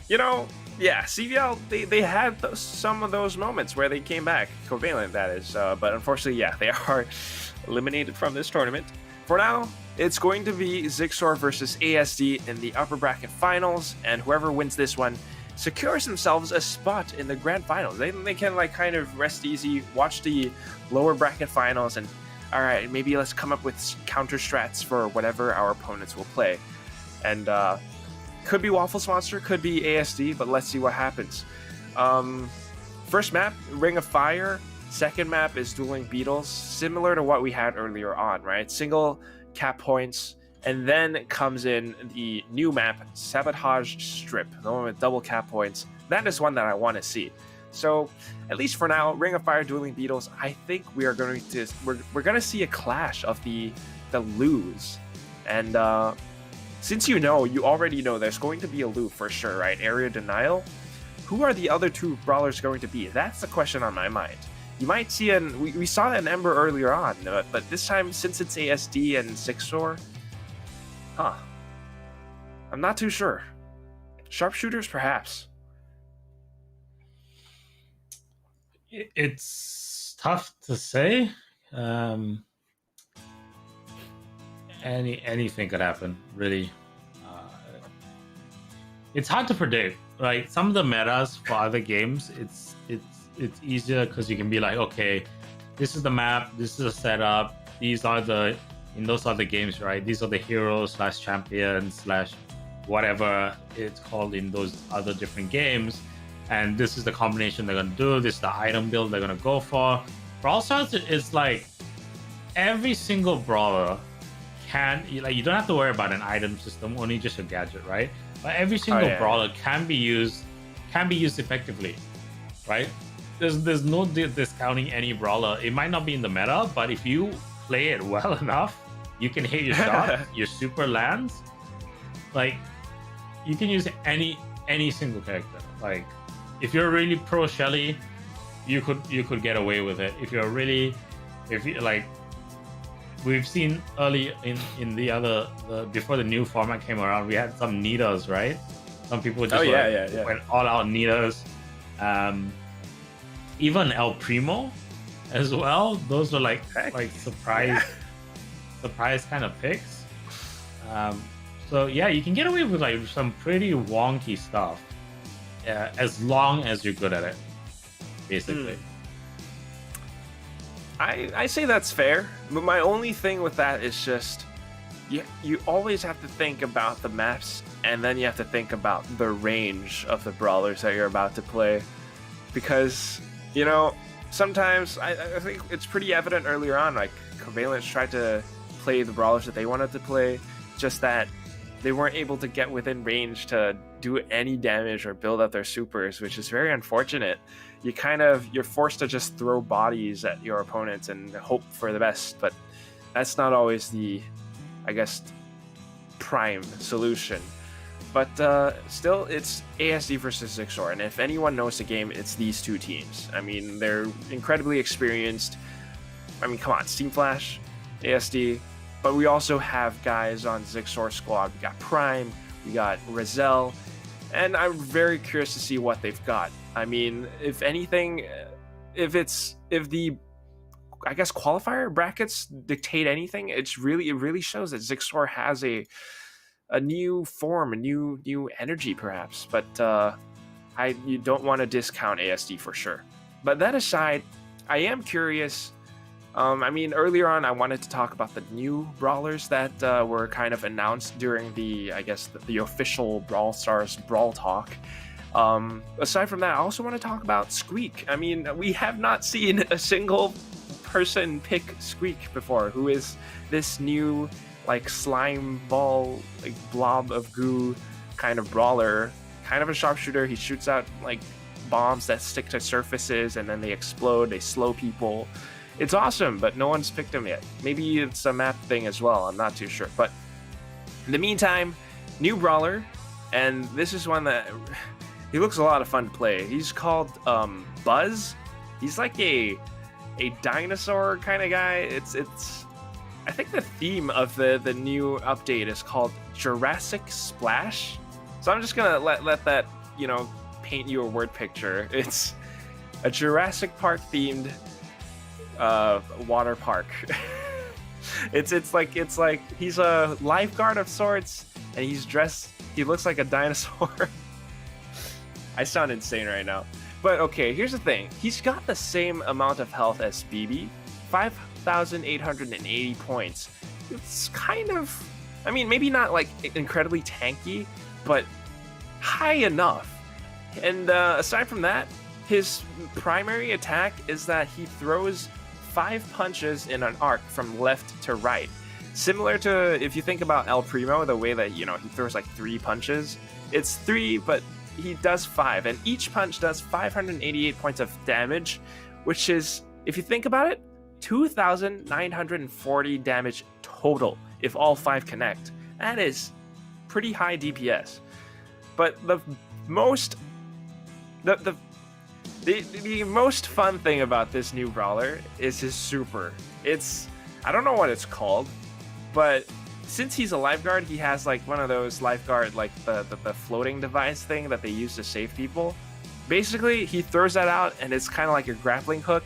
C: CVL they had some of those moments where they came back, Covalent that is, but unfortunately, they are eliminated from this tournament. For now, it's going to be Zixar versus ASD in the upper bracket finals, and whoever wins this one secures themselves a spot in the grand finals. They can kind of rest easy, watch the lower bracket finals, and all right, maybe let's come up with counter strats for whatever our opponents will play. And could be Waffles Monster, could be ASD, but let's see what happens. First map, Ring of Fire. Second map is Dueling Beetles, similar to what we had earlier on, right? Single cap points, and then comes in the new map, Sabotage Strip, the one with double cap points. That is one that I want to see. So, at least for now, Ring of Fire, Dueling Beetles, I think we're going to see a clash of the lose. And since you already know there's going to be a loop for sure, right? Area Denial. Who are the other 2 brawlers going to be? That's the question on my mind. You might see we saw an Ember earlier on, but this time, since it's ASD and Zixar, I'm not too sure. Sharpshooters, perhaps.
B: It's tough to say. Anything could happen, really. It's hard to predict. Like some of the metas for other games, it's easier because you can be like, okay, this is the map, this is a setup, these are in those other games, right? These are the heroes / champions / whatever it's called in those other different games. and this is the combination they're gonna do. This is the item build they're gonna go for. Brawl Stars is like every single brawler you don't have to worry about an item system, only just a gadget, right? But every single brawler can be used effectively, right? There's no discounting any brawler. It might not be in the meta, but if you play it well enough, you can hit your shot, your super lands. Like, you can use any single character. Like, if you're really pro Shelly, you could get away with it. If you like, we've seen early in the before the new format came around, we had some Nidas, right? Some people just went all out Nidas. Even El Primo as well. Those were like surprise kind of picks. So yeah, you can get away with like some pretty wonky stuff, as long as you're good at it, basically.
C: I say that's fair, but my only thing with that is just you always have to think about the maps, and then you have to think about the range of the brawlers that you're about to play, because sometimes I think it's pretty evident earlier on, like Covalence tried to play the brawlers that they wanted to play, just that they weren't able to get within range to do any damage or build up their supers, which is very unfortunate. You're forced to just throw bodies at your opponents and hope for the best, but that's not always the, I guess, prime solution. But still, it's ASD versus Zixor, and if anyone knows the game, it's these two teams. I mean, they're incredibly experienced. I mean, come on, Steam Flash, ASD, but we also have guys on Zixor squad. We got Prime, we got Rizal, and I'm very curious to see what they've got. I mean, if anything, if the, I guess, qualifier brackets dictate anything, it really shows that Zixor has a new form, a new energy, perhaps. But you don't want to discount ASD for sure. But that aside, I am curious. I mean, earlier on, I wanted to talk about the new brawlers that were kind of announced during the official Brawl Stars Brawl Talk. Aside from that, I also want to talk about Squeak. I mean, we have not seen a single person pick Squeak before, who is this new, like, slime ball, like, blob of goo kind of brawler, kind of a sharpshooter. He shoots out, like, bombs that stick to surfaces and then they explode, they slow people. It's awesome, but no one's picked him yet. Maybe it's a map thing as well, I'm not too sure. But in the meantime, new brawler, and this is one that he looks a lot of fun to play. He's called Buzz. He's like a dinosaur kind of guy. It's I think the theme of the new update is called Jurassic Splash. So I'm just gonna let that paint you a word picture. It's a Jurassic Park themed water park. it's like he's a lifeguard of sorts, and he looks like a dinosaur. I sound insane right now. But okay, here's the thing. He's got the same amount of health as BB, 5,880 points. It's kind of, I mean, maybe not like incredibly tanky, but high enough. And aside from that, his primary attack is that he throws 5 punches in an arc from left to right. Similar to, if you think about El Primo, the way that, he throws like 3 punches. It's 3, but he does 5, and each punch does 588 points of damage, which is, if you think about it, 2,940 damage total if all 5 connect. That is pretty high DPS. But the most fun thing about this new brawler is his super. I don't know what it's called, but since he's a lifeguard, he has like one of those lifeguard, like the floating device thing that they use to save people. Basically, he throws that out, and it's kind of like your grappling hook.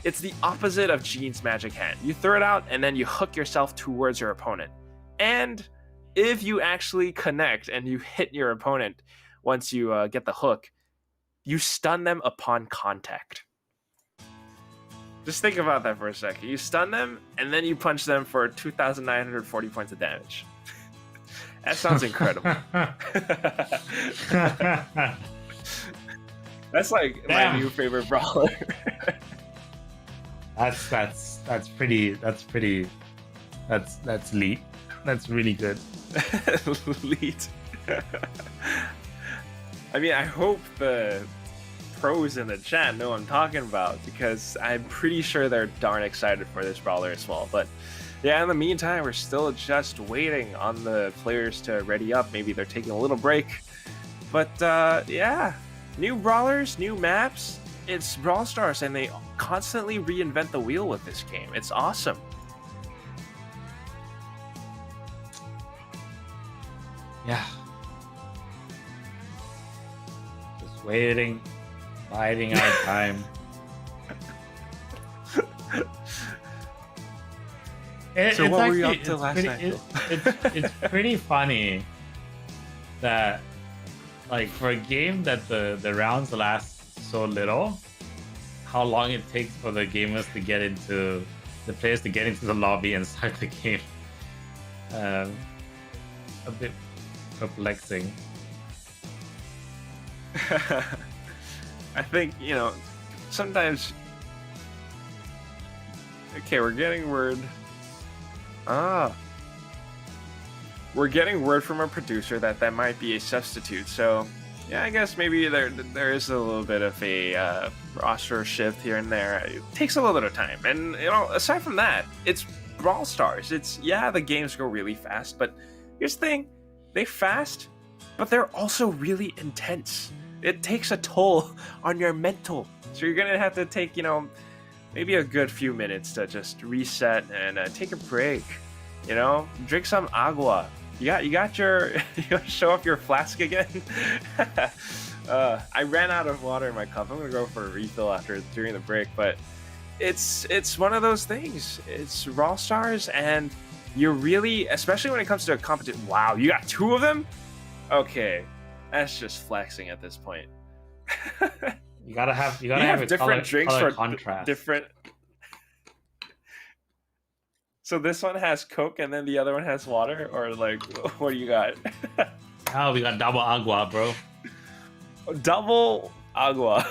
C: It's the opposite of Gene's magic hand. You throw it out, and then you hook yourself towards your opponent. And if you actually connect and you hit your opponent once you get the hook, you stun them upon contact. Just think about that for a second. You stun them, and then you punch them for 2,940 points of damage. That sounds incredible. That's like
B: Damn.
C: my new favorite brawler.
B: That's pretty. That's elite. That's really good.
C: Elite. I mean, I hope the pros in the chat know what I'm talking about, because I'm pretty sure they're darn excited for this brawler as well. But yeah, in the meantime, we're still just waiting on the players to ready up. Maybe they're taking a little break. But yeah, new brawlers, new maps. It's Brawl Stars, and they constantly reinvent the wheel with this game. It's awesome.
B: Yeah. Just waiting, biding our time.
C: So what were you up to last night?
B: It's pretty funny that, like, for a game that the rounds last so little, how long it takes for the gamers to get into the players to get into the lobby and start the game. A bit perplexing.
C: I think, you know, sometimes. Okay, we're getting word. We're getting word from our producer that might be a substitute. So, yeah, I guess maybe there is a little bit of a roster shift here and there. It takes a little bit of time, and you know, aside from that, it's Brawl Stars. It's, yeah, the games go really fast, but here's the thing: they fast, but they're also really intense. It takes a toll on your mental, so you're gonna have to take, you know, maybe a good few minutes to just reset and take a break. You know, drink some agua. You got your you gotta show off your flask again. I ran out of water in my cup. I'm gonna go for a refill during the break, but it's one of those things. It's Brawl Stars, and you really, especially when it comes to a competition. Wow, you got two of them? Okay, that's just flexing at this point.
B: You gotta have
C: different drinks for
B: contrast.
C: Different. So this one has Coke and then the other one has water, or like, what do you got?
B: Oh, we got double agua, bro.
C: Double agua.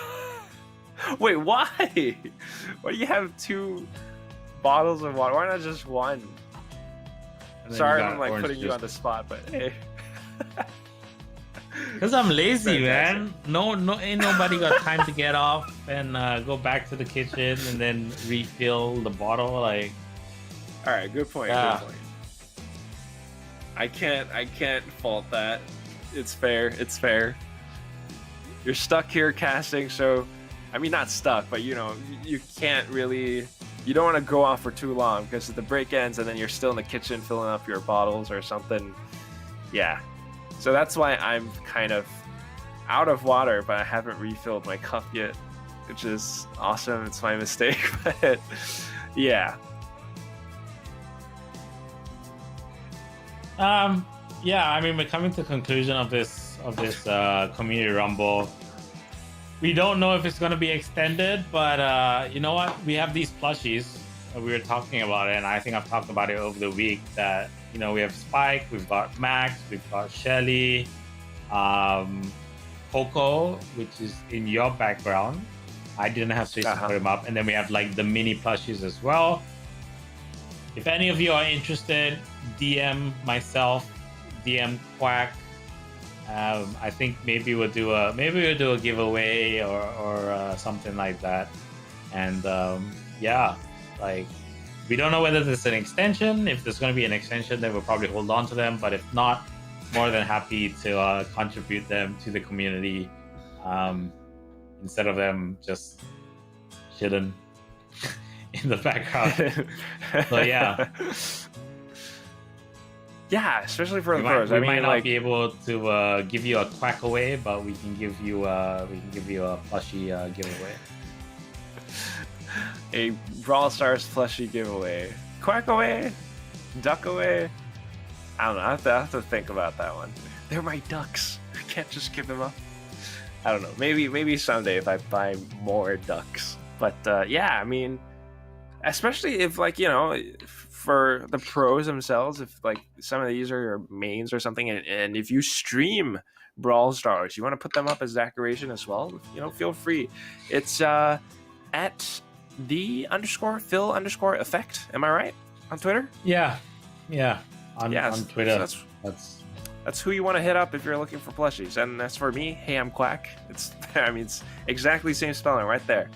C: Wait, why? Why do you have two bottles of water? Why not just one? Sorry, I'm like putting you on the spot, but hey.
B: Because I'm lazy, man. No, ain't nobody got time to get off and go back to the kitchen and then refill the bottle. Like,
C: all right, good point.
B: Yeah.
C: Good point. I can't fault that. It's fair. It's fair. You're stuck here casting, so I mean, not stuck, but you know, you can't really. You don't want to go off for too long because the break ends and then you're still in the kitchen filling up your bottles or something. Yeah. So that's why I'm kind of out of water, but I haven't refilled my cup yet, which is awesome. It's my mistake, but yeah.
B: Yeah, I mean, we're coming to the conclusion of this community rumble. We don't know if it's going to be extended, but you know what? We have these plushies. We were talking about it, and I think I've talked about it over the week that, you know, we have Spike, we've got Max, we've got Shelly, Coco, which is in your background. I didn't have space to put him up. And then we have like the mini plushies as well. If any of you are interested, DM myself, DM Quack. I think maybe we'll do a giveaway or something like that. And yeah, like, we don't know whether there's an extension. If there's going to be an extension, then we'll probably hold on to them. But if not, more than happy to contribute them to the community instead of them just chilling in the background. So yeah.
C: Yeah, especially for the pros.
B: We might not be able to give you a quack away, but we can give you a plushie giveaway.
C: A Brawl Stars plushie giveaway. Quack away, duck away. I don't know. I have to think about that one. They're my ducks. I can't just give them up. I don't know. Maybe someday if I buy more ducks. But yeah, I mean, especially if, like, you know, for the pros themselves, if like some of these are your mains or something, and if you stream Brawl stars. You want to put them up as decoration as well? Feel free. It's at _Phil_effect. Am I right on Twitter?
B: Yeah. On Twitter.
C: So that's who you want to hit up if you're looking for plushies. And as for me, hey, I'm Quack. It's exactly the same spelling right there.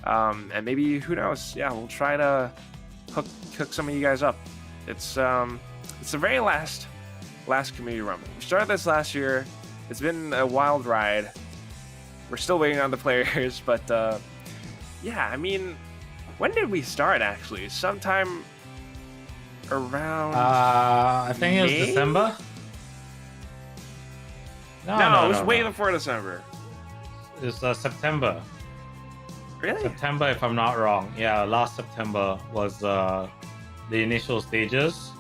C: And maybe, who knows? Yeah, we'll try to hook some of you guys up. It's the very last community rumble. We started this last year. It's been a wild ride. We're still waiting on the players, but yeah, when did we start actually? Sometime around
B: I think it was December.
C: No, it was way before December.
B: It was September.
C: Really?
B: September, if I'm not wrong. Yeah, last September was the initial stages.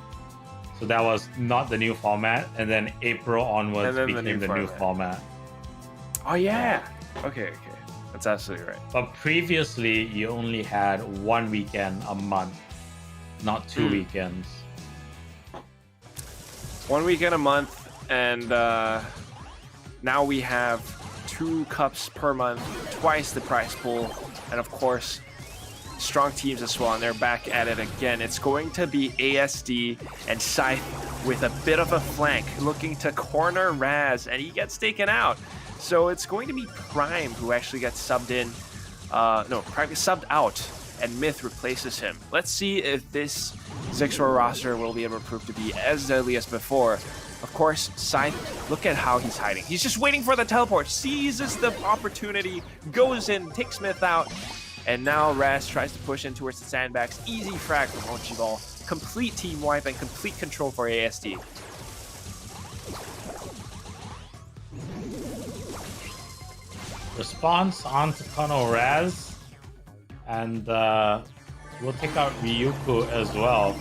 B: So that was not the new format, and then April onwards became the new format.
C: Oh yeah. Okay. That's absolutely right.
B: But previously, you only had 1 weekend a month, not 2 weekends.
C: 1 weekend a month, and now we have 2 cups per month, twice the prize pool, and of course, strong teams as well, and they're back at it again. It's going to be ASD and Scythe with a bit of a flank, looking to corner Raz, and he gets taken out. So it's going to be Prime who actually gets subbed in. Prime gets subbed out, and Myth replaces him. Let's see if this Zixor roster will be able to prove to be as deadly as before. Of course, Scythe, look at how he's hiding. He's just waiting for the teleport, seizes the opportunity, goes in, takes Smith out, and now Raz tries to push in towards the sandbags. Easy frag from Mochiball. Complete team wipe and complete control for ASD.
B: Response onto Kono Raz, and we'll take out Ryuku as well.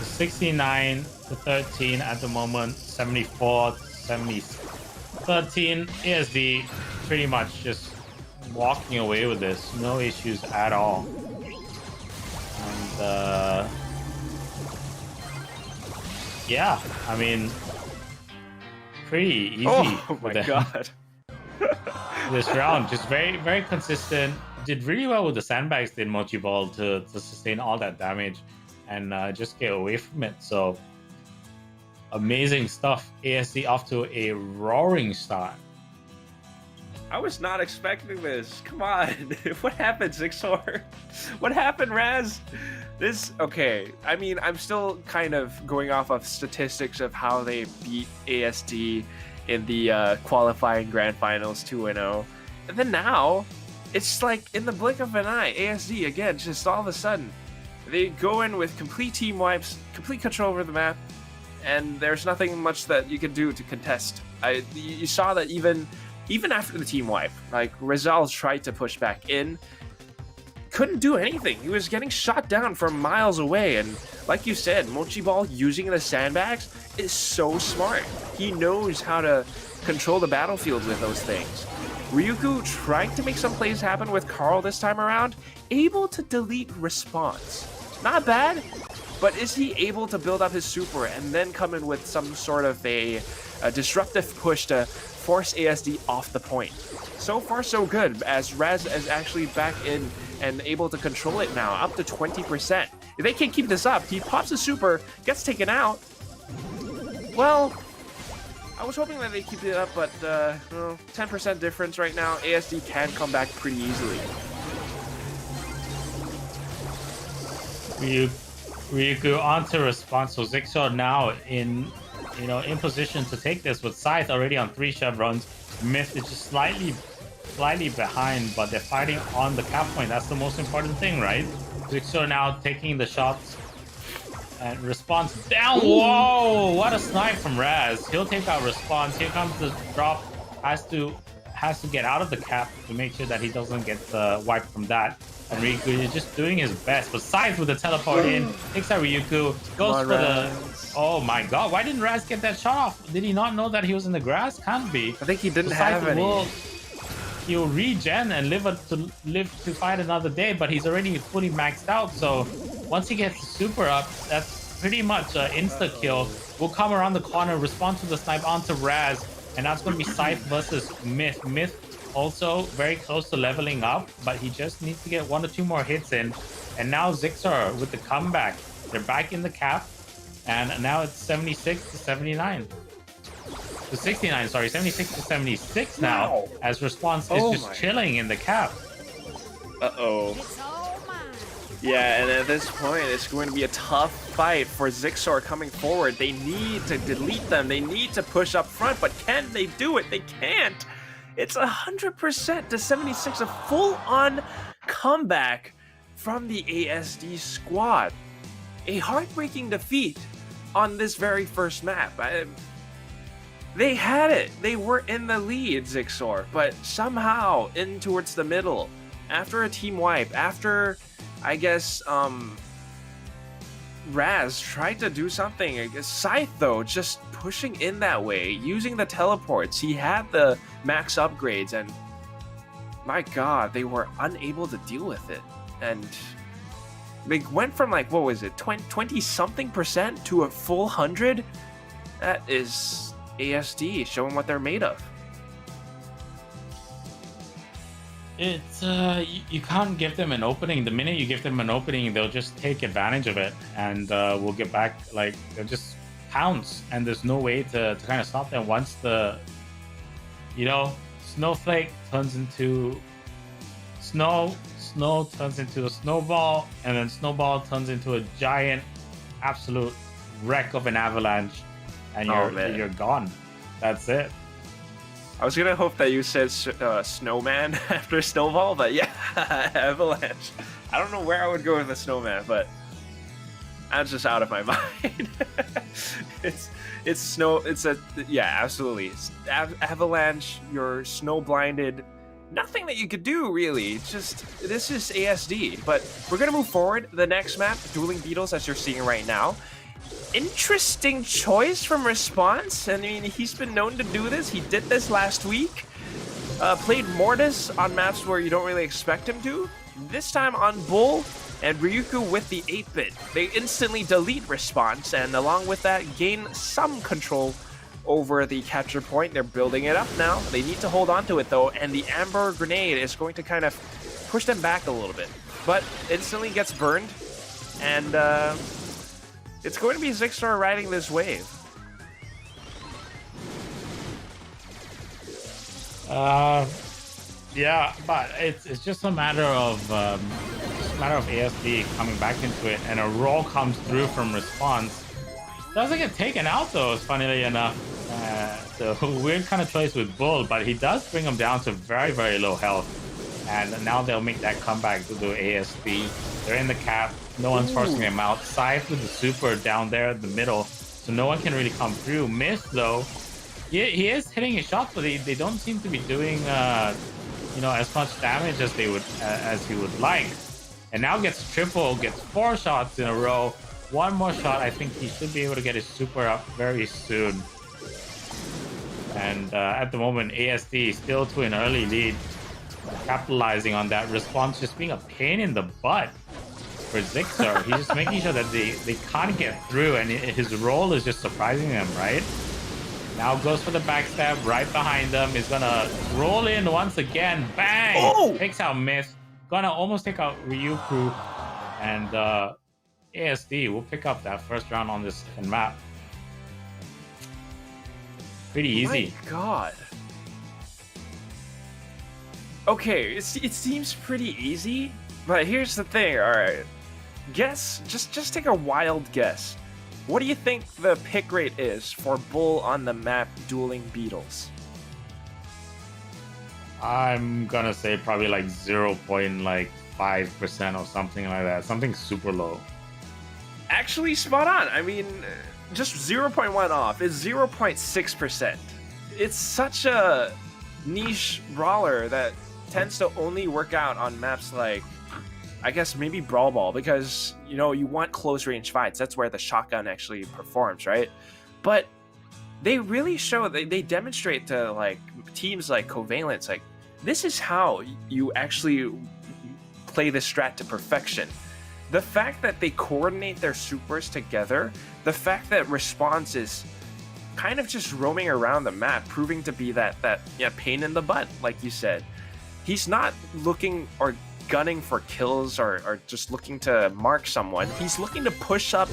B: 69 to 13 at the moment, 74 to 13. ASD pretty much just walking away with this, no issues at all. And yeah, pretty easy.
C: Oh my god.
B: This round, just very, very consistent. Did really well with the sandbags, did Mochi Ball, to sustain all that damage and just get away from it. So amazing stuff. ASD off to a roaring start.
C: I was not expecting this. Come on. What happened, Zixor? What happened, Raz? Okay. I'm still kind of going off of statistics of how they beat ASD in the qualifying grand finals 2-0. And then now, it's like in the blink of an eye, ASD, again, just all of a sudden, they go in with complete team wipes, complete control over the map, and there's nothing much that you can do to contest. You saw that even after the team wipe, like Rizal tried to push back in, couldn't do anything. He was getting shot down from miles away, and like you said, Mochi Ball using the sandbags is so smart. He knows how to control the battlefield with those things. Ryuku trying to make some plays happen with Carl this time around, able to delete response. Not bad, but is he able to build up his super and then come in with some sort of a disruptive push to force ASD off the point? So far so good, as Raz is actually back in and able to control it now, up to 20%. If they can't keep this up, he pops a super, gets taken out. Well, I was hoping that they keep it up, but 10% difference right now. ASD can come back pretty easily.
B: Ryuku onto response, so Zixor now in position to take this with Scythe already on 3 chevrons. Myth is just slightly behind, but they're fighting on the cap point. That's the most important thing, right? Zixor now taking the shots and response down. Whoa, what a snipe from Raz. He'll take out response. Here comes the drop. Has to get out of the cap to make sure that he doesn't get wiped from that. And Ryuku is just doing his best. But Scythe with the teleport in, takes out Ryuku, goes for the... Oh my god, why didn't Raz get that shot off? Did he not know that he was in the grass? Can't be.
C: I think he didn't have any.
B: He'll regen and live to fight another day, but he's already fully maxed out. So once he gets super up, that's pretty much insta kill. Will come around the corner, respond to the snipe onto Raz, and that's going to be Scythe versus Myth. Myth also very close to leveling up, but he just needs to get 1 or 2 more hits in. And now Zixar with the comeback. They're back in the cap, and now it's 76 to 79. To 69, sorry, 76 to 76 now,
C: Wow.
B: as Response is just chilling in the cap.
C: Uh-oh. Yeah, and at this point, it's going to be a tough fight for Zixar coming forward. They need to delete them. They need to push up front, but can they do it? They can't. It's 100% to 76, a full-on comeback from the ASD squad. A heartbreaking defeat on this very first map. They had it. They were in the lead, Zixar, but somehow in towards the middle, after a team wipe, after, I guess, Raz tried to do something. Scythe, though, just pushing in that way, using the teleports. He had the max upgrades, and my god, they were unable to deal with it. And they went from, like, what was it, 20-something% to a full 100? That is ASD, showing what they're made of.
B: It's you can't give them an opening. The minute you give them an opening, they'll just take advantage of it, and we'll get back. Like, they'll just pounce, and there's no way to kind of stop them once the, you know, snowflake turns into snow, snow turns into a snowball, and then snowball turns into a giant, absolute wreck of an avalanche, and you're gone. That's it.
C: I was gonna hope that you said snowman after snowball, but yeah, avalanche. I don't know where I would go with a snowman, but that's just out of my mind. it's snow. It's a, yeah, absolutely. Avalanche. You're snow blinded. Nothing that you could do really. It's just, this is ASD. But we're gonna move forward. The next map, Dueling Beetles, as you're seeing right now. Interesting choice from Response. I mean, he's been known to do this. He did this last week. Played Mortis on maps where you don't really expect him to. This time on Bull and Ryuku with the 8-bit. They instantly delete Response, and along with that, gain some control over the capture point. They're building it up now. They need to hold on to it, though, and the Amber Grenade is going to kind of push them back a little bit. But instantly gets burned, and it's going to be Zixar riding this wave.
B: Yeah, but it's just a matter of ASD coming back into it, and a roll comes through from Response. Doesn't get taken out though, funnily enough. So weird kind of choice with Bull, but he does bring him down to very, very low health. And now they'll make that comeback to do ASD. They're in the cap. No one's forcing them out. Scythe with the super down there in the middle, so no one can really come through. Miss, though, he is hitting his shots, but they don't seem to be doing you know, as much damage as they would as he would like. And now gets triple, gets 4 shots in a row. One more shot, I think he should be able to get his super up very soon. And at the moment, ASD still to an early lead, capitalizing on that. Response just being a pain in the butt for Zixar. He's just making sure that they can't get through, and his roll is just surprising them, right? Now goes for the backstab right behind them. Is gonna roll in once again. Bang!
C: Oh!
B: Takes out Myth. Gonna almost take out Ryuku. And ASD will pick up that first round on this second map. Pretty easy.
C: My god. Okay, it seems pretty easy, but here's the thing. All right, guess, just take a wild guess. What do you think the pick rate is for Bull on the map Dueling Beetles?
B: I'm gonna say probably like 0.5% or something like that. Something super low.
C: Actually, spot on. I mean, just 0.1 off is 0.6%. It's such a niche brawler that tends to only work out on maps like, I guess maybe Brawl Ball, because, you know, you want close range fights. That's where the shotgun actually performs, right? But they really show, they demonstrate to like teams like Covalence, like, this is how you actually play the strat to perfection. the fact that they coordinate their supers together, the fact that Response is kind of just roaming around the map, proving to be that pain in the butt, like you said. He's not looking or gunning for kills or just looking to mark someone. He's looking to push up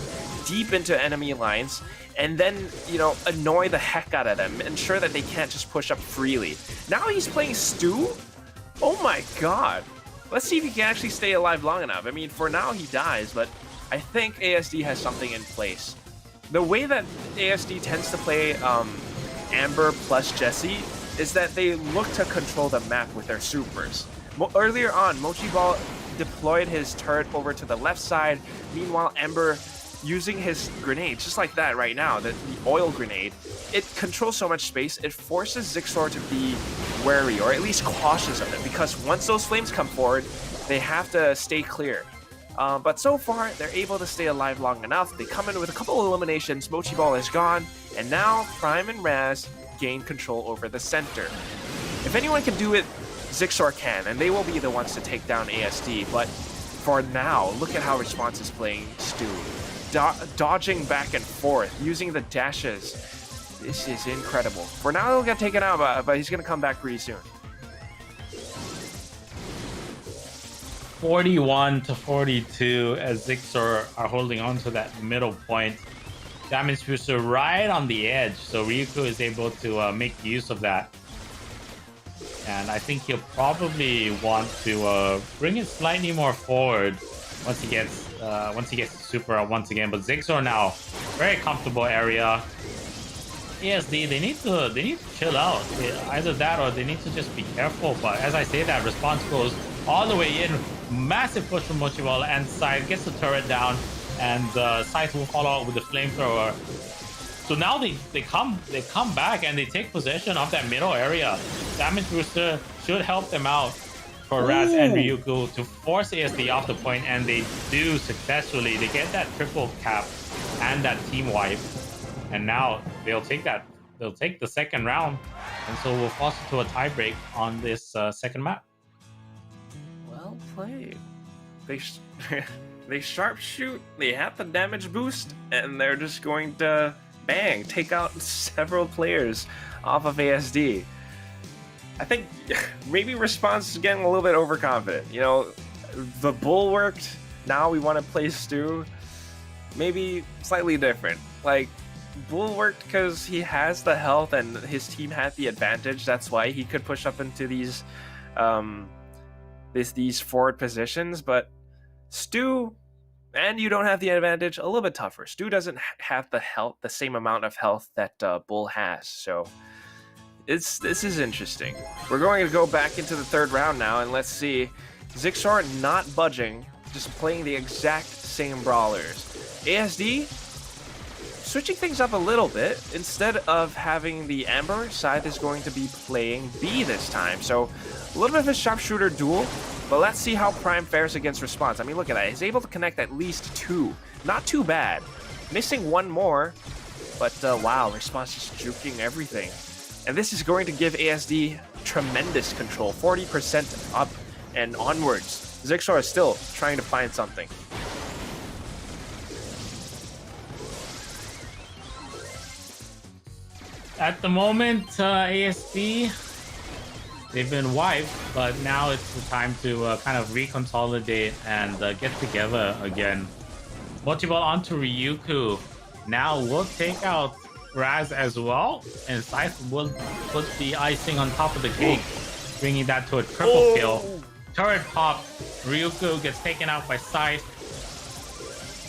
C: deep into enemy lines and then, annoy the heck out of them, ensure that they can't just push up freely. Now he's playing Stu? Oh my god. Let's see if he can actually stay alive long enough. I mean, for now he dies, but I think ASD has something in place. The way that ASD tends to play Amber plus Jessie is that they look to control the map with their supers. Earlier on, Mochi Ball deployed his turret over to the left side. Meanwhile, Ember using his grenade, just like that right now, the oil grenade, it controls so much space, it forces Zixor to be wary, or at least cautious of it, because once those flames come forward, they have to stay clear. But so far, they're able to stay alive long enough. They come in with a couple of eliminations, Mochi Ball is gone, and now Prime and Raz gain control over the center. If anyone can do it, Zixor can, and they will be the ones to take down ASD, but for now, look at how Response is playing Stu. Dodging back and forth, using the dashes. This is incredible. For now, he'll get taken out, but he's going to come back pretty soon.
B: 41-42 as Zixor are holding on to that middle point. Damage booster right on the edge, so Ryuko is able to make use of that. And I think he'll probably want to bring it slightly more forward once he gets the super out once again. But Zixor now, very comfortable area. ASD, they need to chill out. Either that or they need to just be careful. But as I say that, Response goes all the way in. Massive push from Mochi Ball, and Scythe gets the turret down, and Scythe will follow out with the flamethrower. So now they come back and they take possession of that middle area. Damage booster should help them out for Raz and Ryuko to force ASD off the point, and they do successfully. They get that triple cap and that team wipe, and now they'll take the second round, and so we'll force it to a tiebreak on this second map.
C: Well played. They sharpshoot, they have the damage boost, and they're just going to bang, take out several players off of ASD. I think maybe Response is getting a little bit overconfident. The bull worked, now we want to play Stu. Maybe slightly different. Like, bull worked because he has the health and his team had the advantage. That's why he could push up into these these forward positions. But Stu, and you don't have the advantage, a little bit tougher. Stu doesn't have the same amount of health that Bull has, so this is interesting. We're going to go back into the third round now, and let's see. Zixor not budging, just playing the exact same brawlers. ASD switching things up a little bit. Instead of having the Amber, Scythe is going to be playing B this time, so a little bit of a sharpshooter duel. But let's see how Prime fares against Response. I mean, look at that. He's able to connect at least 2. Not too bad. Missing one more. But, wow, Response just juking everything. And this is going to give ASD tremendous control. 40% up and onwards. Zixor is still trying to find something.
B: At the moment, ASD, they've been wiped, but now it's the time to kind of reconsolidate and get together again. Mochi Ball onto Ryuko. Now we'll take out Raz as well, and Scythe will put the icing on top of the cake, bringing that to a triple kill. Turret pop, Ryuko gets taken out by Scythe,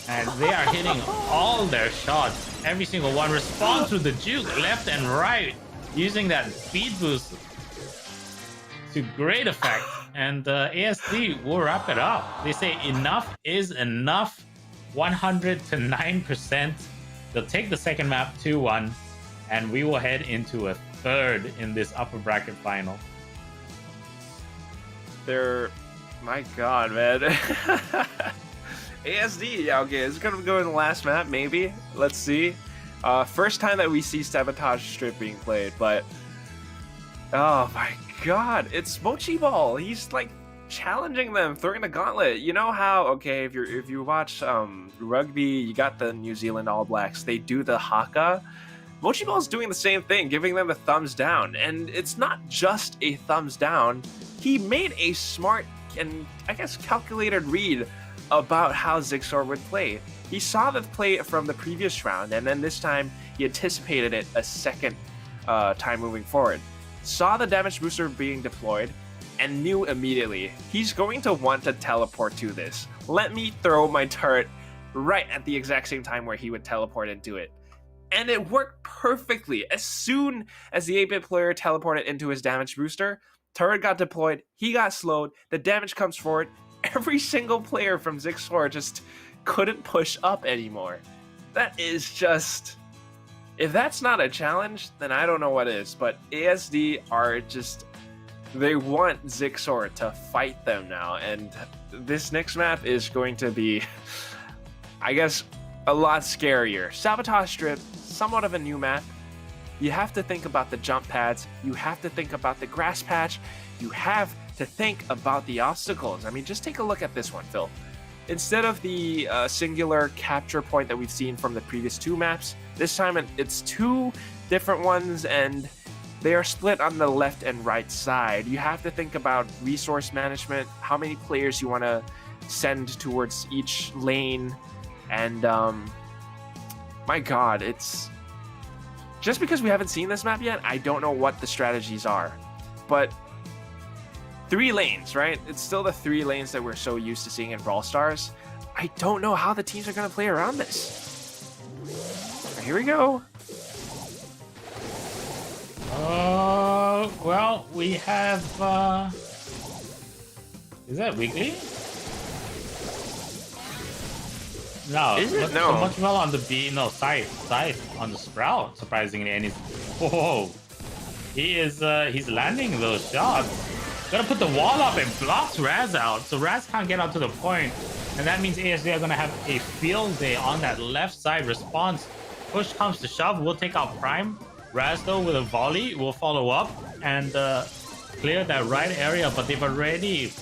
B: and they are hitting all their shots. Every single one. Responds to the juke left and right, using that speed boost to great effect. And ASD will wrap it up. They say enough is enough. 109%. They'll take the second map 2-1, and we will head into a third in this upper bracket final.
C: My god, man. ASD, yeah, okay, it's gonna go in the last map, maybe. Let's see. First time that we see Sabotage Strip being played, but oh my god, it's Mochi Ball. He's like challenging them, throwing the gauntlet. You know how, okay, if you watch rugby, you got the New Zealand All Blacks. They do the haka. Mochi Ball's doing the same thing, giving them the thumbs down. And it's not just a thumbs down. He made a smart and, I guess, calculated read about how Zigzor would play. He saw the play from the previous round, and then this time he anticipated it a second time moving forward. Saw the damage booster being deployed, and knew immediately he's going to want to teleport to this. Let me throw my turret right at the exact same time where he would teleport into it. And it worked perfectly. As soon as the 8-bit player teleported into his damage booster, turret got deployed, he got slowed, the damage comes forward, every single player from Zigzor just couldn't push up anymore. That is just... If that's not a challenge, then I don't know what is. But ASD are just... They want Zigzor to fight them now. And this next map is going to be, I guess, a lot scarier. Sabotage Strip, somewhat of a new map. You have to think about the jump pads. You have to think about the grass patch. You have to think about the obstacles. I mean, just take a look at this one, Phil. Instead of the singular capture point that we've seen from the previous two maps, this time it's two different ones, and they are split on the left and right side. You have to think about resource management, how many players you want to send towards each lane, and my god, it's... Just because we haven't seen this map yet, I don't know what the strategies are. But 3 lanes, right? It's still the 3 lanes that we're so used to seeing in Brawl Stars. I don't know how the teams are going to play around this. Here we go.
B: Well, we have, is that weekly? No.
C: Is it? No.
B: So much well on the B, no, side on the Sprout, surprisingly, and he's, whoa. He is, he's landing those shots. Gotta put the wall up and blocks Raz out, so Raz can't get out to the point, and that means ASD are gonna have a field day on that left side response. Push comes to shove, we'll take out Prime. Raz though with a volley will follow up and clear that right area, but they've already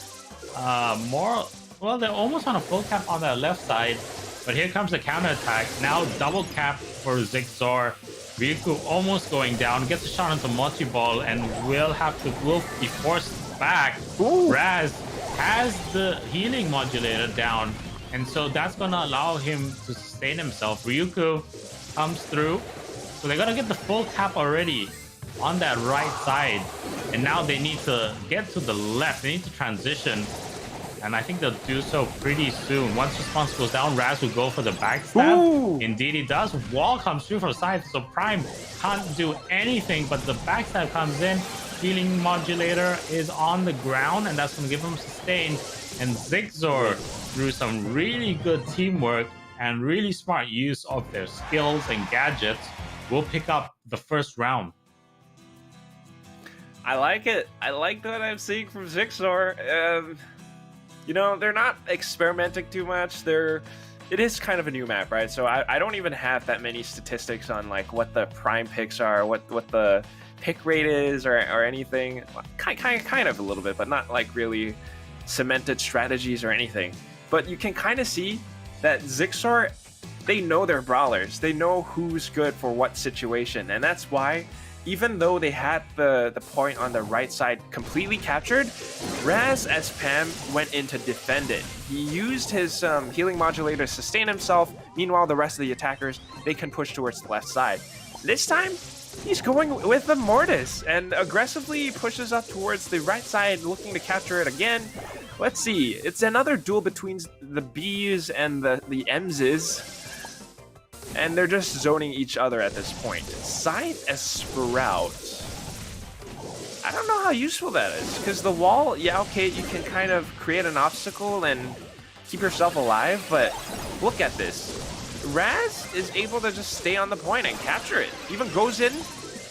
B: they're almost on a full cap on that left side, but here comes the counter attack. Now double cap for Zigzor. Ryuku almost going down, gets a shot into multi-ball and will be forced back.
C: Ooh.
B: Raz has the healing modulator down, and so that's gonna allow him to sustain himself. Ryuku comes through, so they're gonna get the full cap already on that right side, and now they need to get to the left. They need to transition, and I think they'll do so pretty soon. Once response goes down, Raz will go for the backstab.
C: Ooh.
B: Indeed he does. Wall comes through from the side, so Prime can't do anything, but the backstab comes in. Healing modulator is on the ground, and that's going to give him sustain. And Zigzor, through some really good teamwork and really smart use of their skills and gadgets, will pick up the first round.
C: I like it. I like what I'm seeing from Zigzor. You know, they're not experimenting too much. It is kind of a new map, right? So I don't even have that many statistics on like what the prime picks are, what the pick rate is, or anything. Kind of a little bit, but not like really cemented strategies or anything. But you can kind of see that Zigzor, they know their brawlers. They know who's good for what situation, and that's why, even though they had the point on the right side completely captured, Raz as Pam went in to defend it. He used his healing modulator to sustain himself. Meanwhile, the rest of the attackers, they can push towards the left side. This time, he's going with the Mortis and aggressively pushes up towards the right side, looking to capture it again. Let's see. It's another duel between the Bs and the M's. And they're just zoning each other at this point. Scythe as Sprout. I don't know how useful that is, because the wall, yeah, okay, you can kind of create an obstacle and keep yourself alive, but look at this. Raz is able to just stay on the point and capture it. Even goes in,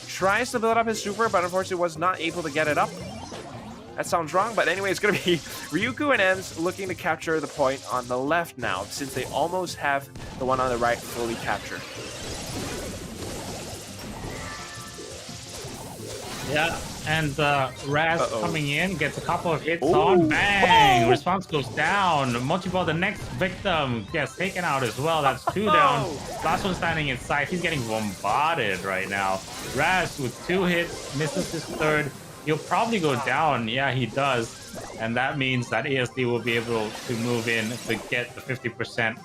C: tries to build up his super, but unfortunately was not able to get it up. That sounds wrong, but anyway, it's going to be Ryuku and Ems looking to capture the point on the left now, since they almost have the one on the right fully captured.
B: Yeah, And Raz coming in, gets a couple of hits
C: Ooh.
B: on. Bang!
C: Oh.
B: Response goes down. Mochiball, the next victim, gets taken out as well. That's 2 down. Last one standing inside. He's getting bombarded right now. Raz with 2 hits, misses his third. He'll probably go down. Yeah, he does. And that means that ASD will be able to move in to get the 50%.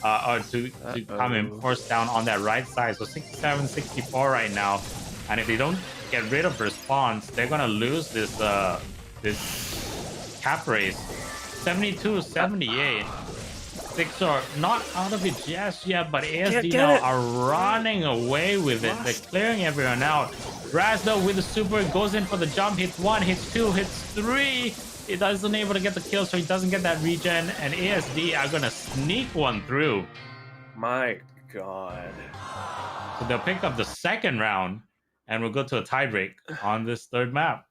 B: Or to come and force down on that right side. So 67-64 right now. And if they don't get rid of response, they're gonna lose this this cap race. 72-78. Zixor not out of it just yet, but ASD now are running away with it. They're clearing everyone out. Raz though with the super goes in for the jump, hits 1, hits 2, hits 3. He doesn't able to get the kill, so he doesn't get that regen, and ASD are gonna sneak one through.
C: My God.
B: So they'll pick up the second round, and we'll go to a tiebreak on this third map.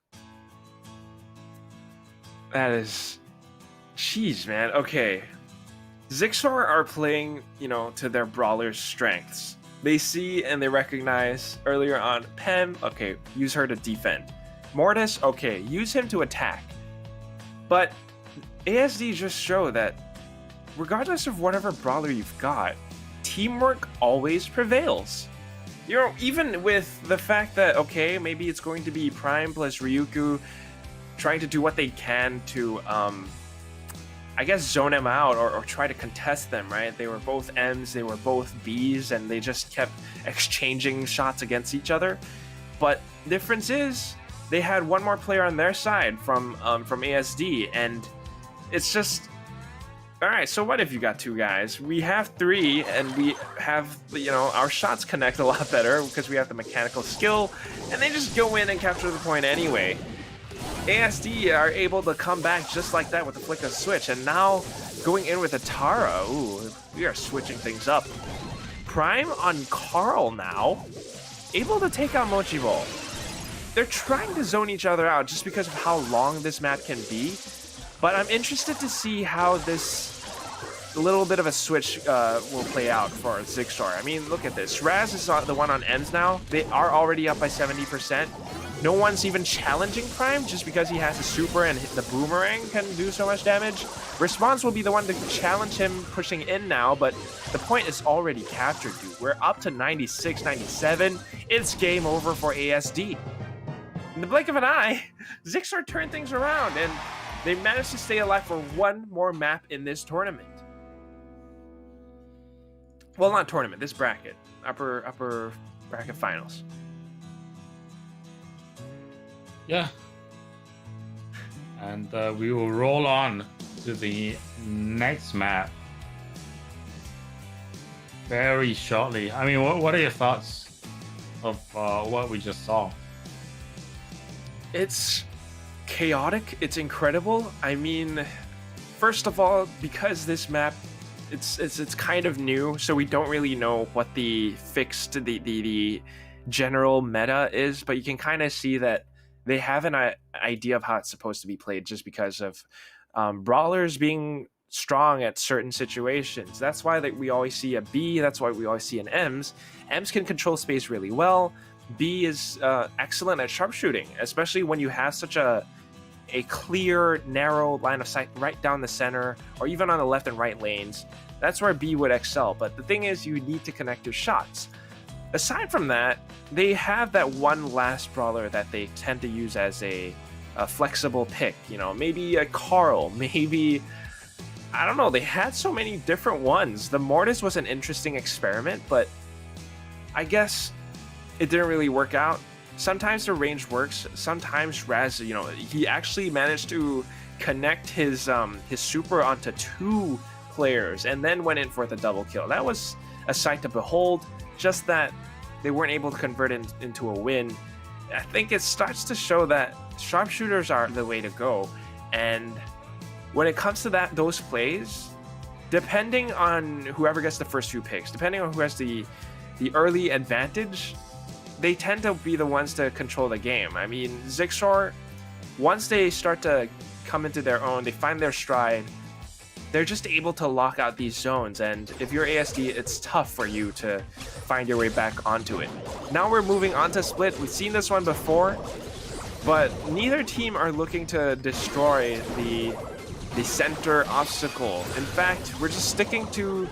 C: That is... Jeez, man. Okay. Zixor are playing, to their brawler's strengths. They see and they recognize earlier on, Pem, okay, use her to defend. Mortis, okay, use him to attack. But ASD just show that regardless of whatever brawler you've got, teamwork always prevails. Even with the fact that, okay, maybe it's going to be Prime plus Ryuku trying to do what they can to, I guess, zone them out or try to contest them, right? They were both M's, they were both B's, and they just kept exchanging shots against each other. But difference is, they had one more player on their side from ASD, and it's just... Alright, so what if you got 2 guys? We have 3, and we have, our shots connect a lot better because we have the mechanical skill, and they just go in and capture the point anyway. ASD are able to come back just like that with the flick of switch, and now going in with a Tara. Ooh, we are switching things up. Prime on Carl now, able to take out Mochiball. They're trying to zone each other out just because of how long this map can be, but I'm interested to see how this little bit of a switch will play out for Zixor. I mean, look at this. Raz is the one on ends now. They are already up by 70%. No one's even challenging Prime just because he has a super and the boomerang can do so much damage. Response will be the one to challenge him pushing in now, but the point is already captured, dude. We're up to 96, 97. It's game over for ASD. In the blink of an eye, Zixor turned things around, and they managed to stay alive for one more map in this tournament. Well, not tournament, this bracket. Upper bracket finals.
B: Yeah. And we will roll on to the next map very shortly. I mean, what are your thoughts of what we just saw?
C: It's chaotic. It's incredible. I mean, first of all, because this map, it's kind of new, so we don't really know what the fixed the general meta is, but you can kind of see that they have an idea of how it's supposed to be played just because of brawlers being strong at certain situations. That's why we always see a B. That's why we always see an M's. M's can control space really well. B is excellent at sharpshooting, especially when you have such a clear, narrow line of sight right down the center, or even on the left and right lanes. That's where B would excel. But the thing is, you need to connect your shots. Aside from that, they have that one last brawler that they tend to use as a flexible pick. Maybe a Carl, maybe... I don't know, they had so many different ones. The Mortis was an interesting experiment, but I guess it didn't really work out. Sometimes the range works, sometimes Raz, he actually managed to connect his super onto 2 players and then went in for the double kill. That was a sight to behold, just that they weren't able to convert it into a win. I think it starts to show that sharpshooters are the way to go, and when it comes to those plays, depending on whoever gets the first few picks, depending on who has the early advantage, they tend to be the ones to control the game. I mean, Zixor, once they start to come into their own, they find their stride, they're just able to lock out these zones, and if you're ASD, it's tough for you to find your way back onto it. Now we're moving on to Split. We've seen this one before. but neither team are looking to destroy the center obstacle. In fact, we're just sticking to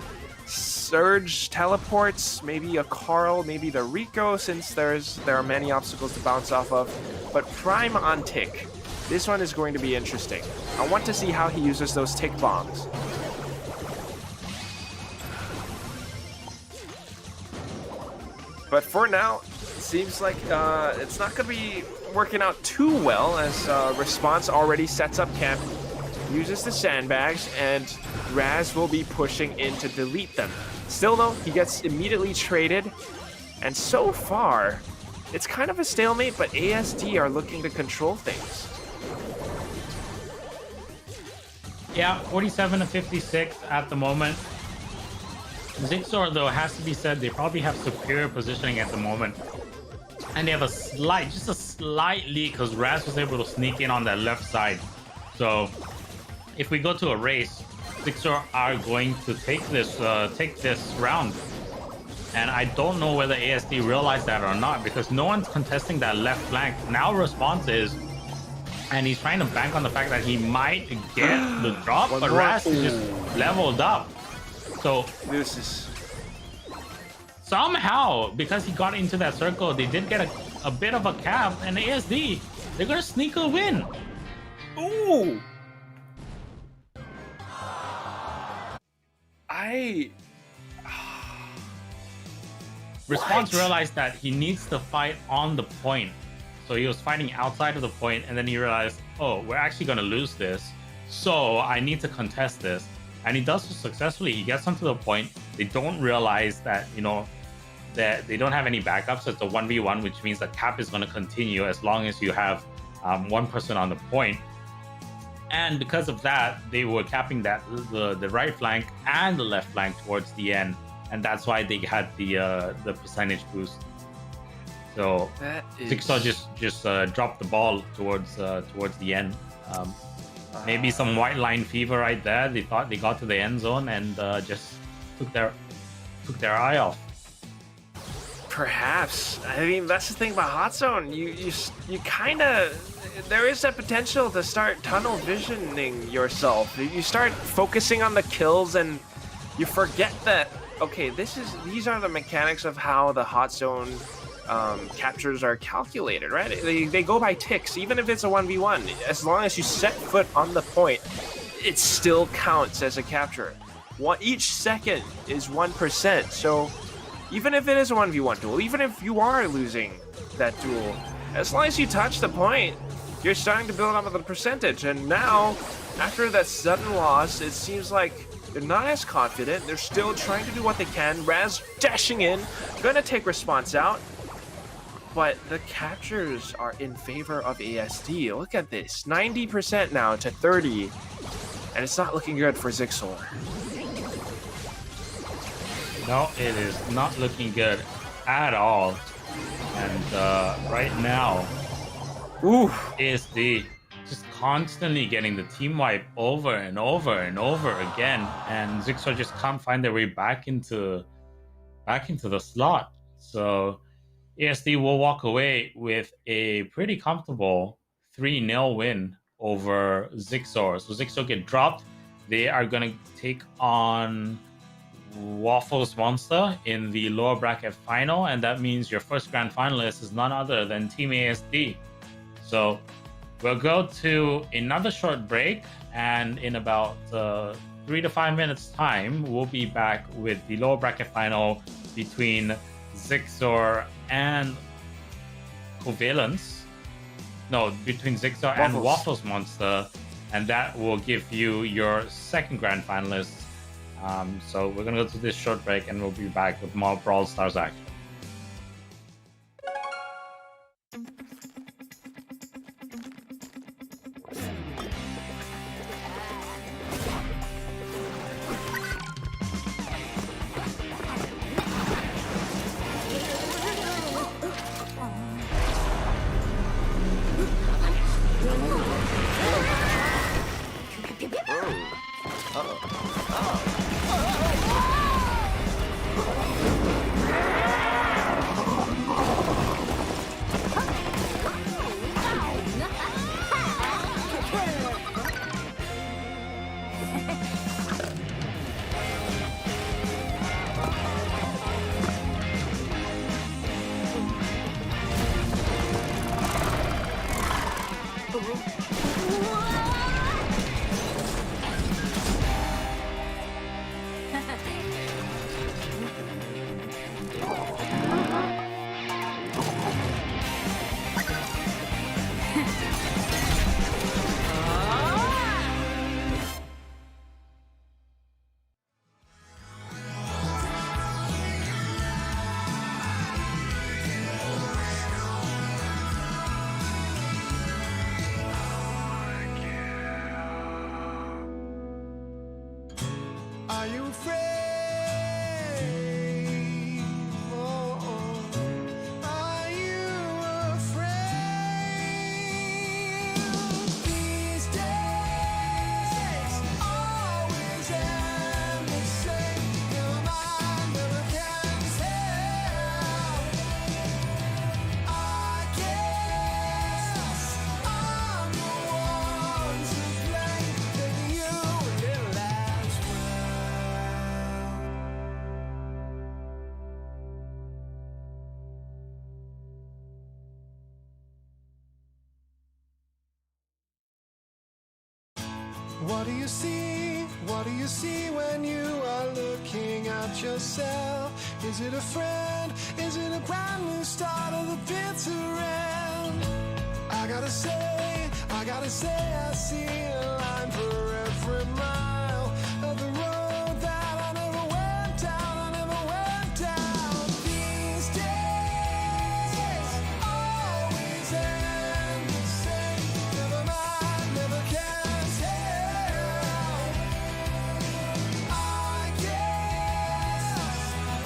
C: Surge teleports, maybe a Carl, maybe the Rico, since there are many obstacles to bounce off of. But Prime on Tick. This one is going to be interesting. I want to see how he uses those Tick bombs. But for now, it seems like it's not going to be working out too well, as Response already sets up camp, uses the sandbags, and Raz will be pushing in to delete them. Still though, he gets immediately traded, and so far, it's kind of a stalemate, but ASD are looking to control things.
B: Yeah, 47 to 56 at the moment. Zigzor, though, has to be said, they probably have superior positioning at the moment. And they have just a slight lead, because Raz was able to sneak in on that left side. So, if we go to a race, Zigzor are going to take this round. And I don't know whether ASD realized that or not, because no one's contesting that left flank. Now Response is, and he's trying to bank on the fact that he might get the drop, but Raz is just leveled up. So
C: this is
B: somehow, because he got into that circle, they did get a bit of a cap, and ASD, they're gonna sneak a win.
C: Ooh!
B: Response
C: What?
B: realized that he needs to fight on the point. So he was fighting outside of the point, and then he realized, oh, we're actually gonna lose this. So I need to contest this. And he does so successfully. He gets onto the point. They don't realize that, that they don't have any backups. So it's a 1v1, which means the cap is going to continue as long as you have one person on the point. And because of that, they were capping the right flank and the left flank towards the end. And that's why they had the percentage boost. So Zigzor just dropped the ball towards the end. Maybe some white line fever right there. They thought they got to the end zone and just took their eye off.
C: Perhaps. I mean, that's the thing about Hot Zone. You kind of, there is that potential to start tunnel visioning yourself. You start focusing on the kills and you forget that, okay, these are the mechanics of how the Hot Zone captures are calculated, right? They go by ticks. Even if it's a 1v1, as long as you set foot on the point, it still counts as a capture. Each second is 1%. So even if it is a 1v1 duel, even if you are losing that duel, as long as you touch the point, you're starting to build up the percentage. And now, after that sudden loss, it seems like they're not as confident. They're still trying to do what they can. Raz dashing in, gonna take Response out. But the captures are in favor of ASD. Look at this, 90% now to 30. And it's not looking good for Zigzor.
B: No, it is not looking good at all. And right now, ASD just constantly getting the team wipe over and over and over again. And Zigzor just can't find their way back into the slot. So ASD will walk away with a pretty comfortable 3-0 win over Zigzor. So Zigzor get dropped. They are going to take on Waffles Monster in the lower bracket final, and that means your first grand finalist is none other than Team ASD. So we'll go to another short break, and in about 3 to 5 minutes time, we'll be back with the lower bracket final between Zigzor and Covalence. No, between Zigzor and Waffles Monster, and that will give you your second grand finalist. So we're gonna go to this short break, and we'll be back with more Brawl Stars action.
A: What do you see? What do you see when you are looking at yourself? Is it a friend? Is it a brand new start of the bitter end? I gotta say, I see a line for every mile of the road that I never went down, I never went down. These days always end the same. Never mind, never can tell. I guess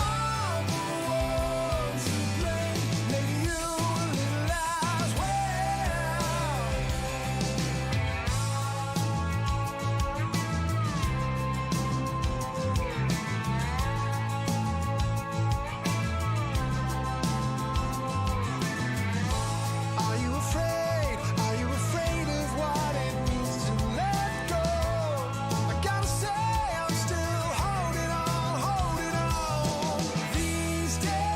A: I'm the one to blame. Maybe you a little as well. Are you afraid? Are you afraid of what it means to let go? I gotta say, I'm still holding on. These days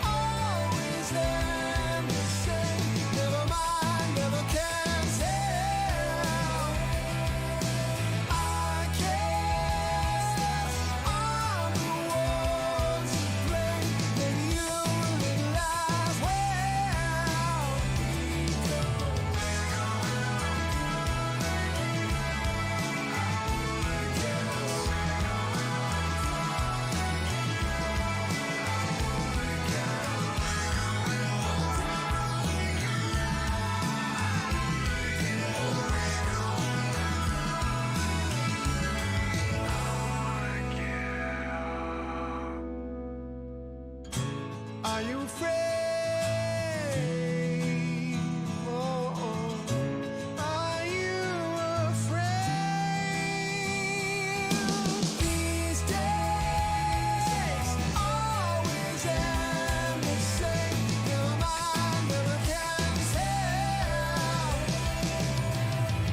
A: always end the same. Never mind, never can tell. I guess I'm the one to blame. Maybe you a little as well. Are you afraid? Oh, are you afraid? These days always end the same. Never mind, never can tell.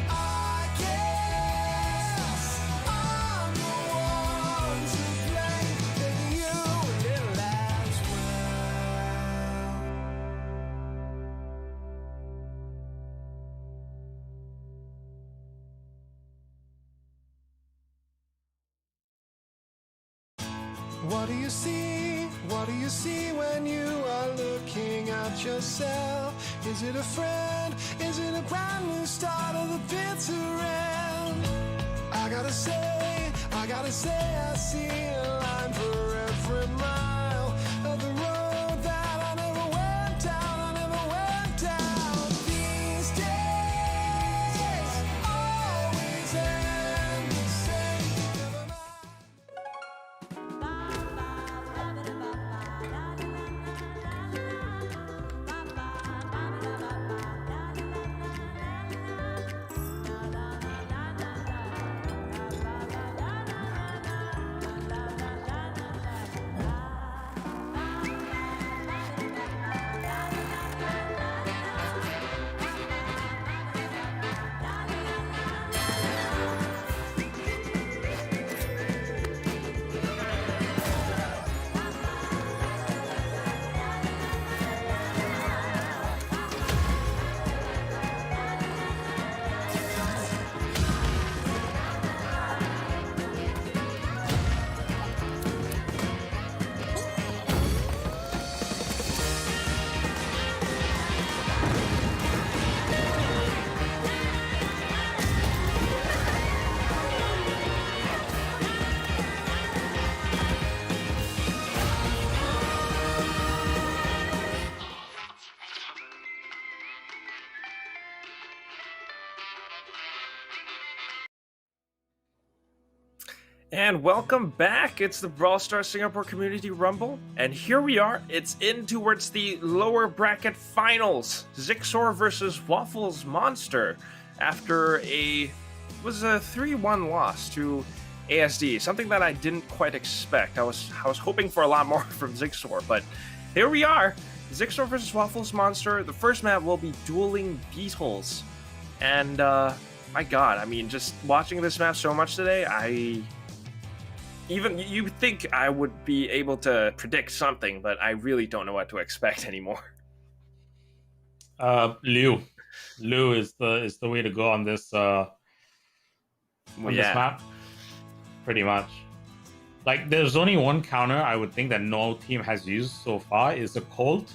A: I guess I'm the one to blame. Maybe you a little as well. What do you see? What do you see when you are looking at yourself? Is it a friend? Is it a brand new start of the bitter end? I gotta say, I see a line for every mile of the road that I never went down, I never went down. These days always end the same. Never mind.
C: And welcome back. It's the Brawl Stars Singapore Community Rumble, and here we are. It's in towards the lower bracket finals. Zixor versus Waffles Monster after a 3-1 loss to ASD. Something that I didn't quite expect. I was hoping for a lot more from Zixor, but here we are. Zixor versus Waffles Monster. The first map will be Dueling Beetles, and my God, I mean, just watching this map so much today, you think I would be able to predict something, but I really don't know what to expect anymore.
B: Liu is the way to go on this on this map. Pretty much. Like, there's only one counter I would think that no team has used so far is the Colt.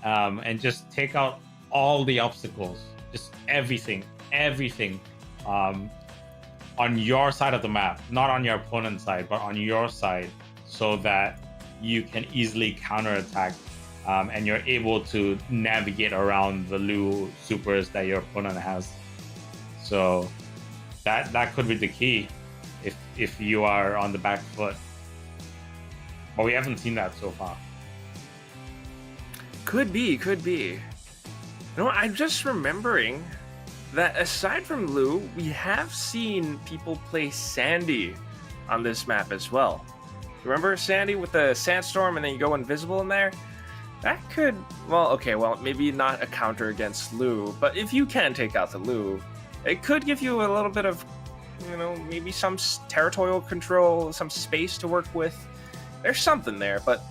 B: And just take out all the obstacles, just everything on your side of the map, not on your opponent's side, but on your side, so that you can easily counterattack, and you're able to navigate around the Lu supers that your opponent has. So that could be the key if you are on the back foot. But we haven't seen that so far.
C: Could be. You know, I'm just remembering that aside from Lu, we have seen people play Sandy on this map as well. Remember Sandy with the sandstorm and then you go invisible in there? That could, well, maybe not a counter against Lu, but if you can take out the Lu, it could give you a little bit of, you know, maybe some territorial control, some space to work with. There's something there, but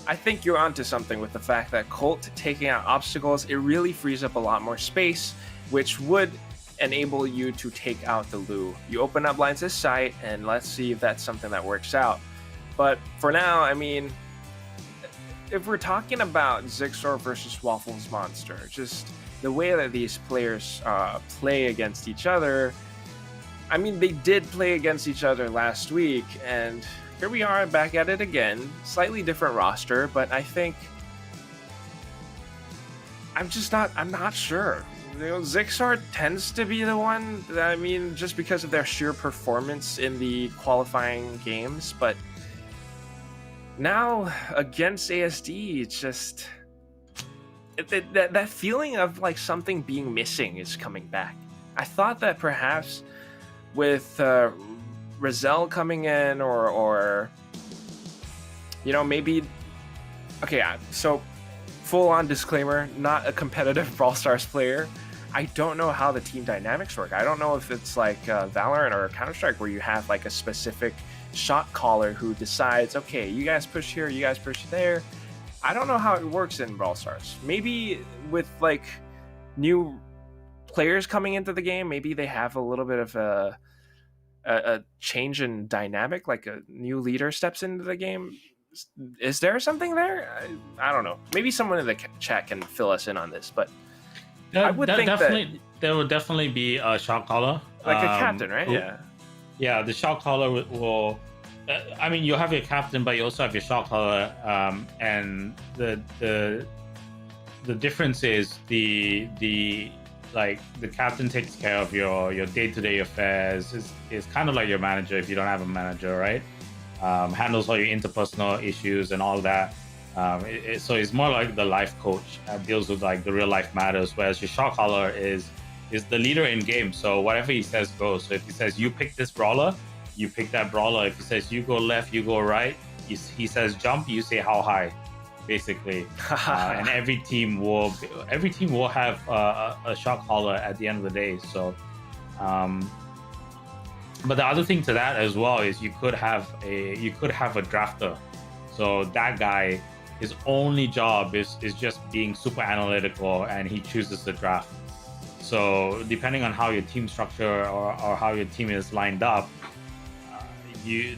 C: I think you're onto something with the fact that Colt taking out obstacles, it really frees up a lot more space, which would enable you to take out the Lu. You open up lines of sight, and let's see if that's something that works out. But for now, I mean, if we're talking about Zixor versus Waffles Monster, just the way that these players play against each other, I mean, they did play against each other last week, and here we are back at it again. Slightly different roster, but I think I'm not sure. You know, Zixor tends to be the one, I mean, just because of their sheer performance in the qualifying games, but now against ASD, it's just that feeling of like something being missing is coming back. I thought that perhaps with Rizal coming in, or you know, maybe, okay, so full-on disclaimer, not a competitive Brawl Stars player. I don't know how the team dynamics work. I don't know if it's like Valorant or Counter-Strike where you have like a specific shot caller who decides, okay, you guys push here, you guys push there. I don't know how it works in Brawl Stars. Maybe with like new players coming into the game, maybe they have a little bit of a change in dynamic, like a new leader steps into the game. Is there something there? I don't know. Maybe someone in the chat can fill us in on this, but I would think that
B: there will definitely be a shot caller,
C: like a captain, right?
B: Yeah, the shot caller will. I mean, you have your captain, but you also have your shot caller, and the difference is the captain takes care of your day-to-day affairs. Is kind of like your manager if you don't have a manager, right? Handles all your interpersonal issues and all that. So it's more like the life coach, deals with like the real life matters, whereas your shot caller is the leader in game. So whatever he says goes. So if he says you pick this brawler, you pick that brawler. If he says you go left, you go right. He says jump, you say how high, basically. And every team will have a shot caller at the end of the day. So, but the other thing to that as well is you could have a drafter. So that guy, his only job is just being super analytical, and he chooses the draft. So depending on how your team structure or how your team is lined up,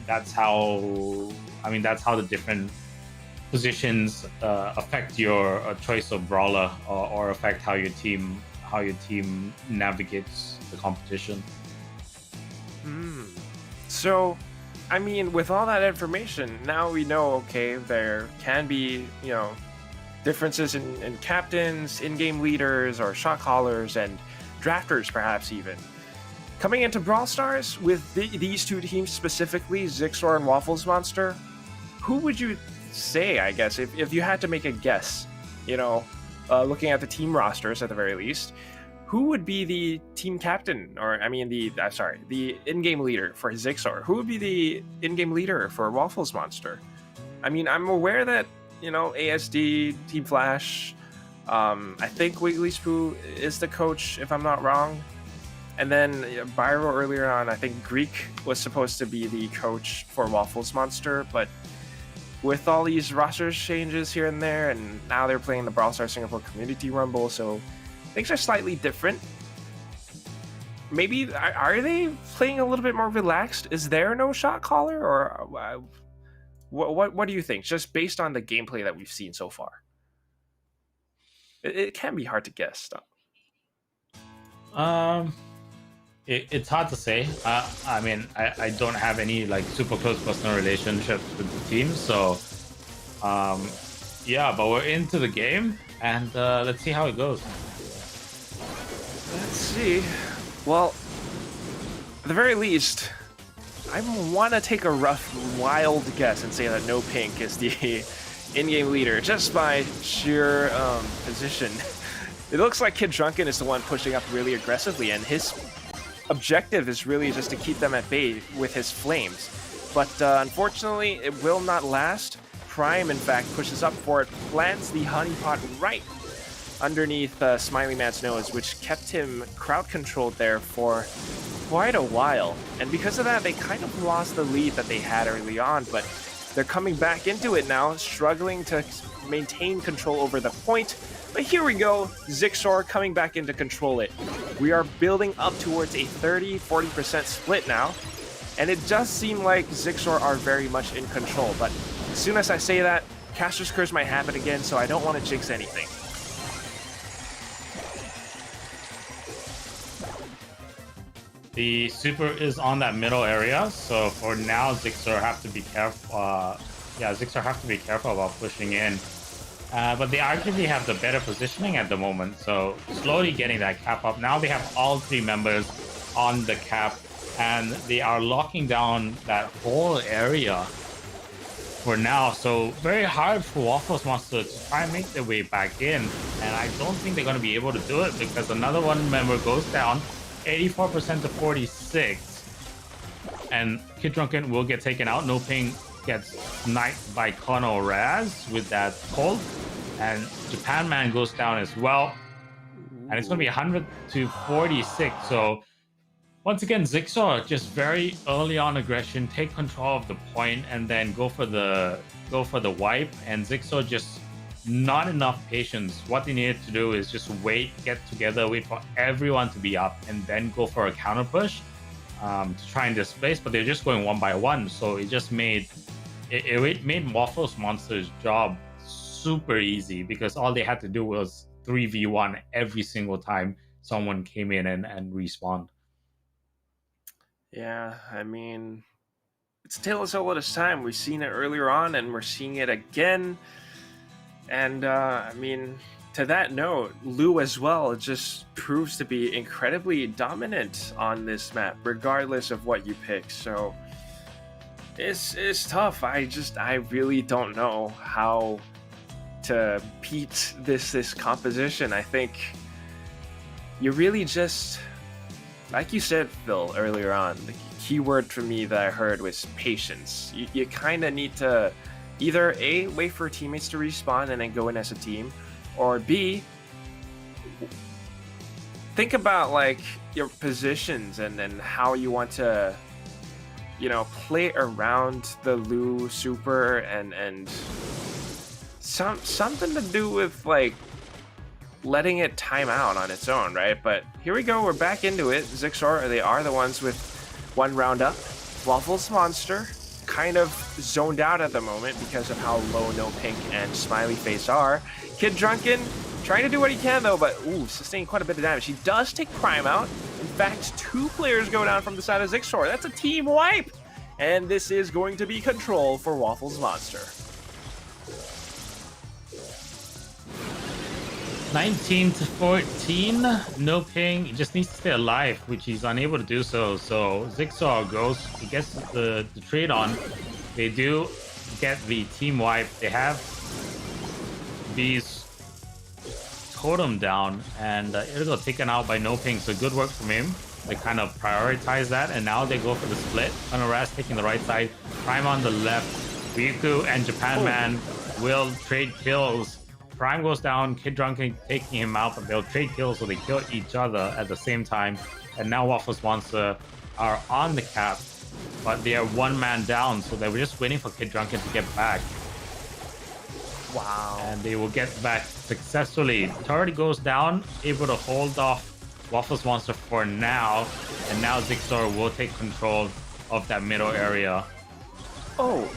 B: that's how the different positions affect your choice of brawler, or affect how your team navigates the competition.
C: So, I mean, with all that information, now we know, okay, there can be, you know, differences in captains, in-game leaders, or shot callers, and drafters, perhaps even. Coming into Brawl Stars, with these two teams specifically, Zixor and Waffles Monster, who would you say, I guess, if you had to make a guess, you know, looking at the team rosters at the very least, who would be the team captain, or I mean the in-game leader for Zixor? Who would be the in-game leader for Waffles Monster? I mean, I'm aware that, you know, ASD, Team Flash, I think Wiggly Spoo is the coach, if I'm not wrong. And then Byro earlier on, I think Greek was supposed to be the coach for Waffles Monster, but with all these roster changes here and there, and now they're playing the Brawl Stars Singapore Community Rumble, so things are slightly different. maybe are they playing a little bit more relaxed? Is there no shot caller, or what do you think? Just based on the gameplay that we've seen so far, it can be hard to guess.
B: It's hard to say. I mean, I don't have any like super close personal relationships with the team, so yeah. But we're into the game, and let's see how it goes.
C: Let's see. Well, at the very least, I want to take a rough, wild guess and say that No Pink is the in-game leader just by sheer position. It looks like Kid Drunken is the one pushing up really aggressively, and his objective is really just to keep them at bay with his flames. But unfortunately, it will not last. Prime, in fact, pushes up for it, plants the honeypot right underneath Smiley Man's nose, which kept him crowd controlled there for quite a while. And because of that, they kind of lost the lead that they had early on, but they're coming back into it now, struggling to maintain control over the point. But here we go, Zixor coming back in to control it. We are building up towards a 30-40% split now, and it does seem like Zixor are very much in control. But as soon as I say that, Caster's Curse might happen again, so I don't want to jinx anything.
B: The super is on that middle area, so for now, Zixor have to be careful. Zixor have to be careful about pushing in. But they arguably have the better positioning at the moment, so slowly getting that cap up. Now they have all three members on the cap, and they are locking down that whole area for now. So very hard for Waffles Monster to try and make their way back in, and I don't think they're going to be able to do it because another one member goes down, 84% to 46, and Kid Drunken will get taken out. No Ping gets sniped by Kono Raz with that ult, and Japan Man goes down as well, and it's going to be 100 to 46. So once again, Zixor just very early on aggression, take control of the point, and then go for the wipe. And Zixor just not enough patience. What they needed to do is just wait, get together, wait for everyone to be up, and then go for a counter push to try and displace. But they're just going one by one, so it just made Waffles Monster's job super easy because all they had to do was 3v1 every single time someone came in and respawned.
C: Yeah, I mean, it's a tale as old as time. We've seen it earlier on, and we're seeing it again. And I mean, to that note, Lu as well just proves to be incredibly dominant on this map, regardless of what you pick. So it's tough. I really don't know how to beat this composition. I think you really just, like you said, Phil, earlier on, the keyword for me that I heard was patience. You kind of need to either A, wait for teammates to respawn and then go in as a team, or B, think about like your positions and then how you want to, you know, play around the Lu super and something to do with like letting it time out on its own, right? But here we go, we're back into it. Zixor, they are the ones with one round up. Waffles Monster kind of zoned out at the moment because of how low No Pink and Smiley Face are. Kid Drunken trying to do what he can though, but sustaining quite a bit of damage. He does take Prime out. In fact, 2 players go down from the side of Zixor. That's a team wipe! And this is going to be control for Waffles Monster.
B: 19 to 14. No Ping just needs to stay alive, which he's unable to do so. So Zixor goes, he gets the trade on. They do get the team wipe. They have these totem down, and it'll go taken out by No Ping. So good work from him. They kind of prioritize that, and now they go for the split. Honoras taking the right side, Prime on the left. Ryuku and Japan Man will trade kills. Prime goes down, Kid Drunken taking him out, but they'll trade kills, so they kill each other at the same time. And now Waffles Monster are on the cap, but they are one man down, so they were just waiting for Kid Drunken to get back.
C: Wow.
B: And they will get back successfully. Turret goes down, able to hold off Waffles Monster for now, and now Zigzor will take control of that middle area.
C: Oh.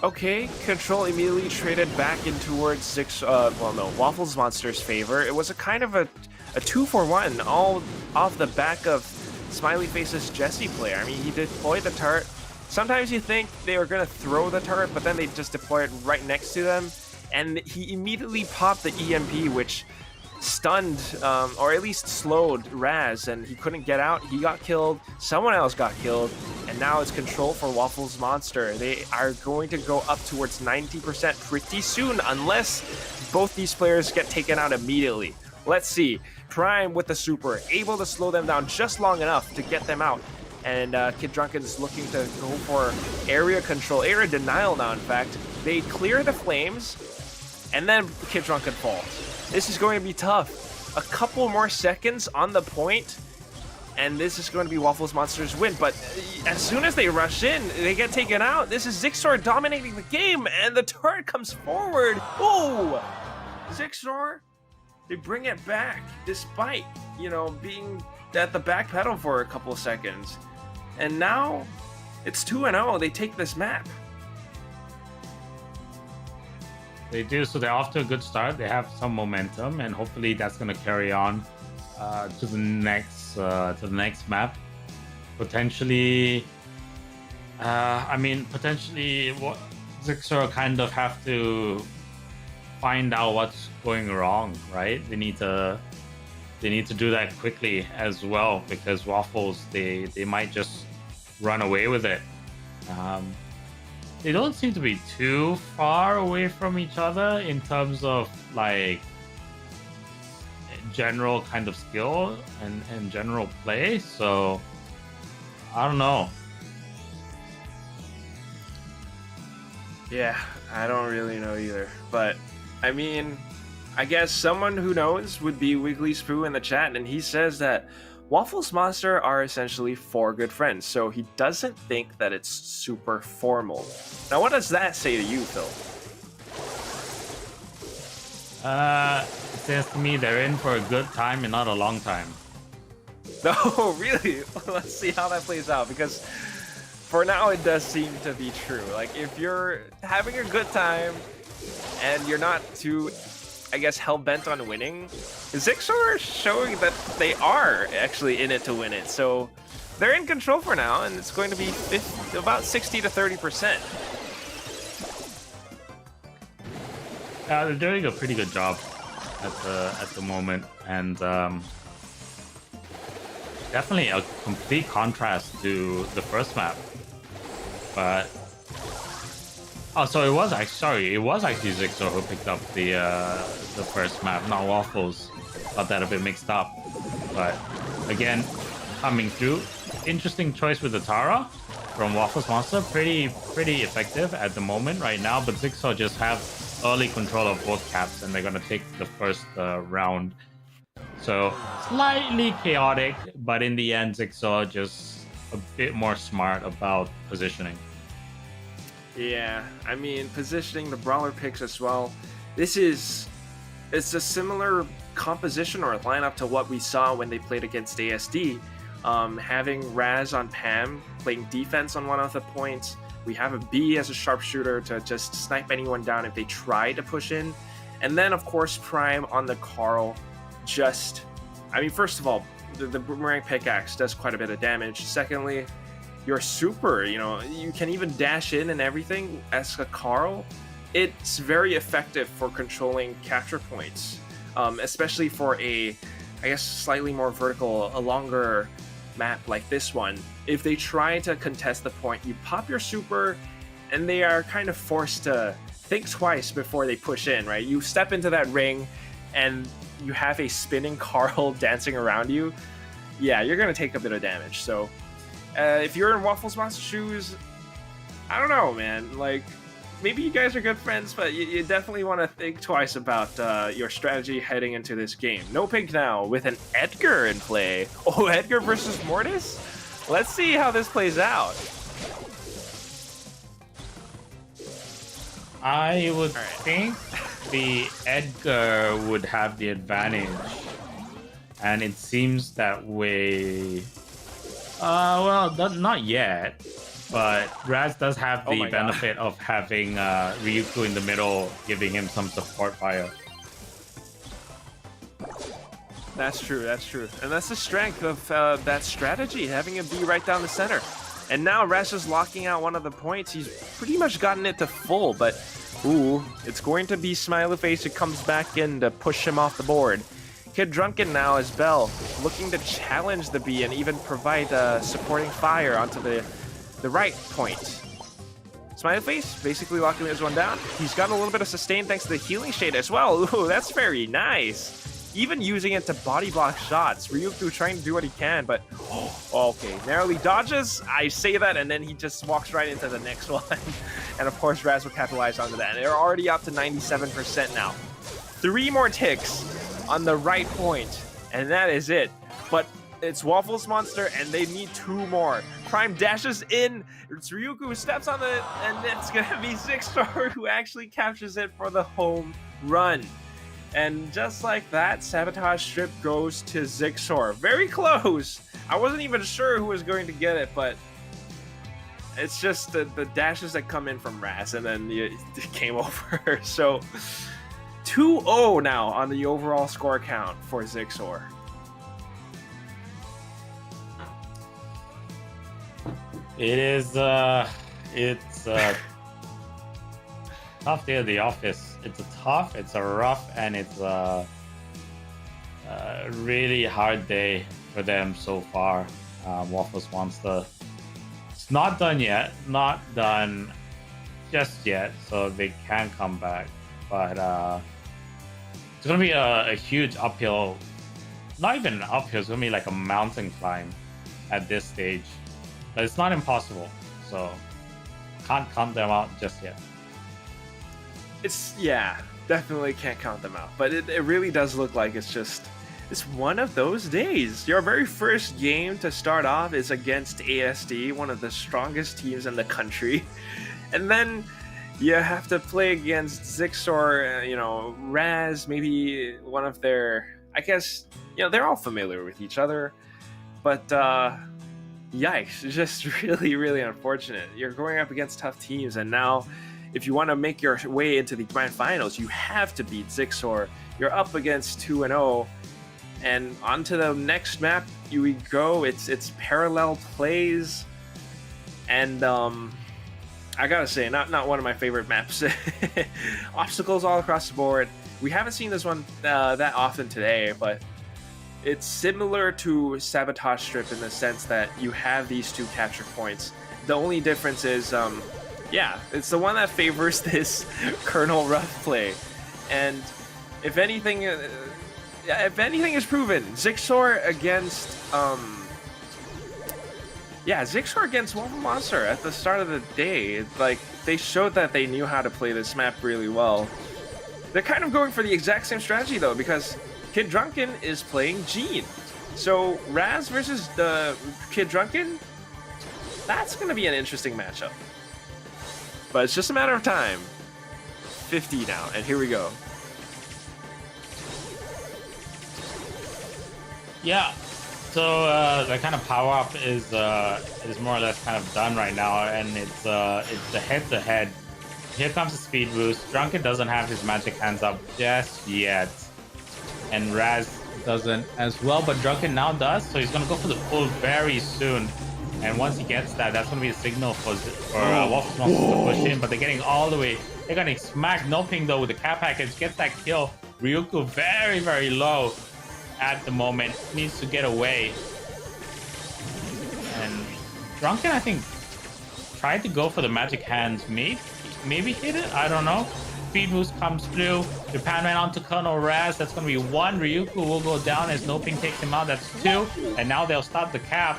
C: Okay, control immediately traded back in towards Waffles Monster's favor. It was a kind of a 2-for-1, all off the back of Smiley Face's Jesse player. I mean, he deployed the turret. Sometimes you think they were going to throw the turret, but then they just deploy it right next to them. And he immediately popped the EMP, which stunned, or at least slowed Raz, and he couldn't get out. He got killed. Someone else got killed. And now it's control for Waffles Monster. They are going to go up towards 90% pretty soon, unless both these players get taken out immediately. Let's see. Prime with the super, able to slow them down just long enough to get them out. And Kid Drunken is looking to go for area control, area denial now, in fact. They clear the flames, and then Kid Drunken falls. This is going to be tough. A couple more seconds on the point, and this is going to be Waffles Monster's win. But as soon as they rush in, they get taken out. This is Zigzor dominating the game, and the turret comes forward. Oh! Zigzor, they bring it back, despite, you know, being at the back pedal for a couple of seconds. And now, it's 2-0. They take this map.
B: They do, so they're off to a good start. They have some momentum, and hopefully that's going to carry on to the next map. Potentially, potentially, what Zigzor kind of have to find out what's going wrong, right? They need to do that quickly as well, because Waffles, they might just run away with it. They don't seem to be too far away from each other in terms of like general kind of skill and general play, so I don't know.
C: Yeah, I don't really know either, but I mean, I guess someone who knows would be Wiggly Spoo in the chat, and he says that Waffles Monster are essentially 4 good friends, so he doesn't think that it's super formal. Now, what does that say to you, Phil?
B: It says to me they're in for a good time and not a long time.
C: No, really? Let's see how that plays out, because for now it does seem to be true. Like, if you're having a good time and you're not too, I guess, hell-bent on winning, Zigzor is showing that they are actually in it to win it. So they're in control for now, and it's going to be about 60 to 30%.
B: They're doing a pretty good job at the moment, and definitely a complete contrast to the first map. But it was actually Zigzor who picked up the first map, not Waffles. Got that a bit mixed up, but again, coming through. Interesting choice with the Tara from Waffles Monster. Pretty effective at the moment right now, but Zigzor just have early control of both caps, and they're gonna take the first round. So slightly chaotic, but in the end, Zigzor just a bit more smart about positioning.
C: Yeah, I mean, positioning the brawler picks as well. It's a similar composition or lineup to what we saw when they played against ASD. Having Raz on Pam, playing defense on one of the points. We have a B as a sharpshooter to just snipe anyone down if they try to push in. And then, of course, Prime on the Carl. First of all, the boomerang pickaxe does quite a bit of damage. Secondly, your super, you can even dash in and everything as a Carl. It's very effective for controlling capture points, especially for a slightly more vertical, a longer map like this one. If they try to contest the point, you pop your super, and they are kind of forced to think twice before they push in, right? You step into that ring, and you have a spinning Carl dancing around you. Yeah, you're going to take a bit of damage. So if you're in Waffles Monster shoes, I don't know, man. Like, maybe you guys are good friends, but you definitely want to think twice about your strategy heading into this game. No pink now with an Edgar in play. Oh, Edgar versus Mortis? Let's see how this plays out.
B: I would think the Edgar would have the advantage, and it seems that way. Well, not yet, but Raz does have the benefit of having Ryuku in the middle, giving him some support fire.
C: That's true, that's true. And that's the strength of that strategy, having him be right down the center. And now Raz is locking out one of the points. He's pretty much gotten it to full, but ooh, it's going to be Smiley Face who comes back in to push him off the board. Kid Drunken now as Bell, looking to challenge the B and even provide supporting fire onto the right point. Smiley Face basically locking this one down. He's got a little bit of sustain thanks to the healing shade as well. Ooh, that's very nice. Even using it to body block shots. Ryuku trying to do what he can, but okay, narrowly dodges. I say that, and then he just walks right into the next one. And of course, Raz will capitalize onto that. And they're already up to 97% now. 3 more ticks on the right point, and that is it. But it's Waffles Monster, and they need 2 more. Prime dashes in. It's Ryuku who steps on it, and it's gonna be Zixor who actually captures it for the home run. And just like that, Sabotage Strip goes to Zixor. Very close. I wasn't even sure who was going to get it, but it's just the dashes that come in from Raz, and then it came over. So 2-0 now on the overall score count for Zixor.
B: It is, it's a tough day at the office. It's a tough, it's a rough, and it's a really hard day for them so far. Waffles Monster. It's not done yet, not done just yet, so they can come back. But it's gonna be a huge uphill, not even an uphill, it's gonna be like a mountain climb at this stage. But it's not impossible, so can't count them out just yet.
C: Yeah, definitely can't count them out. But it really does look like it's one of those days. Your very first game to start off is against ASD, one of the strongest teams in the country. And then you have to play against Zixor, Raz, maybe one of their, I guess, they're all familiar with each other. But yikes, it's just really, really unfortunate. You're going up against tough teams, and now if you want to make your way into the grand finals, you have to beat Zixor. You're up against 2-0, and onto the next map we go. It's parallel plays, and I gotta say, not one of my favorite maps. Obstacles all across the board. We haven't seen this one that often today, but it's similar to Sabotage Strip in the sense that you have these 2 capture points. The only difference is yeah, it's the one that favors this Colonel Ruff play. And if anything is proven, Zixor against Zixor against Waffle Monster at the start of the day, like, they showed that they knew how to play this map really well. They're kind of going for the exact same strategy though, because Kid Drunken is playing Jean. So Raz versus the Kid Drunken, that's gonna be an interesting matchup. But it's just a matter of time. 50 now, and here we go.
B: Yeah, so the kind of power up is more or less kind of done right now, and it's the head-to-head. Here comes the speed boost. Drunken doesn't have his magic hands up just yet, and Raz doesn't as well, but Drunken now does, so he's gonna go for the pull very soon. And once he gets that, that's going to be a signal for Waffles Monster to push in. But they're getting all the way. They're getting smacked. No ping though with the cap package. Gets that kill. Ryuku very, very low at the moment. Needs to get away. And Drunken, I think, tried to go for the magic hands. Maybe hit it? I don't know. Speed boost comes through. Japan ran onto Colonel Raz. That's going to be 1. Ryuku will go down as no ping takes him out. That's 2. And now they'll stop the cap.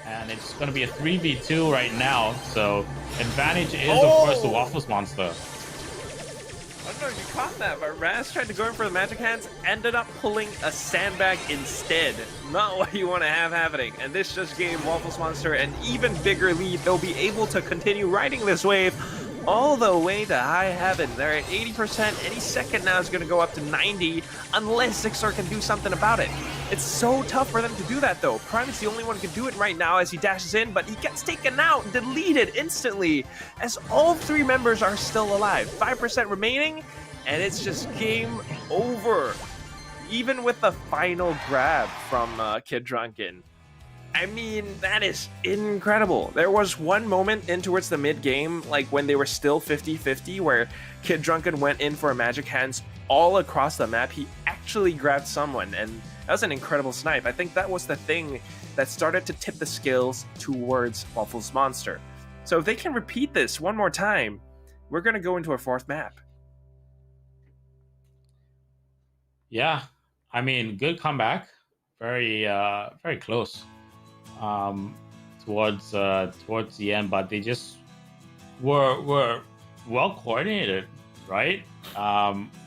B: And it's going to be a 3v2 right now, so advantage is, of course, the Waffles Monster.
C: I don't know if you caught that, but Raz tried to go in for the magic hands, ended up pulling a sandbag instead. Not what you want to have happening. And this just gave Waffles Monster an even bigger lead. They'll be able to continue riding this wave all the way to high heaven. They're at 80%. Any second now is going to go up to 90 unless Zixor can do something about it. It's so tough for them to do that, though. Prime is the only one who can do it right now as he dashes in, but he gets taken out and deleted instantly as all 3 members are still alive. 5% remaining, and it's just game over. Even with the final grab from Kid Drunken. I mean, that is incredible. There was one moment in towards the mid-game, like when they were still 50-50, where Kid Drunken went in for a Magic Hands all across the map. He actually grabbed someone, and that was an incredible snipe. I think that was the thing that started to tip the scales towards Waffles Monster. So if they can repeat this one more time, we're going to go into a 4th map.
B: Yeah, I mean, good comeback. Very close. Towards the end, but they just were well coordinated, right?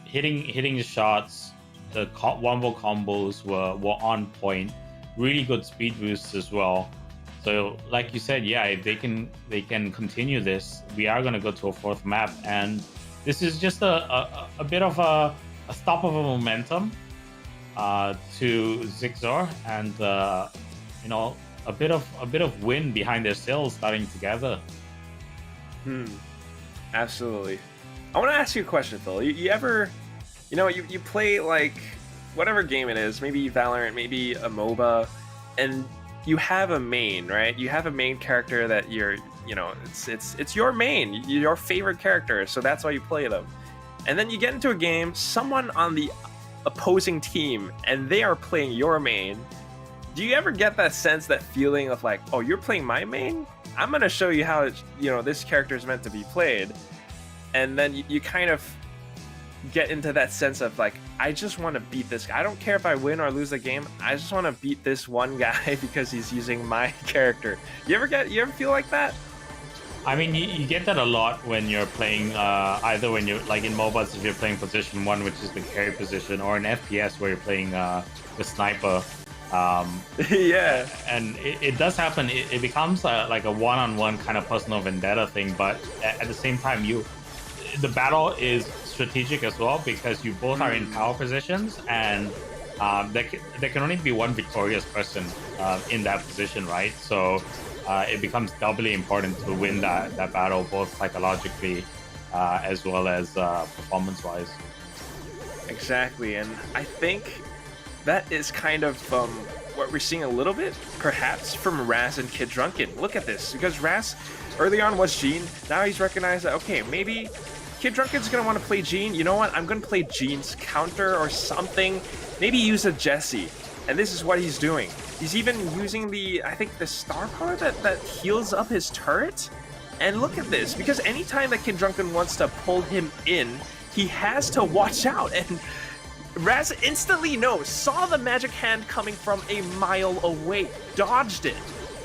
B: Hitting the shots, the wombo combos were on point. Really good speed boosts as well. So, like you said, yeah, if they can continue this, we are gonna go to a 4th map, and this is just a bit of a stop of a momentum to Zixor, and a bit of wind behind their sails starting to gather.
C: Absolutely. I want to ask you a question, Phil. You ever, you play like whatever game it is, maybe Valorant, maybe a MOBA, and you have a main, right? You have a main character that you're, it's your main, your favorite character, so that's why you play them. And then you get into a game, someone on the opposing team, and they are playing your main. Do you ever get that sense, that feeling of like, oh, you're playing my main? I'm going to show you how, this character is meant to be played. And then you kind of get into that sense of like, I just want to beat this guy. I don't care if I win or lose the game. I just want to beat this one guy because he's using my character. You ever feel like that?
B: I mean, you get that a lot when you're playing, either when you're like in MOBAs, if you're playing position 1, which is the carry position, or in FPS where you're playing the sniper.
C: Yeah,
B: and it does happen. It becomes like a one-on-one kind of personal vendetta thing, but at the same time, the battle is strategic as well, because you both are in power positions, and there can only be one victorious person in that position, right? So it becomes doubly important to win that battle, both psychologically as well as performance-wise.
C: Exactly, and I think that is kind of what we're seeing a little bit, perhaps, from Raz and Kid Drunken. Look at this, because Raz early on was Jean. Now he's recognized that, okay, maybe Kid Drunken's going to want to play Jean. You know what? I'm going to play Jean's counter or something. Maybe use a Jessie. And this is what he's doing. He's even using the star power that heals up his turret. And look at this, because anytime that Kid Drunken wants to pull him in, he has to watch out. And Raz instantly saw the magic hand coming from a mile away, dodged it,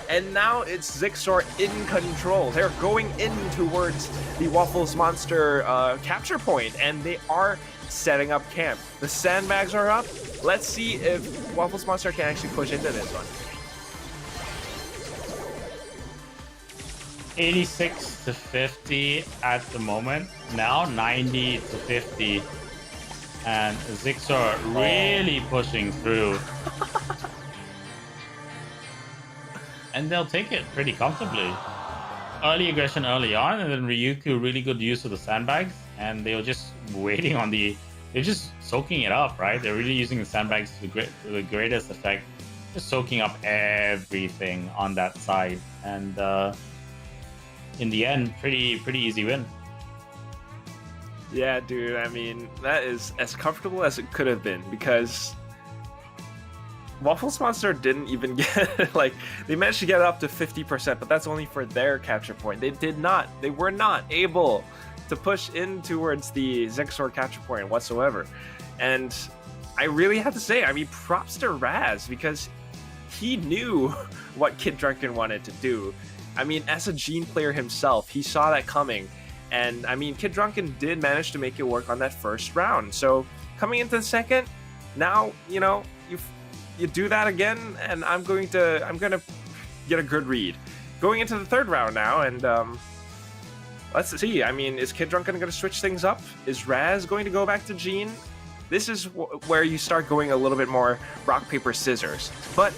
C: and now it's Zixor in control. They're going in towards the Waffles Monster capture point, and they are setting up camp. The sandbags are up. Let's see if Waffles Monster can actually push into this one.
B: 86-50 at the moment. Now 90-50. And Zixor really pushing through. And they'll take it pretty comfortably. Early aggression early on, and then Ryukyu really good use of the sandbags, and they were just waiting on they're just soaking it up, right? They're really using the sandbags to the greatest effect, just soaking up everything on that side. And in the end, pretty easy win.
C: Yeah, dude, I mean, that is as comfortable as it could have been, because Waffles Monster didn't even get, they managed to get up to 50%, but that's only for their capture point. They were not able to push in towards the Zixor capture point whatsoever. And I really have to say, I mean, props to Raz, because he knew what Kid Drunken wanted to do. I mean, as a Gene player himself, he saw that coming. And I mean, Kid Drunken did manage to make it work on that first round. So coming into the second, now, you do that again, and I'm gonna get a good read. Going into the third round now, and Let's see. I mean, is Kid Drunken going to switch things up? Is Raz going to go back to Gene? This is where you start going a little bit more rock, paper, scissors. But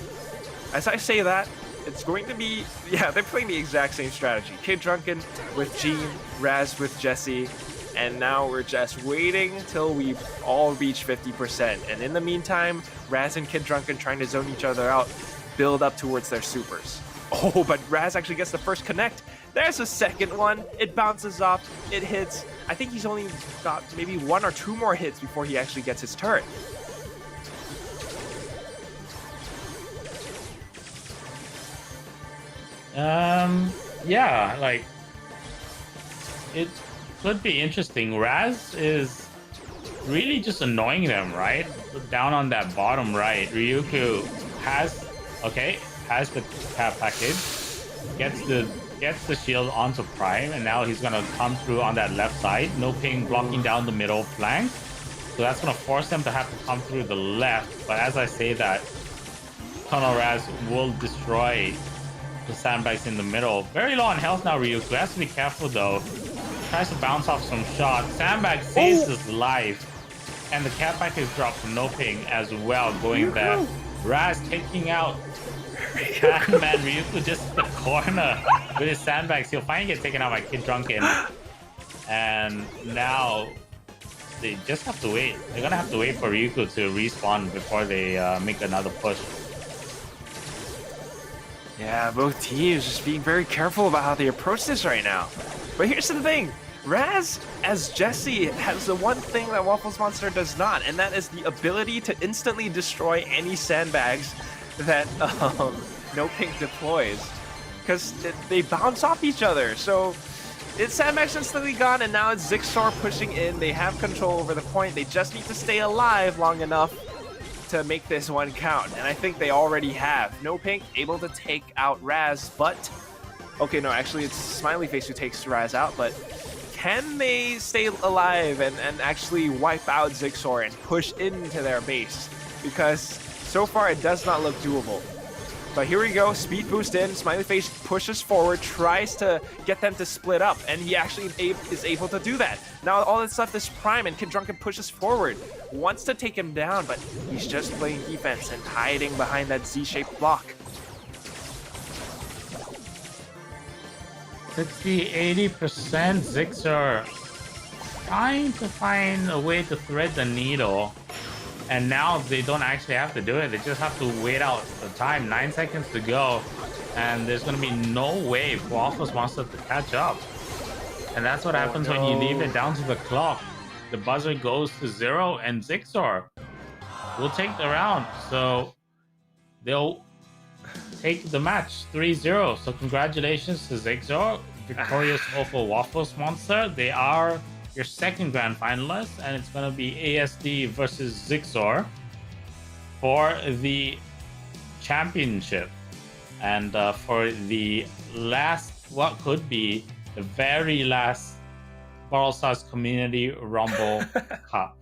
C: as I say that, it's going to be... Yeah, they're playing the exact same strategy. Kid Drunken with Gene, Raz with Jesse, and now we're just waiting till we all reach 50%. And in the meantime, Raz and Kid Drunken trying to zone each other out, build up towards their supers. Oh, but Raz actually gets the first connect. There's a second one. It bounces off. It hits. I think he's only got maybe 1 or 2 more hits before he actually gets his turret.
B: Yeah, like, it could be interesting. Raz is really just annoying them, right? Down on that bottom right, Ryuku has the cap package, gets the shield onto Prime, and now he's gonna come through on that left side. No ping blocking down the middle flank, so that's gonna force them to have to come through the left. But as I say that, Tunnel Raz will destroy the sandbags in the middle. Very low on health now, Ryuku has to be careful though. Tries to bounce off some shots. Sandbag saves his life, and the cap package dropped from no ping as well, going there. Raz taking out man, Ryuku just in the corner with his sandbags. He'll finally get taken out by Kid Drunken. And now they just have to wait. They're gonna have to wait for Ryuku to respawn before they make another push.
C: Yeah, both teams just being very careful about how they approach this right now. But here's the thing. Raz, as Jesse, has the one thing that Waffles Monster does not, and that is the ability to instantly destroy any sandbags that No Pink deploys, because they bounce off each other. So it's sandbags instantly gone, and now it's Zixor pushing in. They have control over the point. They just need to stay alive long enough to make this one count, and I think they already have. No Pink able to take out Raz, but okay, no, actually it's Smiley Face who takes Raz out, but can they stay alive and actually wipe out Zixor and push into their base? Because so far it does not look doable. But here we go, speed boost in, Smiley Face pushes forward, tries to get them to split up, and he actually is able to do that. Now all that's left is Prime, and Kid Drunken pushes forward, wants to take him down, but he's just playing defense and hiding behind that Z-shaped block.
B: 60-80% Zixor trying to find a way to thread the needle. And now they don't actually have to do it. They just have to wait out the time. 9 seconds to go. And there's going to be no way for Waffles Monster to catch up. And that's what happens when you leave it down to the clock. The buzzer goes to 0 and Zixor will take the round. So they'll take the match 3-0. So congratulations to Zixor. Victorious over Waffles Monster. They are your second grand finalist, and it's going to be ASD versus Zixor for the championship. And for the last, what could be the very last Brawl Stars Community Rumble Cup.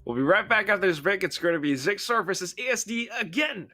C: We'll be right back after this break. It's going to be Zixor versus ASD again.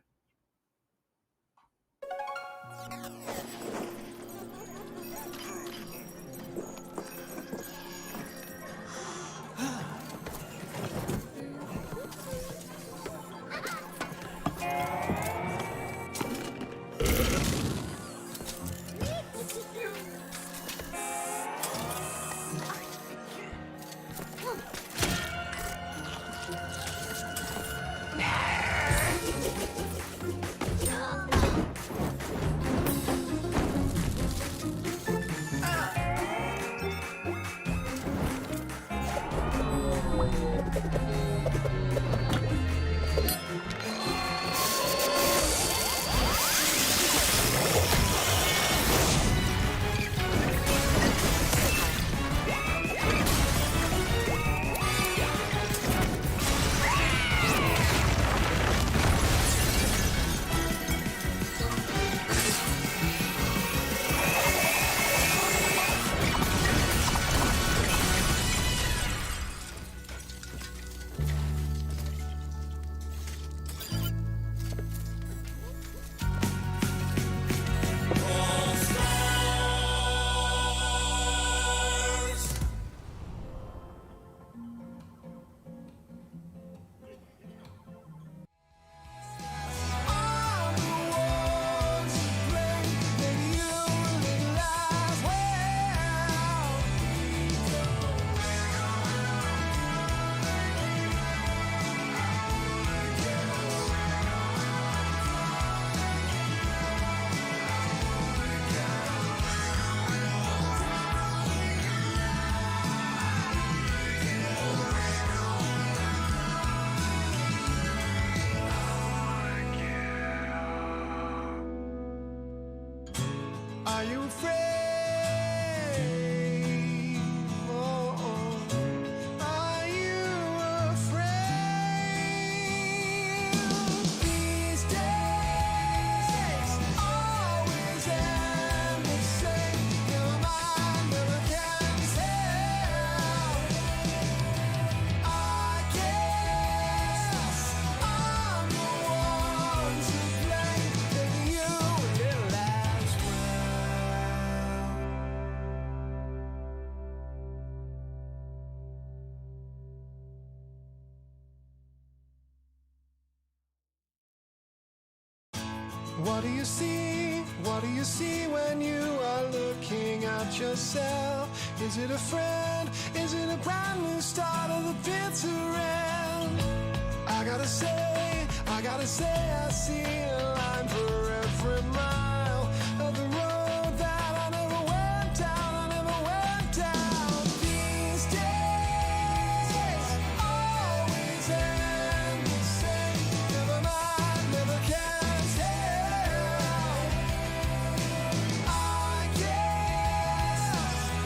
A: Are you afraid? Oh, are you afraid? These days always end the same. Your mind never can tell. I guess I'm the one to blame. Maybe you will as well. What do you see? What do you see when you are looking at yourself? Is it a friend? Is it a brand new start of the bitter end? I gotta say, I see a line for every mile of the road that I never went down. These days always end the same. Never mind, never can tell. I guess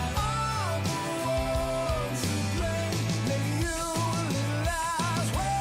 A: I'm the one to blame. Maybe you will as well.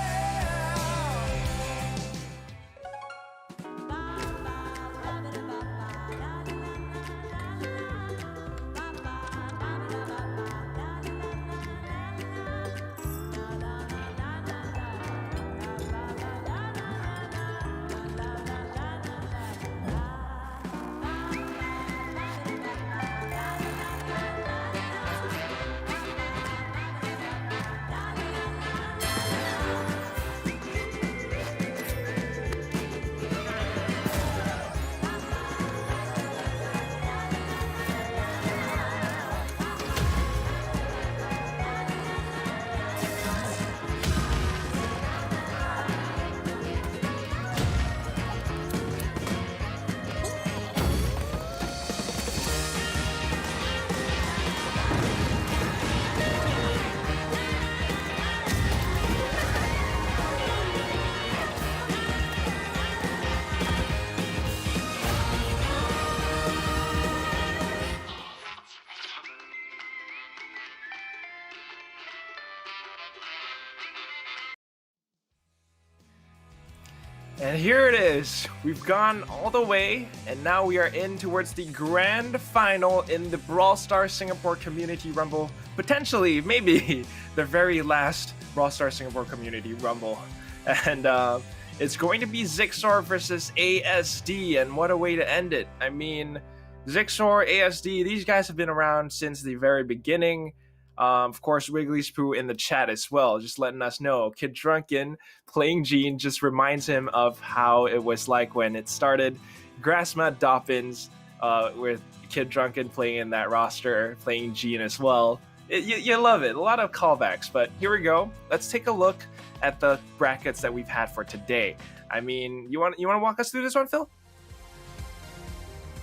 C: And here it is. We've gone all the way, and now we are in towards the grand final in the Brawl Stars Singapore Community Rumble. Potentially, maybe, the very last Brawl Stars Singapore Community Rumble. And it's going to be Zixor versus ASD, and what a way to end it. I mean, Zixor, ASD, these guys have been around since the very beginning. Of course, Wiggly's Poo in the chat as well, just letting us know. Kid Drunken playing Jean just reminds him of how it was like when it started. Grassmat Doppins with Kid Drunken playing in that roster, playing Jean as well. You love it. A lot of callbacks, but here we go. Let's take a look at the brackets that we've had for today. I mean, you want to walk us through this one, Phil?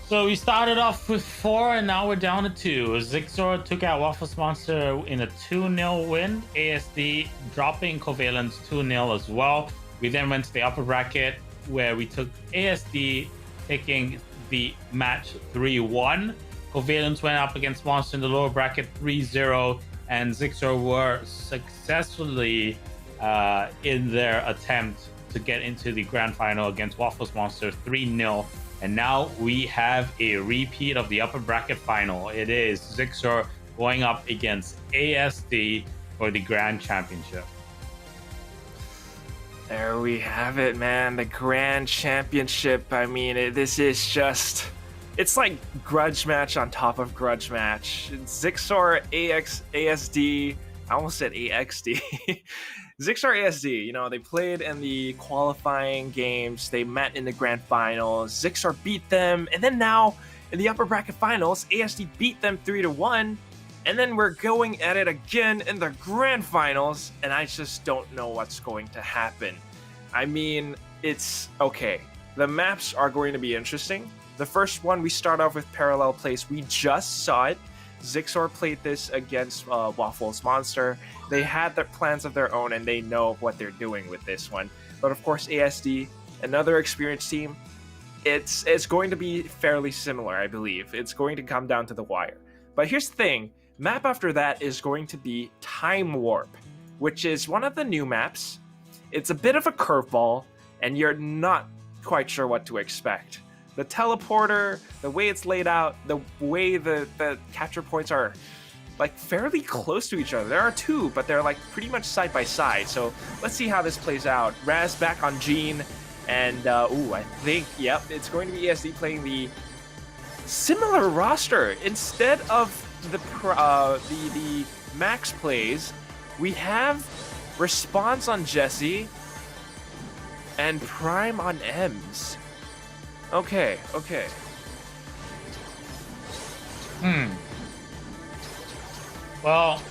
B: So we started off with 4 and now we're down to 2. Zixor took out Waffles Monster in a 2-0 win. ASD dropping Covalence 2-0 as well. We then went to the upper bracket where we took ASD taking the match 3-1. Covalence went up against Monster in the lower bracket 3-0, and Zixor were successfully in their attempt to get into the grand final against Waffles Monster 3-0. And now we have a repeat of the upper bracket final. It is Zixor going up against ASD for the grand championship.
C: There we have it, man. The grand championship. I mean, this is just... It's like grudge match on top of grudge match. Zixor, ASD... I almost said AXD. Zixor ASD, you know, they played in the qualifying games. They met in the grand finals. Zixor beat them. And then now, in the upper bracket finals, ASD beat them 3-1. And then we're going at it again in the grand finals. And I just don't know what's going to happen. I mean, it's okay. The maps are going to be interesting. The first one, we start off with Parallel Place. We just saw it. Zixor played this against Waffles Monster. They had their plans of their own and they know what they're doing with this one. But of course, ASD, another experienced team, it's going to be fairly similar, I believe. It's going to come down to the wire. But here's the thing, map after that is going to be Time Warp, which is one of the new maps. It's a bit of a curveball, and you're not quite sure what to expect. The teleporter, the way it's laid out, the way the capture points are like fairly close to each other. There are two, but they're like pretty much side by side. So let's see how this plays out. Raz back on Jean, and I think, yep, it's going to be ESD playing the similar roster. Instead of the max plays, we have Response on Jesse and Prime on Ems. Okay.
B: Well,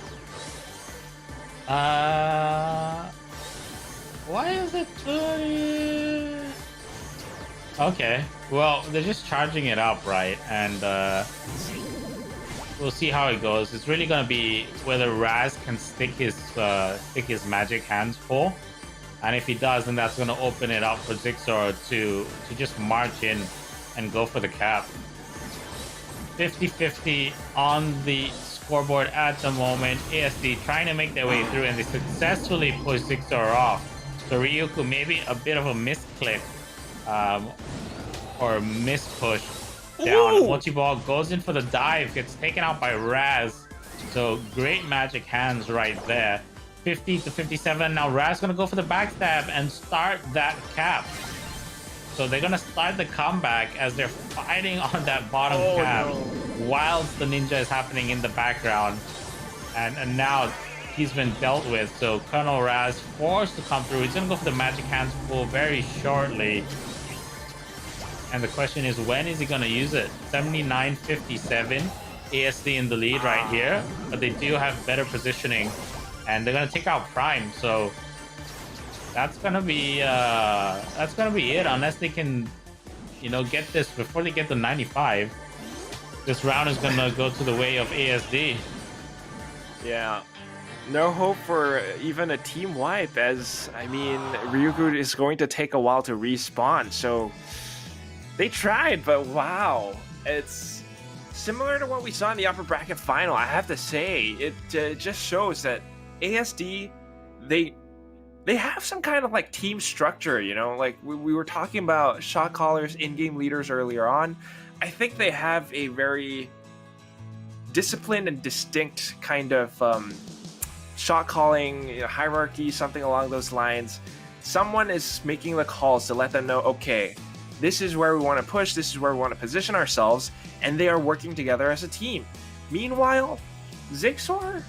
B: why is it 30? Okay, well, they're just charging it up, right? And we'll see how it goes. It's really gonna be whether Raz can stick his magic hands full, and if he does, then that's gonna open it up for Zixor to just march in and go for the cap. 50-50 on the scoreboard at the moment. ASD trying to make their way through, and they successfully push Zixor off. So Ryuku maybe a bit of a misclick or a mispush down. Mochi Ball goes in for the dive, gets taken out by Raz. So great magic hands right there. 50-57. Now Raz gonna go for the backstab and start that cap. So they're gonna start the comeback as they're fighting on that bottom cap whilst the ninja is happening in the background. And now he's been dealt with. So Colonel Raz forced to come through. He's gonna go for the magic hands pull very shortly. And the question is, when is he gonna use it? 79-57. ASD in the lead right here, but they do have better positioning, and they're gonna take out Prime. So that's gonna be it, unless they can, get this before they get the 95. This round is gonna go to the way of ASD.
C: Yeah, no hope for even a team wipe, as Ryugu is going to take a while to respawn. So they tried, but wow, it's similar to what we saw in the upper bracket final. I have to say, it just shows that ASD, they have some kind of like team structure, like we were talking about shot callers, in-game leaders earlier on. I think they have a very disciplined and distinct kind of shot calling hierarchy, something along those lines. Someone is making the calls to let them know, okay, this is where we want to push, this is where we want to position ourselves, and they are working together as a team. Meanwhile, Zixor,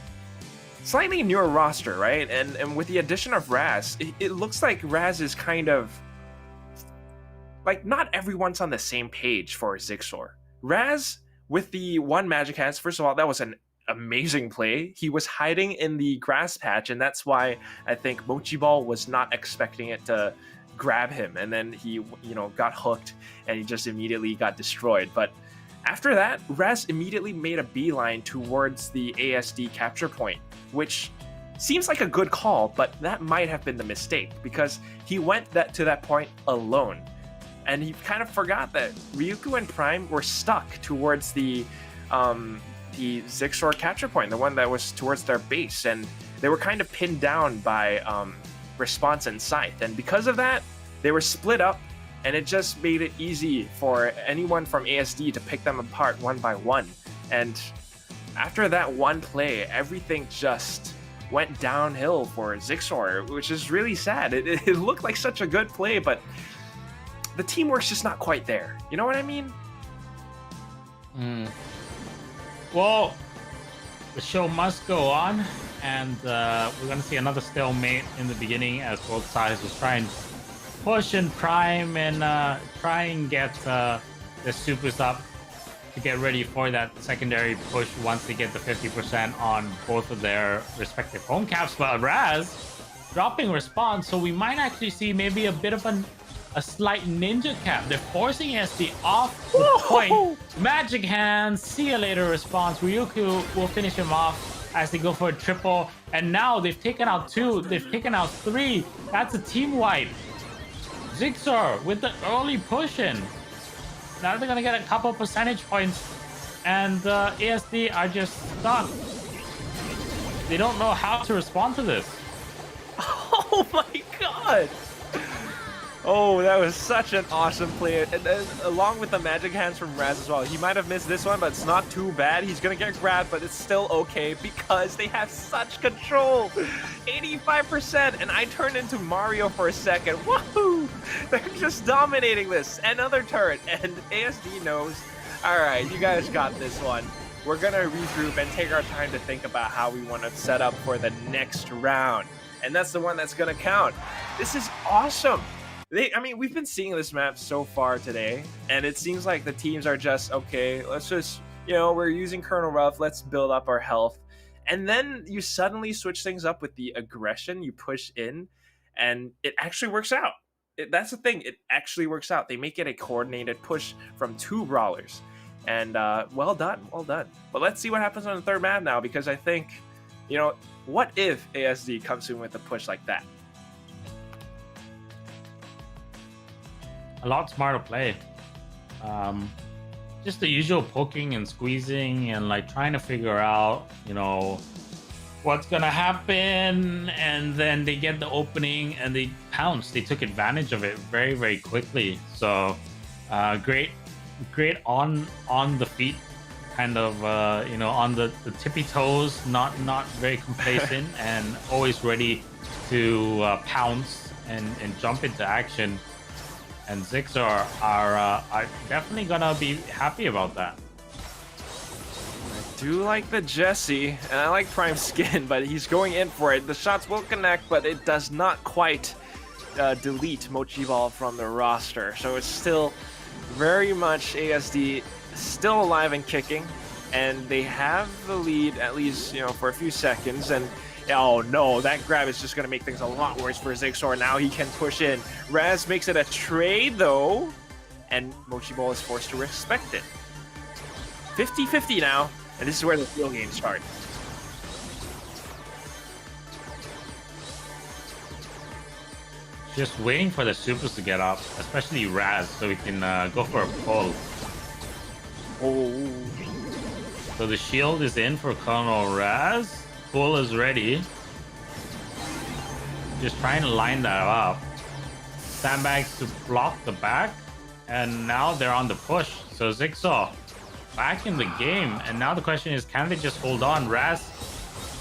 C: slightly newer roster, right? And with the addition of Raz, it looks like Raz is kind of like, not everyone's on the same page for Zixor. Raz, with the one magic hands, first of all, that was an amazing play. He was hiding in the grass patch, and that's why I think Mochi Ball was not expecting it to grab him, and then he got hooked and he just immediately got destroyed. But after that, Raz immediately made a beeline towards the ASD capture point, which seems like a good call, but that might have been the mistake, because he went to that point alone, and he kind of forgot that Ryuku and Prime were stuck towards the Zixor capture point, the one that was towards their base, and they were kind of pinned down by Response and Scythe, and because of that, they were split up, and it just made it easy for anyone from ASD to pick them apart one by one. And after that one play, everything just went downhill for Zixor, which is really sad. It looked like such a good play, but the teamwork's just not quite there. You know what I mean?
B: Well, the show must go on, and we're going to see another stalemate in the beginning as both sides will try and push and prime and try and get the supers up to get ready for that secondary push once they get the 50% on both of their respective home caps. But Raz dropping Response, so we might actually see maybe a bit of a slight ninja cap. They're forcing SD off the point. Magic hands, see you later Response. Ryuku will finish him off as they go for a triple. And now they've taken out 2, they've taken out 3. That's a team wipe. Zixor with the early push in. Now they're gonna get a couple percentage points, and ASD are just stuck. They don't know how to respond to this.
C: Oh my god! Oh, that was such an awesome play. And then, along with the magic hands from Raz as well. He might have missed this one, but it's not too bad. He's gonna get grabbed, but it's still okay because they have such control. 85%, and I turned into Mario for a second. Woohoo! They're just dominating this. Another turret, and ASD knows, all right, you guys got this one. We're gonna regroup and take our time to think about how we want to set up for the next round. And that's the one that's gonna count. This is awesome. I mean, we've been seeing this map so far today, and it seems like the teams are just, okay, let's just, you know, we're using Colonel Ruff, let's build up our health. And then you suddenly switch things up with the aggression, you push in, and it actually works out. That's the thing, it actually works out. They make it a coordinated push from 2 brawlers. And well done, well done. But let's see what happens on the third map now, because I think, you know, what if ASD comes in with a push like that?
B: A lot smarter play. Just the usual poking and squeezing and like trying to figure out, you know, what's gonna happen, and then they get the opening and they pounce. They took advantage of it very, very quickly. So great on the feet, kind of you know, on the tippy toes, not very complacent and always ready to pounce and jump into action. And Zixor are definitely gonna be happy about that.
C: I do like the Jesse, and I like Prime Skin, but he's going in for it. The shots will connect, but it does not quite delete Mochi Ball from the roster. So it's still very much ASD still alive and kicking, and they have the lead, at least, you know, for a few seconds. And oh no, that grab is just going to make things a lot worse for Zixor. Now he can push in. Raz makes it a trade though, and Mochi Ball is forced to respect it. 50-50 now, and this is where the real game starts.
B: Just waiting for the supers to get up, especially Raz, so we can go for a pull.
C: Oh.
B: So the shield is in for Colonel Raz. Pull is ready. Just trying to line that up. Sandbags to block the back. And now they're on the push. So Zixor back in the game. And now the question is, can they just hold on? Raz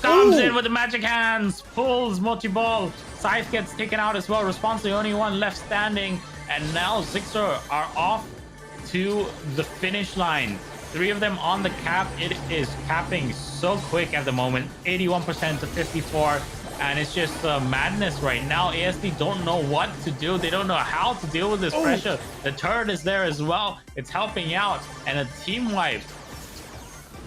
B: comes in with the magic hands. Pulls Mochi Ball. Scythe gets taken out as well. Response, the only one left standing. And now Zixor are off to the finish line. 3 of them on the cap. It is capping so quick at the moment. 81% to 54. And it's just madness right now. ASD don't know what to do. They don't know how to deal with this pressure. The turret is there as well. It's helping out. And a team wipe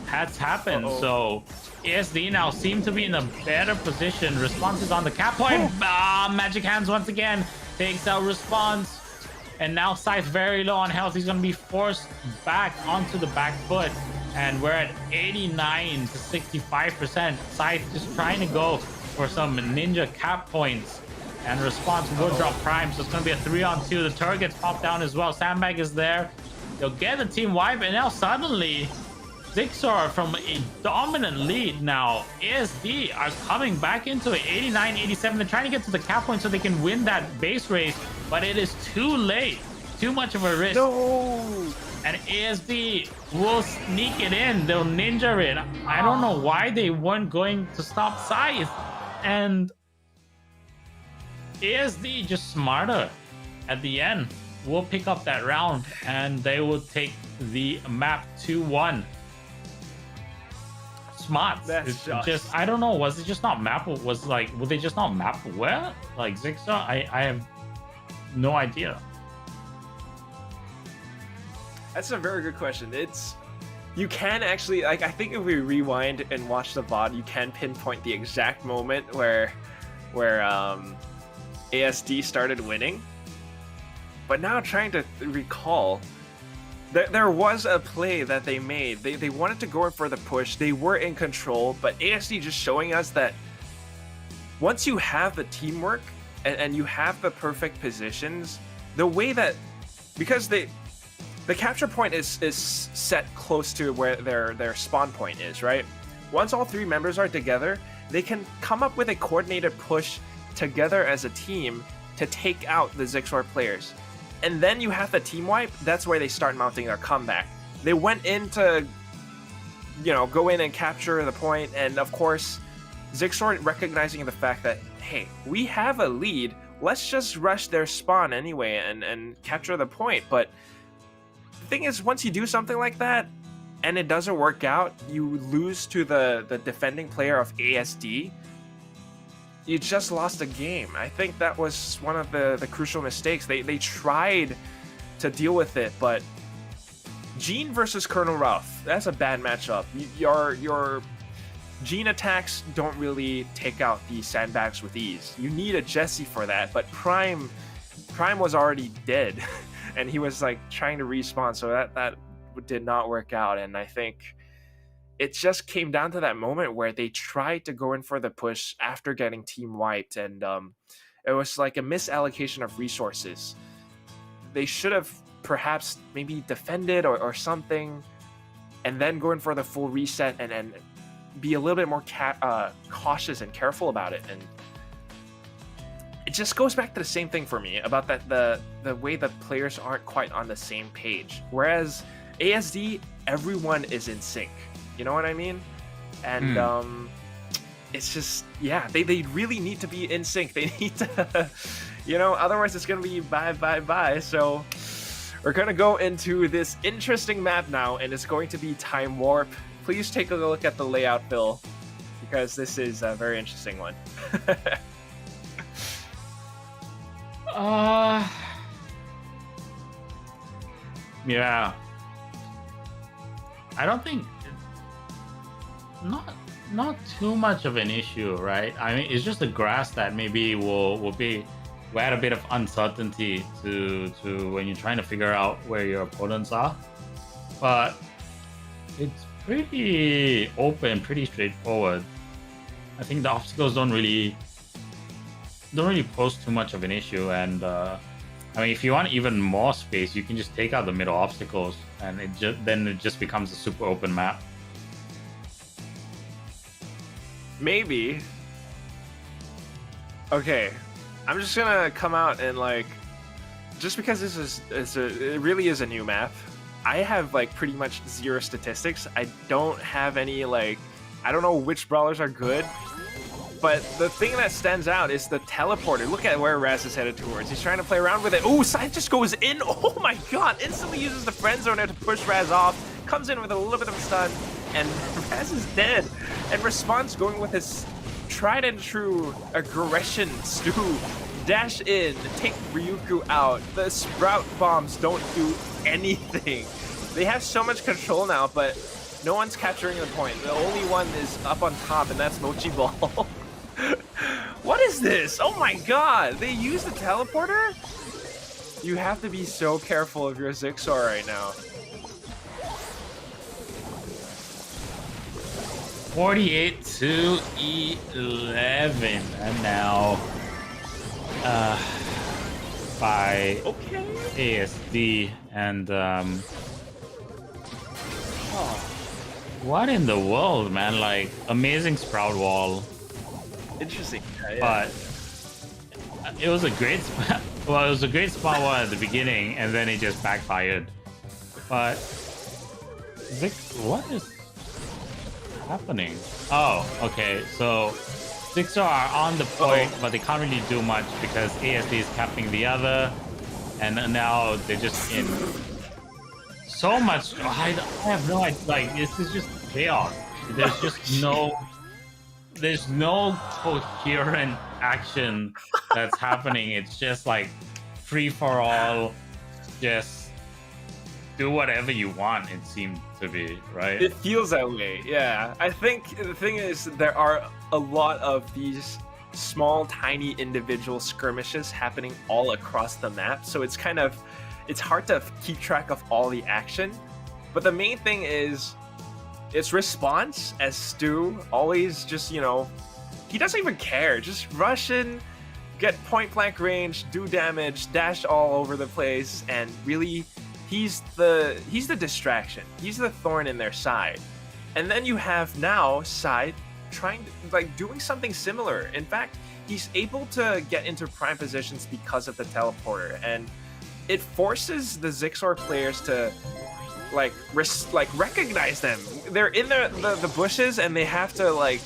B: has happened. So ASD now seem to be in a better position. Response is on the cap point. Magic hands once again. Takes out Response. And now Scythe very low on health. He's going to be forced back onto the back foot. And we're at 89 to 65%. Scythe just trying to go for some ninja cap points. And Response will drop Prime. So it's going to be a 3-on-2. The turret gets popped down as well. Sandbag is there. They'll get the team wipe. And now suddenly, Zixor from a dominant lead now. ASD are coming back into it. 89, 87. They're trying to get to the cap point so they can win that base race. But it is too late. Too much of a risk.
C: No.
B: And ASD will sneak it in. They'll ninja it. I don't know why they weren't going to stop Scythe. And ASD just smarter at the end. Will pick up that round. And they will take the map 2-1. Smart.
C: That's
B: just I don't know. Was it just not map? Was like, would they just not map where? Like Zixor? I have no idea.
C: That's a very good question. You can actually, like, I think if we rewind and watch the VOD, you can pinpoint the exact moment where ASD started winning. But now trying to recall, there was a play that they made. They wanted to go in for the push. They were in control, but ASD just showing us that once you have the teamwork and you have the perfect positions, the way that, because the capture point is set close to where their spawn point is, right? Once all 3 members are together, they can come up with a coordinated push together as a team to take out the Zixor players. And then you have the team wipe. That's where they start mounting their comeback. They went in to, go in and capture the point, and of course, Zixor recognizing the fact that, hey, we have a lead, let's just rush their spawn anyway and capture the point. But the thing is, once you do something like that, and it doesn't work out, you lose to the defending player of ASD, you just lost a game. I think that was one of the crucial mistakes. They tried to deal with it, but Gene versus Colonel Ralph, that's a bad matchup. Your Gene attacks don't really take out the sandbags with ease. You need a Jesse for that, but Prime was already dead, and he was like trying to respawn, so that did not work out. And I think it just came down to that moment where they tried to go in for the push after getting team wiped, and it was like a misallocation of resources. They should have perhaps maybe defended or something, and then go in for the full reset and be a little bit more cautious and careful about it. And it just goes back to the same thing for me about that the way the players aren't quite on the same page. Whereas ASD, everyone is in sync. You know what I mean? And it's just, yeah, they really need to be in sync. They need to, otherwise it's going to be bye. So we're going to go into this interesting map now, and it's going to be Time Warp. Please take a look at the layout, Phil, because this is a very interesting one.
B: Yeah. I don't think not too much of an issue, right? I mean, it's just the grass that maybe will add a bit of uncertainty to when you're trying to figure out where your opponents are. But it's pretty open, pretty straightforward. I think the obstacles don't really pose too much of an issue, and I mean, if you want even more space, you can just take out the middle obstacles, and then it just becomes a super open map.
C: Maybe. Okay, I'm just gonna come out and just because it really is a new map, I have pretty much 0 statistics. I don't have any I don't know which brawlers are good. But the thing that stands out is the teleporter. Look at where Raz is headed towards. He's trying to play around with it. Oh, Scythe just goes in. Oh my god. Instantly uses the friend zoner to push Raz off. Comes in with a little bit of a stun. And Raz is dead. And Response going with his tried and true aggression stew. Dash in. Take Ryuku out. The Sprout bombs don't do anything. They have so much control now, but no one's capturing the point. The only one is up on top, and that's Mochi Ball. What is this? Oh my god! They use the teleporter? You have to be so careful of your Zixor right now.
B: 48-11, and now by ASD, and what in the world, man? Amazing Sprout Wall.
C: Interesting.
B: But it was a great spot. Well, it was a great spot wall at the beginning, and then it just backfired. But what is happening? Oh, okay. So Zixor are on the point, but they can't really do much because ASD is capping the other, and now they're just in so much. I have no idea. This is just chaos. There's just there's no coherent action that's happening. It's just free for all, just do whatever you want, it seemed to be, right?
C: It feels that way, yeah. I think the thing is, there are a lot of these small, tiny individual skirmishes happening all across the map, so it's hard to keep track of all the action. But the main thing is, its response as Stu, always just, he doesn't even care. Just rush in, get point blank range, do damage, dash all over the place, and really, he's the distraction. He's the thorn in their side. And then you have now Scythe trying to, like, doing something similar. In fact, he's able to get into prime positions because of the teleporter, and it forces the Zixor players to recognize them. They're in the bushes and they have to like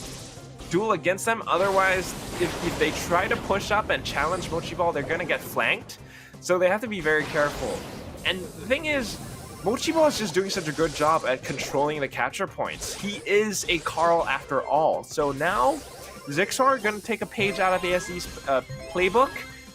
C: duel against them. Otherwise, if they try to push up and challenge Mochi Ball, they're gonna get flanked. So they have to be very careful. And the thing is, Mochi Ball is just doing such a good job at controlling the capture points. He is a Carl after all. So now, Zixor are going to take a page out of ASD's playbook.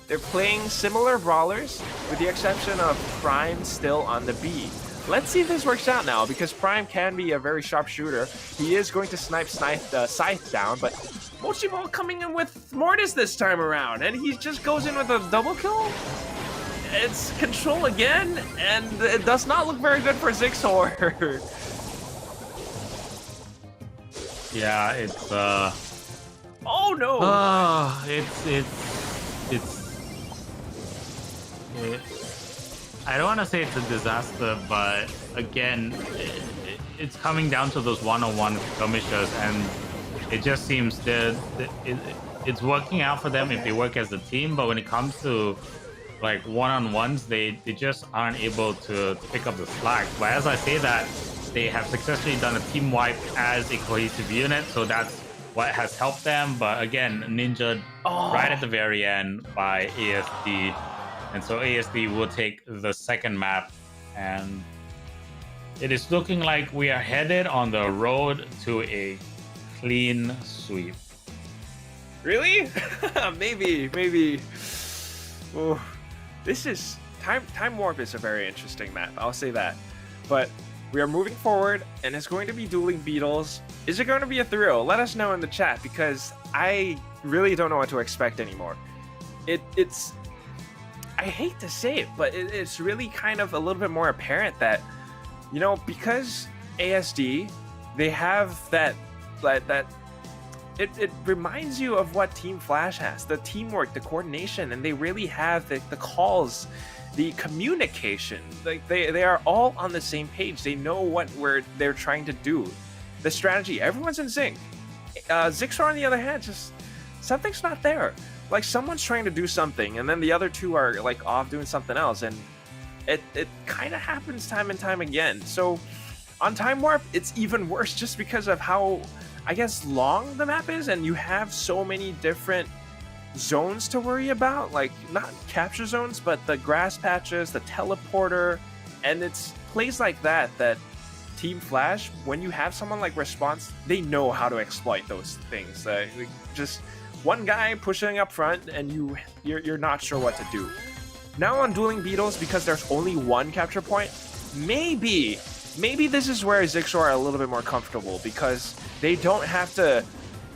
C: They're playing similar brawlers, with the exception of Prime still on the B. Let's see if this works out now, because Prime can be a very sharp shooter. He is going to Scythe down, but Mochi Ball coming in with Mortis this time around, and he just goes in with a double kill. It's control again, and it does not look very good for Zixor.
B: Yeah, it's
C: Oh no!
B: I don't want to say it's a disaster, but again, it's coming down to those one-on-one skirmishes, and it just seems that it's working out for them if they work as a team. But when it comes to like one-on-ones, they just aren't able to pick up the slack. But as I say that, they have successfully done a team wipe as a cohesive unit, so that's what has helped them. But again, ninja right at the very end by ASD, and so ASD will take the second map, and it is looking like we are headed on the road to a clean sweep.
C: Really? maybe. Oh, this is Time Warp is a very interesting map, I'll say that. But we are moving forward, and it's going to be dueling beetles. Is it going to be a thrill? Let us know in the chat, because I really don't know what to expect anymore. It's I hate to say it, but it's really kind of a little bit more apparent that, you know, because ASD, they have that it reminds you of what Team Flash has, the teamwork, the coordination, and they really have the calls, the communication. Like they are all on the same page. They know what they're trying to do, the strategy. Everyone's in sync. Zixor, on the other hand, just something's not there. Like someone's trying to do something, and then the other two are like off doing something else, and it kind of happens time and time again. So on Time Warp, it's even worse just because of how, I guess, long the map is, and you have so many different zones to worry about, like not capture zones, but the grass patches, the teleporter, and it's plays like that Team Flash, when you have someone like Response, they know how to exploit those things. Just one guy pushing up front, and you're not sure what to do. Now on Dueling Beetles, because there's only one capture point, maybe this is where Zixor are a little bit more comfortable, because they don't have to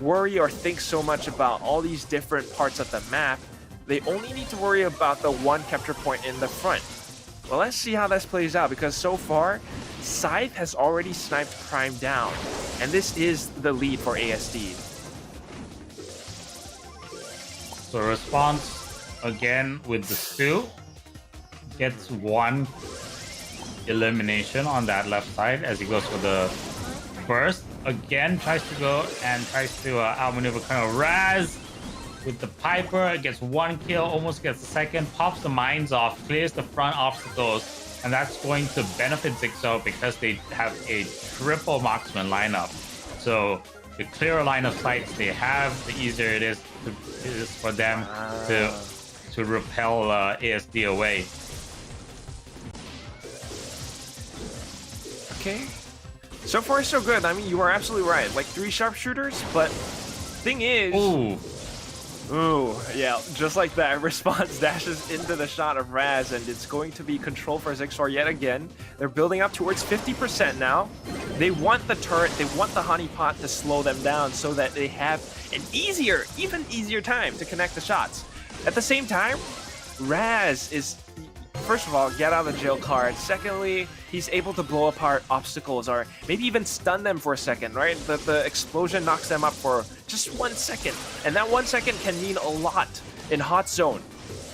C: worry or think so much about all these different parts of the map. They only need to worry about the one capture point in the front. Well, let's see how this plays out, because so far, Scythe has already sniped Prime down, and this is the lead for ASD.
B: So Response, again with the stew, gets one elimination on that left side as he goes for the burst. Again, tries to go and tries to outmaneuver Colonel Raz with the Piper. Gets one kill, almost gets a second, pops the mines off, clears the front obstacles, and that's going to benefit Zixor because they have a triple marksman lineup. So the clearer line of sights they have, the easier it is for them to repel ASD away.
C: Okay. So far, so good. I mean, you are absolutely right. Like 3 sharpshooters, but thing is... Ooh, yeah, just like that, Response dashes into the shot of Raz, and it's going to be control for Zixor yet again. They're building up towards 50% now. They want the turret, they want the honeypot to slow them down so that they have an even easier time to connect the shots. At the same time, Raz is... First of all, get out of the jail card. Secondly, he's able to blow apart obstacles or maybe even stun them for a second, right? The explosion knocks them up for just 1 second. And that 1 second can mean a lot in Hot Zone.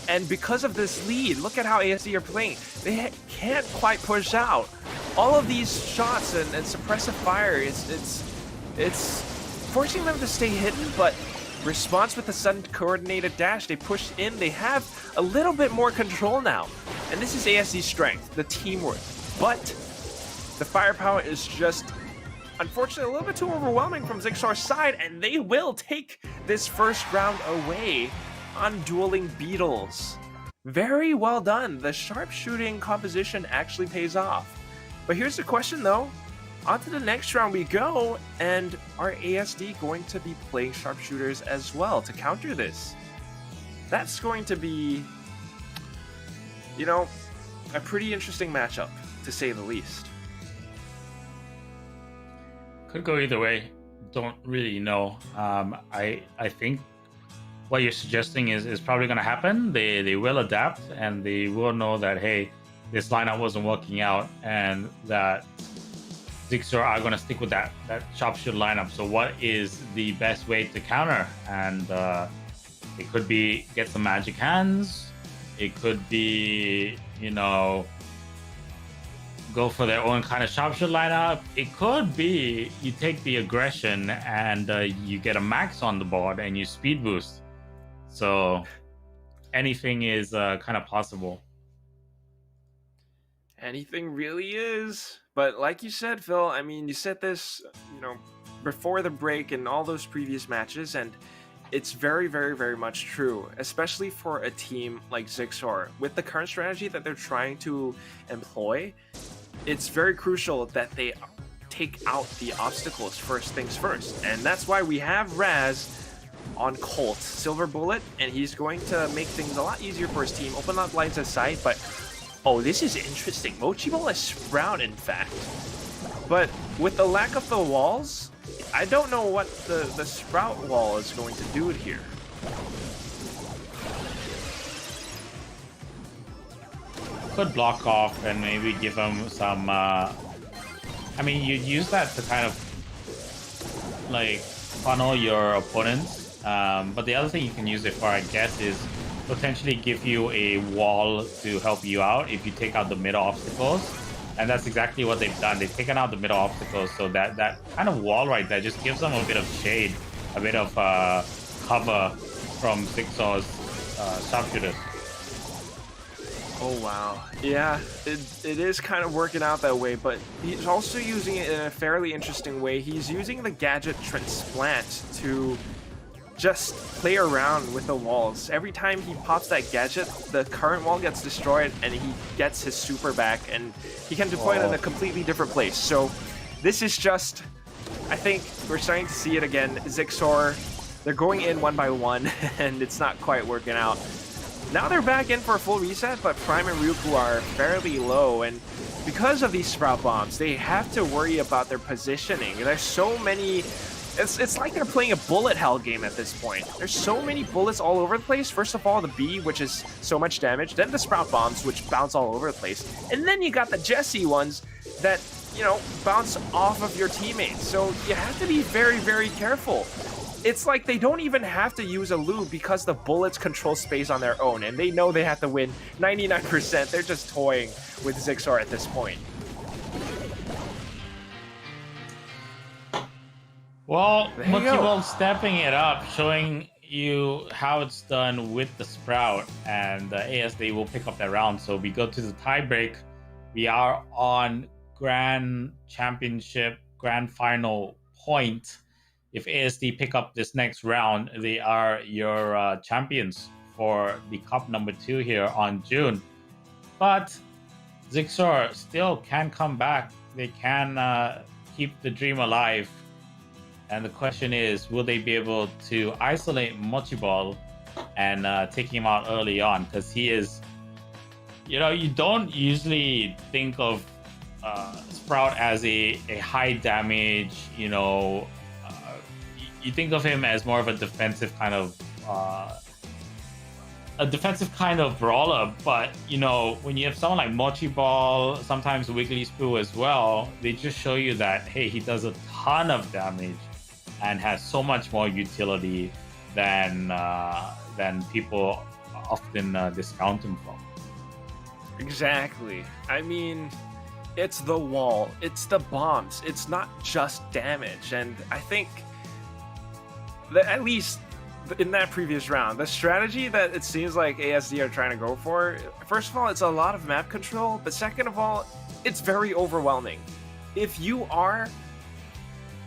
C: And because of this lead, look at how ASD are playing. They can't quite push out. All of these shots and suppressive fire, it's forcing them to stay hidden, but response with the sudden coordinated dash, they push in, they have a little bit more control now. And this is ASD's strength, the teamwork. But the firepower is just, unfortunately, a little bit too overwhelming from Zigzar's side, and they will take this first round away on dueling beetles. Very well done. The sharpshooting composition actually pays off. But here's the question though. On to the next round we go, and are ASD going to be playing sharpshooters as well to counter this? That's going to be, you know, a pretty interesting matchup, to say the least.
B: Could go either way. Don't really know. I think what you're suggesting is probably going to happen. They will adapt, and they will know that, hey, this lineup wasn't working out, and that Zigzor are going to stick with that sharpshooter lineup. So what is the best way to counter? And it could be get some magic hands. It could be, you know, go for their own kind of sharpshooter lineup. It could be you take the aggression and you get a max on the board and you speed boost. So anything is kind of possible.
C: Anything really is. But like you said, Phil, I mean, you said this, you know, before the break and all those previous matches, and it's very, very, very much true, especially for a team like Zigzor. With the current strategy that they're trying to employ, it's very crucial that they take out the obstacles first things first. And that's why we have Raz on Colt, Silver Bullet, and he's going to make things a lot easier for his team, open up lines of sight, but oh, this is interesting. Mochi Ball is Sprout, in fact. But with the lack of the walls, I don't know what the Sprout wall is going to do here.
B: Could block off and maybe give them some... I mean, you'd use that to kind of like funnel your opponents. But the other thing you can use it for, I guess, is potentially give you a wall to help you out if you take out the middle obstacles. And that's exactly what they've done. They've taken out the middle obstacles, so that kind of wall right there just gives them a bit of shade, a bit of cover from Zigzor's sharpshooters.
C: Oh wow. Yeah, it is kind of working out that way, but he's also using it in a fairly interesting way. He's using the gadget Transplant to just play around with the walls. Every time he pops that gadget, the current wall gets destroyed and he gets his super back, and he can deploy it in a completely different place. So this is just, I think we're starting to see it again. Zigzor, they're going in one by one and it's not quite working out. Now they're back in for a full reset, but Prime and Ryuku are fairly low, and because of these Sprout Bombs, they have to worry about their positioning. There's so many... It's like they're playing a bullet hell game at this point. There's so many bullets all over the place. First of all, the B, which is so much damage. Then the Sprout Bombs, which bounce all over the place. And then you got the Jessie ones that, you know, bounce off of your teammates. So you have to be very, very careful. It's like they don't even have to use a lube because the bullets control space on their own. And they know they have to win 99%. They're just toying with Zigzor at this point.
B: Well, Motivo stepping it up, showing you how it's done with the Sprout, and ASD will pick up that round. So we go to the tie break. We are on Grand Championship, Grand Final point. If ASD pick up this next round, they are your champions for the Cup number 2 here on June. But Zigzor still can come back. They can keep the dream alive. And the question is, will they be able to isolate Mochi Ball and take him out early on? Because he is, you know, you don't usually think of Sprout as a high damage, you know, you think of him as more of a defensive kind of brawler. But, you know, when you have someone like Mochi Ball, sometimes Wiggly Spoo as well, they just show you that, hey, he does a ton of damage and has so much more utility than people often discount them for.
C: Exactly. I mean, it's the wall, it's the bombs, it's not just damage. And I think that at least in that previous round, the strategy that it seems like ASD are trying to go for, first of all, it's a lot of map control, but second of all, it's very overwhelming. If you are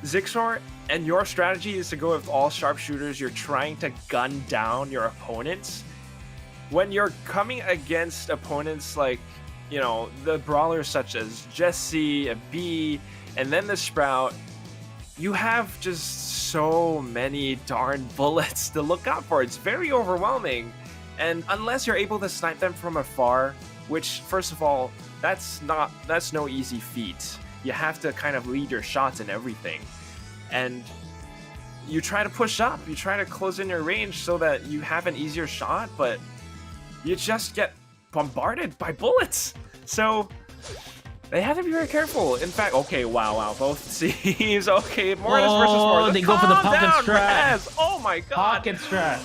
C: Zixor and your strategy is to go with all sharpshooters, you're trying to gun down your opponents, when you're coming against opponents like, you know, the brawlers such as Jesse, a B, and then the Sprout, you have just so many darn bullets to look out for. It's very overwhelming. And unless you're able to snipe them from afar, which, first of all, that's no easy feat. You have to kind of lead your shots and everything. And you try to push up, you try to close in your range so that you have an easier shot, but you just get bombarded by bullets. So they have to be very careful. In fact, okay, wow, both teams. Okay, Mortis versus Mortis.
B: They go for the pocket
C: down,
B: strat.
C: Raz. Oh my god.
B: Pocket strat.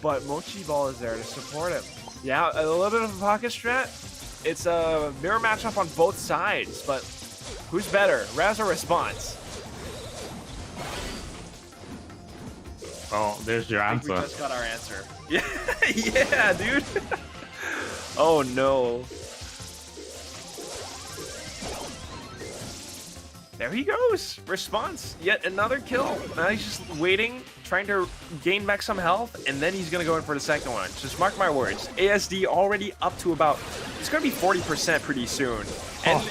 C: But Mochi Ball is there to support him. Yeah, a little bit of a pocket strat. It's a mirror matchup on both sides, but who's better, Raz or Response?
B: Oh, there's your
C: I think
B: answer.
C: we just got our answer. Yeah, yeah, dude. Oh no. There he goes. Response. Yet another kill. Now he's just waiting, trying to gain back some health, and then he's going to go in for the second one. Just mark my words. ASD already up to about, it's going to be 40% pretty soon. And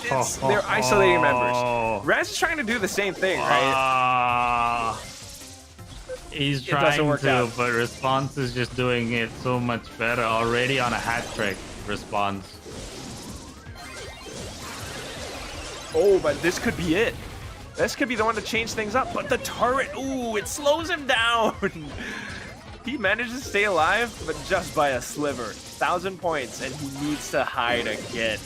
C: they're isolating members. Raz is trying to do the same thing, right?
B: He's trying to, but Response is just doing it so much better. Already on a hat trick, Response.
C: Oh, but this could be it. This could be the one to change things up. But the turret, ooh, it slows him down. He manages to stay alive, but just by a sliver. 1,000 points, and he needs to hide again.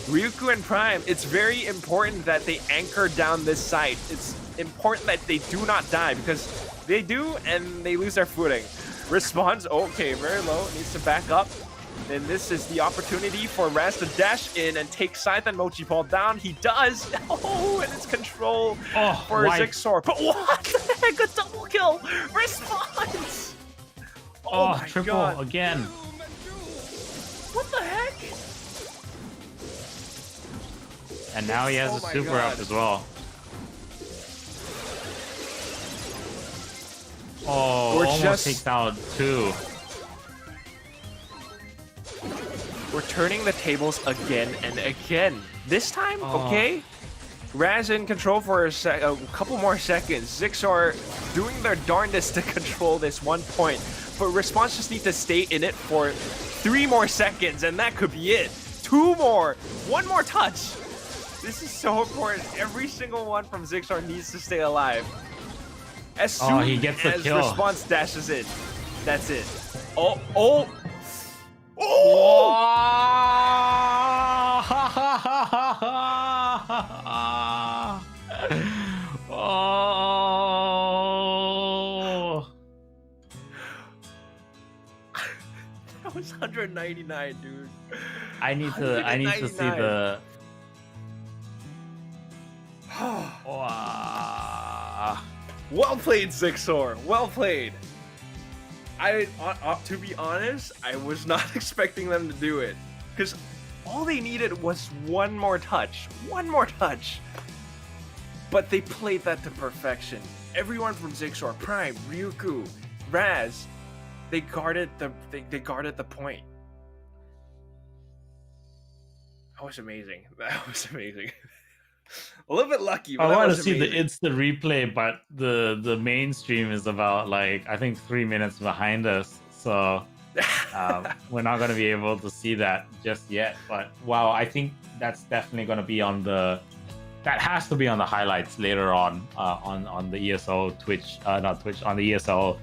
C: Ryuku and Prime, it's very important that they anchor down this site. It's important that they do not die, because they do, and they lose their footing. Response, okay, very low, needs to back up. And this is the opportunity for Raz to dash in and take Scythe and Mochi Ball down. He does. Oh, and it's control for Zixor. But what the heck? A double kill. Response.
B: Oh, my triple God. Again.
C: What the heck?
B: And now he has a super up as well. Oh, almost takes out 2.
C: We're turning the tables again and again. This time, okay, Raz in control for a couple more seconds. Zixor doing their darndest to control this 1 point, but Response just need to stay in it for 3 more seconds, and that could be it. 2 more, 1 more touch. This is so important. Every single one from Zixor needs to stay alive. As soon
B: he gets the
C: as
B: kill.
C: Response dashes in, that's it. Oh!
B: Oh!
C: That was 199, dude.
B: I need to see the.
C: Well played, Zixor. Well played. To be honest, I was not expecting them to do it, because all they needed was 1 more touch. 1 more touch. But they played that to perfection. Everyone from Zixor, Prime, Ryuku, Raz, they guarded the point. That was amazing. That was amazing. A little bit lucky, but
B: I want to see
C: amazing.
B: the instant replay, but the mainstream is about, like, I think 3 minutes behind us, so we're not going to be able to see that just yet. But wow, I think that's definitely going to be on the highlights later on the ESO Twitch, not Twitch, on the ESO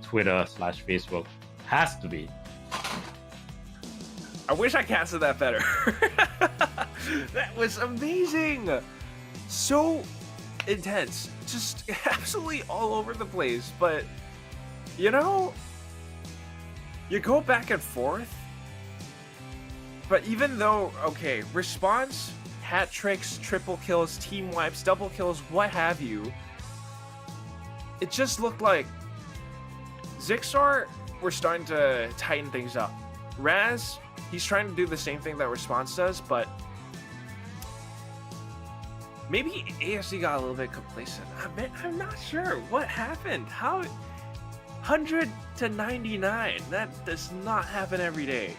B: Twitter/Facebook. Has to be.
C: I wish I casted that better. That was amazing. So intense. Just absolutely all over the place. But, you know, you go back and forth. But even though, okay, response, hat tricks, triple kills, team wipes, double kills, what have you, it just looked like Zixor were starting to tighten things up. Raz, he's trying to do the same thing that response does, but maybe ASD got a little bit complacent. I'm not sure what happened. How 100 to 99? That does not happen every day.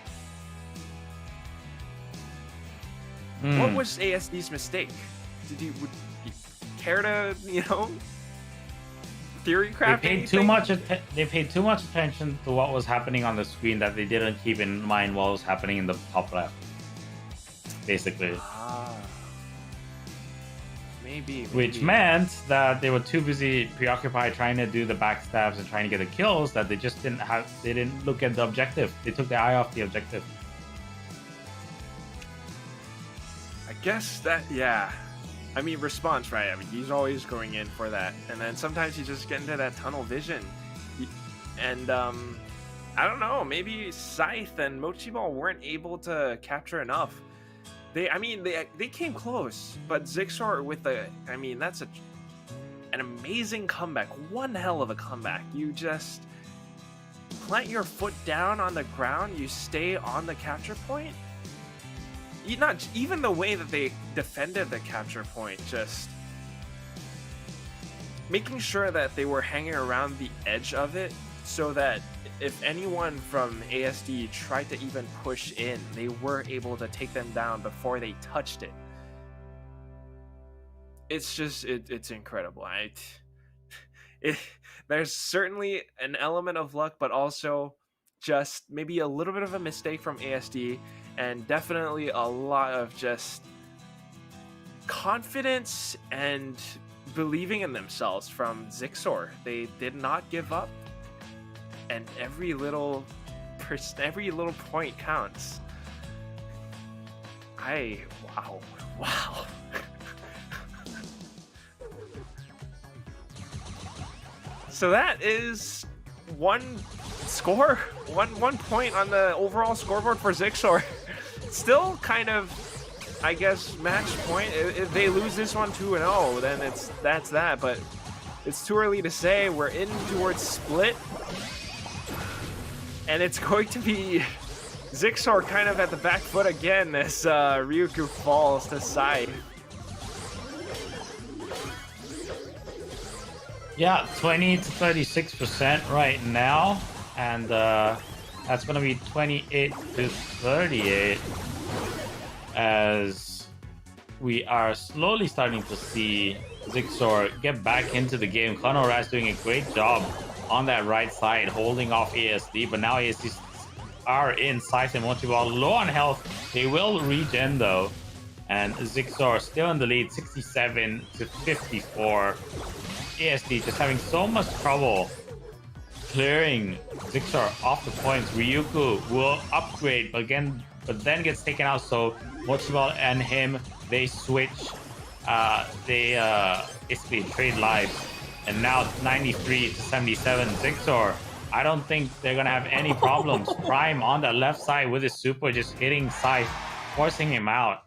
C: What was ASD's mistake? Would you care to, theory craft?
B: They paid too much. They paid too much attention to what was happening on the screen that they didn't keep in mind what was happening in the top left. Basically.
C: Maybe.
B: Which meant that they were too busy preoccupied trying to do the backstabs and trying to get the kills that they just didn't have. They didn't look at the objective. They took their eye off the objective.
C: I guess that, yeah. I mean, response, right? I mean, he's always going in for that. And then sometimes you just get into that tunnel vision. And, I don't know, maybe Scythe and Mochi Ball weren't able to capture enough. They came close, but Zixor with that's an amazing comeback. One hell of a comeback. You just plant your foot down on the ground, you stay on the capture point. Not even the way that they defended the capture point, just making sure that they were hanging around the edge of it so that if anyone from ASD tried to even push in, they were able to take them down before they touched it. It's just, it's incredible. There's certainly an element of luck, but also just maybe a little bit of a mistake from ASD, and definitely a lot of just confidence and believing in themselves from Zixor. They did not give up, and every little point counts. Wow. So that is one point on the overall scoreboard for Zixor. Still kind of, I guess, match point. If they lose this one 2-0, then that's that. But it's too early to say. We're in towards split, and it's going to be Zixor kind of at the back foot again as Ryuku falls to side.
B: Yeah, 20 to 36% right now, and that's going to be 28 to 38 as we are slowly starting to see Zixor get back into the game. Konoraz doing a great job on that right side, holding off ASD, but now ASD are in Scythe and Mochi Ball low on health. They will regen though, and Zixor still in the lead, 67 to 54. ASD just having so much trouble clearing Zixor off the points. Ryuku will upgrade, but then gets taken out. So Mochiball and him, they switch. They basically trade lives. And now 93 to 77. Zixor, I don't think they're gonna have any problems. Prime on the left side with his super, just hitting Scythe, forcing him out.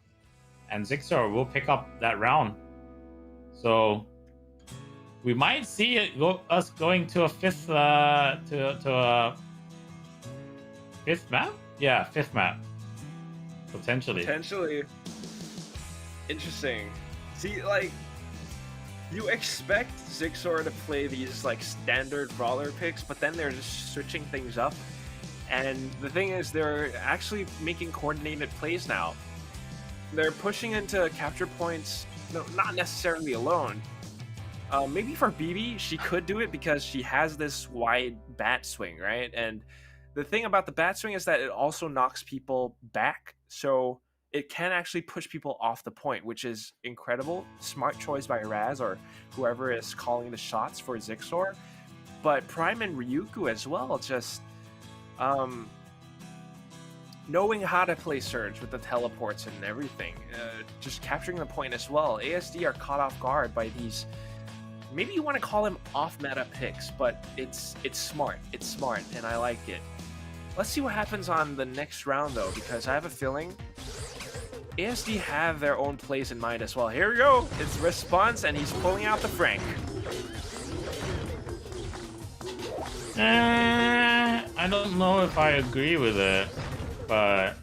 B: And Zixor will pick up that round. So we might see us going to a fifth map. Yeah, fifth map. Potentially.
C: Interesting. See, like, you expect Zixor to play these like standard brawler picks, but then they're just switching things up. And the thing is, they're actually making coordinated plays now. They're pushing into capture points, no, not necessarily alone. Maybe for BB, she could do it because she has this wide bat swing, right? And the thing about the bat swing is that it also knocks people back, so it can actually push people off the point, which is incredible. Smart choice by Raz or whoever is calling the shots for Zixor. But Prime and Ryuku as well, just knowing how to play Surge with the teleports and everything, just capturing the point as well. ASD are caught off guard by these, maybe you want to call them off-meta picks, but it's smart. It's smart, and I like it. Let's see what happens on the next round, though, because I have a feeling ASD have their own plays in mind as well. Here we go. It's response, and he's pulling out the Frank.
B: I don't know if I agree with it, but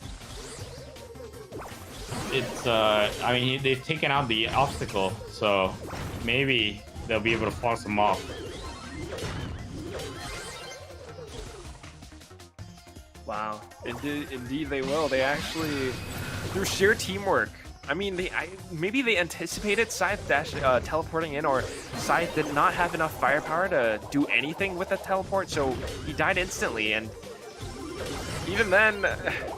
B: it's I mean, they've taken out the obstacle, so maybe they'll be able to force him off.
C: Wow, indeed they will. They actually, through sheer teamwork. I mean, maybe they anticipated Scythe teleporting in, or Scythe did not have enough firepower to do anything with the teleport, so he died instantly. And even then,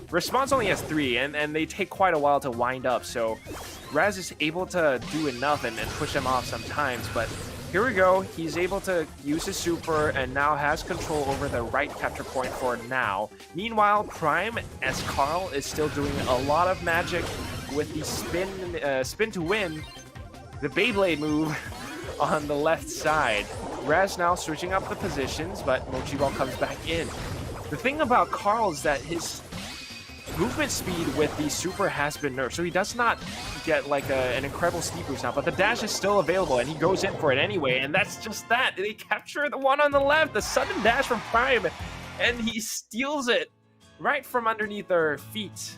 C: Response only has 3, and they take quite a while to wind up. So Raz is able to do enough and push them off sometimes. But here we go. He's able to use his super and now has control over the right capture point for now. Meanwhile, Prime, as Carl, is still doing a lot of magic with the spin to win, the Beyblade move on the left side. Raz now switching up the positions, but Mochi Ball comes back in. The thing about Carl is that his movement speed with the super has been nerfed, so he does not get like an incredible speed boost now, but the dash is still available, and he goes in for it anyway, and that's just that. They capture the one on the left, the sudden dash from Prime, and he steals it right from underneath their feet.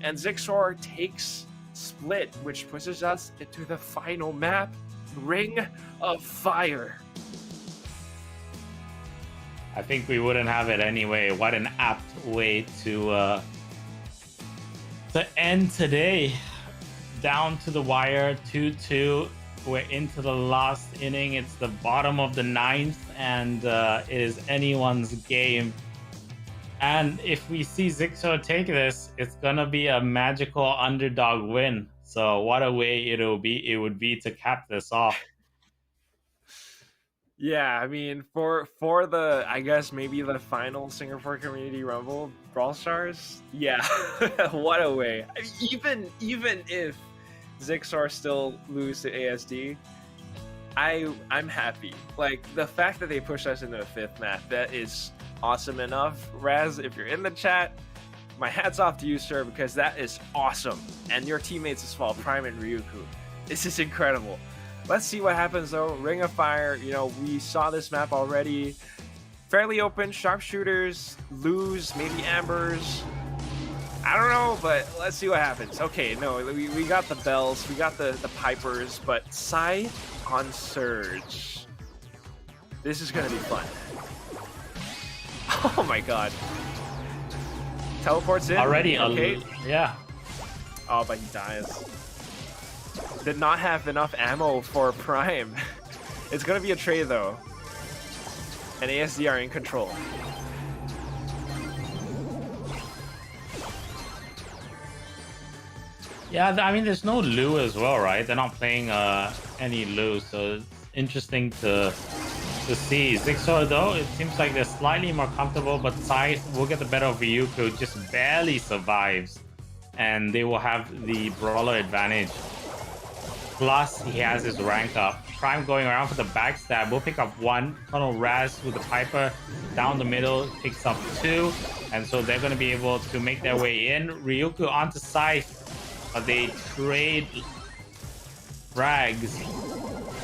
C: And Zixor takes Split, which pushes us into the final map, Ring of Fire.
B: I think we wouldn't have it anyway. What an apt way to end today. Down to the wire, 2-2. We're into the last inning. It's the bottom of the 9th, and it is anyone's game. And if we see Zixor take this, it's gonna be a magical underdog win. So what a way it would be to cap this off.
C: Yeah, I mean, for the, I guess maybe the final Singapore Community Rumble Brawl Stars, yeah, what a way. I mean, even if Zixor still lose to ASD, I'm happy. Like, the fact that they pushed us into a 5th map, that is awesome enough. Raz, if you're in the chat, my hat's off to you, sir, because that is awesome. And your teammates as well, Prime and Ryuku. This is incredible. Let's see what happens, though. Ring of Fire, you know, we saw this map already. Fairly open, sharpshooters, lose, maybe ambers. I don't know, but let's see what happens. Okay, no, we got the bells, we got the pipers, but Scythe on Surge. This is gonna be fun. Oh my god. Teleports in.
B: Already,
C: okay.
B: Yeah.
C: Oh, but he dies. Did not have enough ammo for Prime. It's gonna be a trade though. And ASD are in control.
B: Yeah, I mean, there's no Lu as well, right? They're not playing any Lu, so it's interesting to see. Zixor, though, it seems like they're slightly more comfortable, but Scythe will get the better of Ryuku, just barely survives, and they will have the brawler advantage. Plus, he has his rank up. Prime going around for the backstab will pick up 1. Colonel Raz with the Piper down the middle picks up 2, and so they're going to be able to make their way in. Ryuku onto Scythe. They trade frags,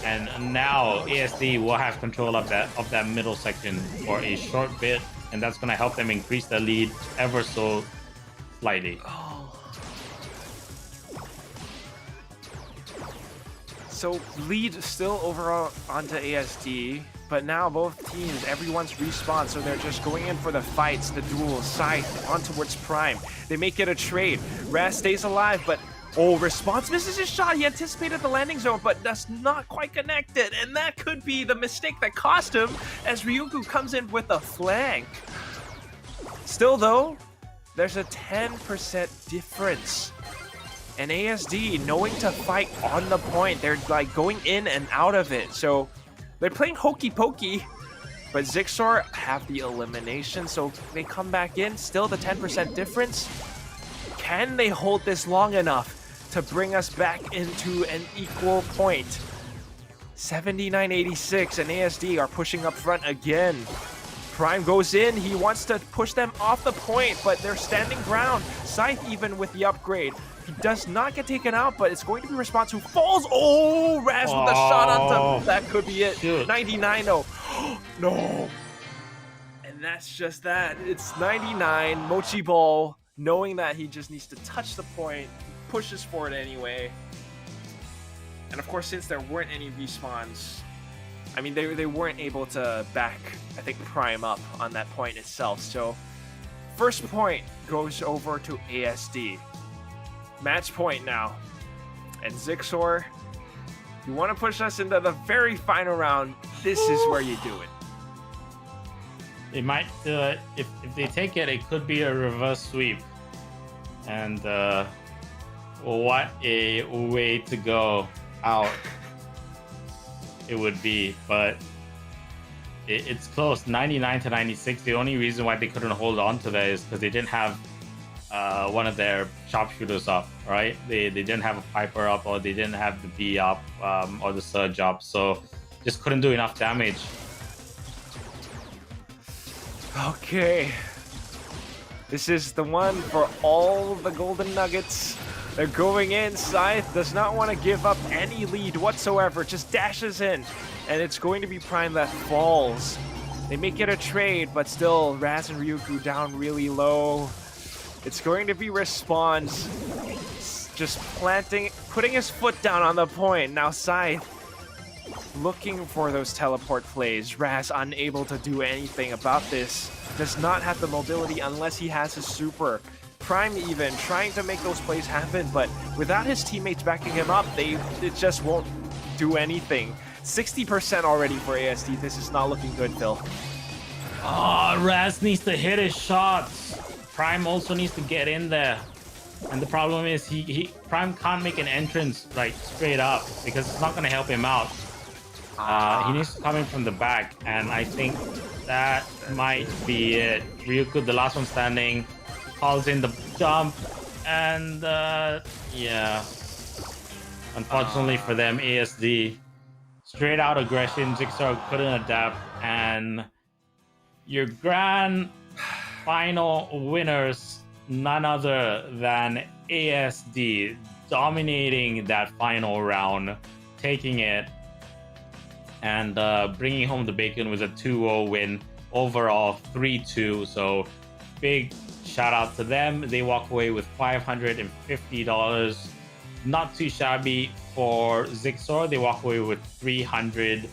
B: and now ASD will have control of that middle section for a short bit, and that's going to help them increase their lead ever so slightly.
C: So lead still over onto ASD, but now both teams, everyone's respawned, so they're just going in for the fights, the duels. Scythe on towards Prime. They make it a trade. Raz stays alive, but Response misses his shot. He anticipated the landing zone, but does not quite connect it, and that could be the mistake that cost him as Ryuku comes in with a flank. Still though, there's a 10% difference. And ASD knowing to fight on the point, they're like going in and out of it. So they're playing hokey pokey, but Zixor have the elimination, so they come back in. Still the 10% difference. Can they hold this long enough to bring us back into an equal point? 79-86, and ASD are pushing up front again. Prime goes in. He wants to push them off the point, but they're standing ground. Scythe even with the upgrade. He does not get taken out, but it's going to be Response who falls. Oh, Raz with a shot on them. That could be it.
B: Shoot.
C: 99 though. No. And that's just that. It's 99. Mochi Ball, knowing that he just needs to touch the point, pushes for it anyway. And of course, since there weren't any respawns, I mean, they weren't able to back, I think, Prime up on that point itself. So first point goes over to ASD. Match point now. And Zixor, you want to push us into the very final round, this is where you do it.
B: They might, if they take it, it could be a reverse sweep. And what a way to go out it would be. But it's close, 99 to 96. The only reason why they couldn't hold on to that is because they didn't have one of their sharpshooters up, right? They didn't have a Piper up, or they didn't have the B up, or the Surge up, so just couldn't do enough damage.
C: Okay. This is the one for all the golden nuggets. They're going in. Scythe does not want to give up any lead whatsoever, just dashes in. And it's going to be Prime that falls. They make it a trade, but still, Raz and Ryugu down really low. It's going to be Response just putting his foot down on the point. Now Scythe looking for those teleport plays. Raz unable to do anything about this. Does not have the mobility unless he has his super. Prime even trying to make those plays happen, but without his teammates backing him up, it just won't do anything. 60% already for ASD. This is not looking good, Phil.
B: Oh, Raz needs to hit his shots. Prime also needs to get in there. And the problem is Prime can't make an entrance like straight up because it's not going to help him out. He needs to come in from the back, and I think that might be it. Ryugu, the last one standing, calls in the jump, and yeah. Unfortunately for them, ASD, straight out aggression, Zixor couldn't adapt, and your grand final winners, none other than ASD, dominating that final round, taking it, and bringing home the bacon with a 2-0 win, overall 3-2. So big shout out to them. They walk away with $550. Not too shabby for Zixor. They walk away with $300,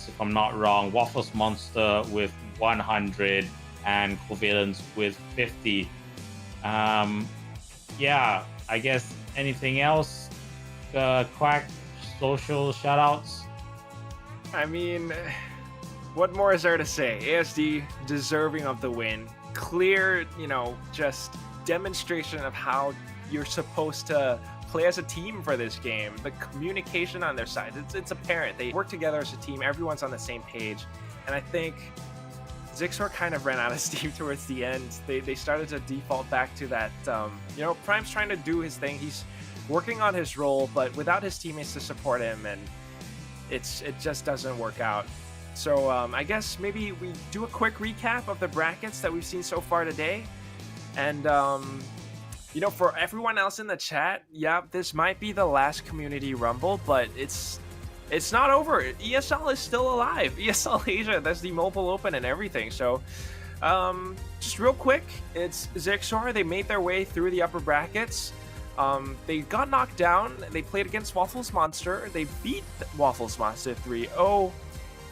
B: if I'm not wrong. Waffles Monster with 100 and Covalence with 50. Yeah, I guess anything else? Quack social shout outs?
C: I mean, what more is there to say? ASD deserving of the win. Clear, just demonstration of how you're supposed to play as a team for this game. The communication on their side, it's apparent. They work together as a team. Everyone's on the same page. And I think Zixor kind of ran out of steam towards the end. They started to default back to that, Prime's trying to do his thing. He's working on his role, but without his teammates to support him, and it just doesn't work out. So I guess maybe we do a quick recap of the brackets that we've seen so far today. And, for everyone else in the chat, yeah, this might be the last Community Rumble, but it's not over. ESL is still alive. ESL Asia, that's the mobile open and everything. So just real quick, it's Zixor. They made their way through the upper brackets. They got knocked down. They played against Waffles Monster. They beat Waffles Monster 3-0.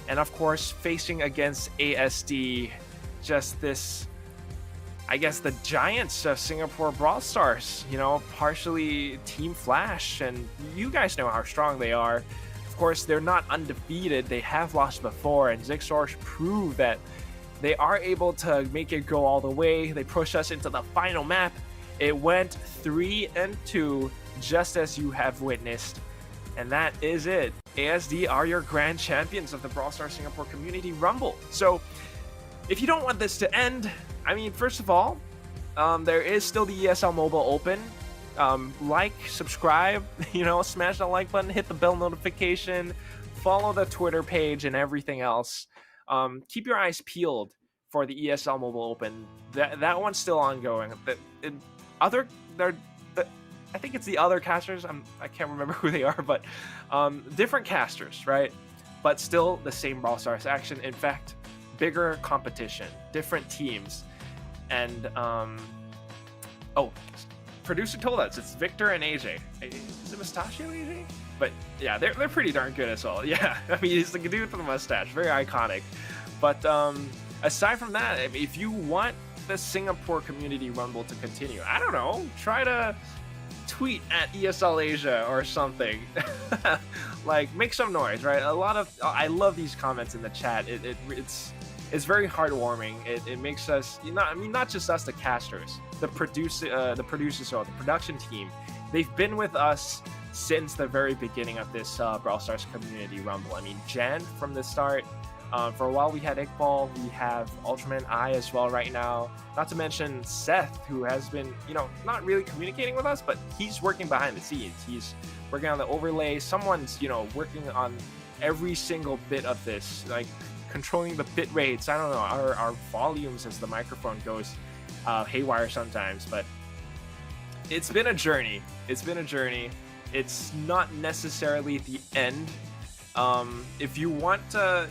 C: And of course, facing against ASD, just this, I guess, the giants of Singapore Brawl Stars, partially Team Flash. And you guys know how strong they are. Of course, they're not undefeated. They have lost before. And Zixor proved that they are able to make it go all the way. They push us into the final map. It went 3-2, just as you have witnessed. And that is it. ASD are your grand champions of the Brawl Stars Singapore Community Rumble. So, if you don't want this to end, I mean, first of all, there is still the ESL Mobile Open. Like, subscribe, smash that like button, hit the bell notification, follow the Twitter page and everything else. keep your eyes peeled for the ESL Mobile Open. That one's still ongoing. I think it's the other casters. I can't remember who they are, but different casters, right? But still the same Brawl Stars action. In fact, bigger competition, different teams, and producer told us it's Victor and AJ. Is it Mustachio AJ? But yeah, they're pretty darn good as well. Yeah, I mean, he's the dude with the mustache, very iconic. But aside from that, if you want the Singapore Community Rumble to continue, I don't know, try to tweet at ESL Asia or something. Like, make some noise, right? I love these comments in the chat. It's very heartwarming. It makes us, not just us, the casters, the producers, or the production team. They've been with us since the very beginning of this Brawl Stars Community Rumble. I mean, Jan from the start. For a while we had Iqbal, we have Ultraman I as well right now. Not to mention Seth, who has been, not really communicating with us, but he's working behind the scenes. He's working on the overlay. Someone's, working on every single bit of this, like controlling the bit rates. I don't know, our volumes as the microphone goes haywire sometimes, but it's been a journey. It's not necessarily the end. If you want to,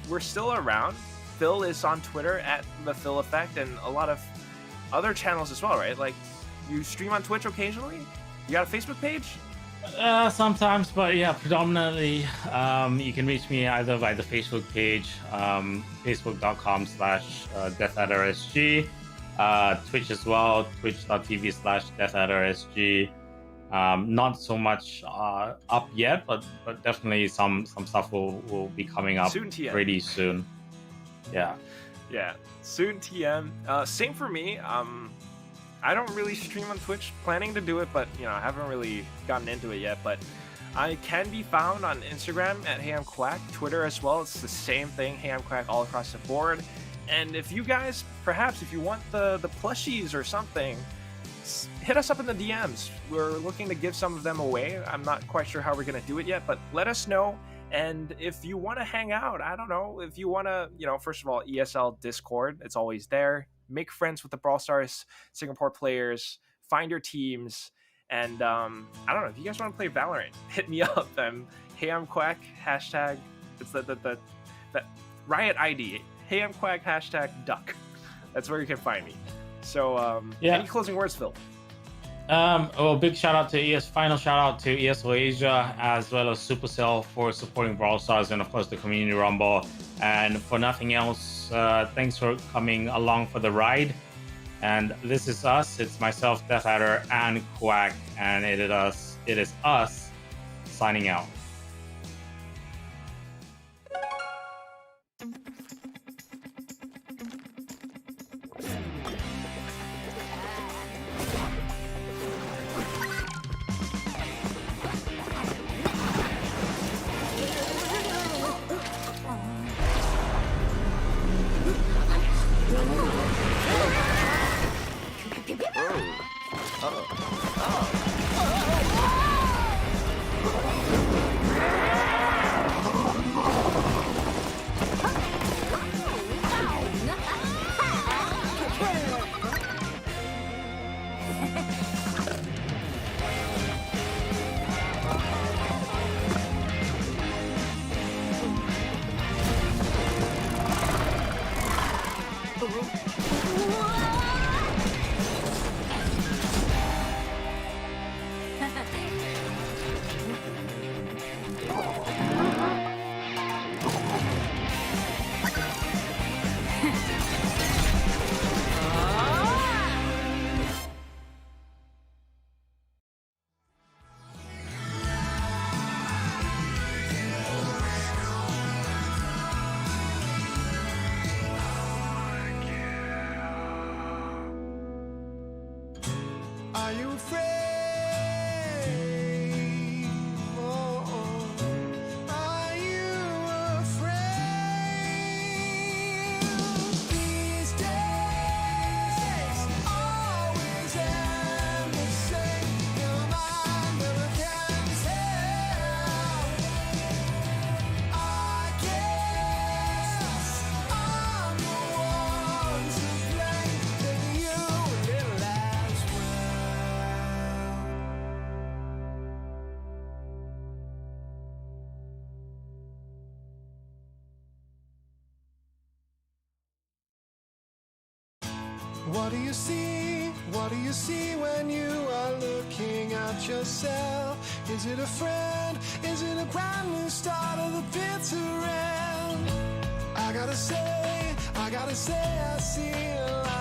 C: we're still around. Phil is on Twitter at the Phil Effect, and a lot of other channels as well, right? Like, you stream on Twitch occasionally? You got a Facebook page?
B: Sometimes, but yeah, predominantly you can reach me either by the Facebook page, facebook.com/DeathAdderSG, Twitch as well, twitch.tv/DeathAdderSG. Not so much up yet, but definitely some stuff will be coming up
C: soon, TM.
B: Pretty soon. Yeah,
C: soon, TM. Same for me. I don't really stream on Twitch, planning to do it, but I haven't really gotten into it yet. But I can be found on Instagram at HeyI'mQuack, Twitter as well. It's the same thing, HeyI'mQuack, all across the board. And if you guys, perhaps if you want the plushies or something, hit us up in the DMs. We're looking to give some of them away. I'm not quite sure how we're going to do it yet, but let us know. And if you want to hang out, I don't know, if you want to, first of all, ESL Discord, it's always there. Make friends with the Brawl Stars Singapore players, find your teams, and I don't know, if you guys want to play Valorant, hit me up. HeyI'mQuack, hashtag, it's the Riot ID, HeyI'mQuack, #duck. That's where you can find me. So, any closing words, Phil?
B: Big shout out to final shout out to ESL Asia as well as Supercell for supporting Brawl Stars and of course the Community Rumble. And for nothing else, thanks for coming along for the ride. And this is us. It's myself, Death Adder, and Quack, and it is us signing out.
A: Are you afraid? Are you afraid? These days always end the same. Your mind never can tell. I guess What do you see? What do you see when you are looking at yourself? Is it a friend? Is it a brand new start of the bitter end? I gotta say, I see a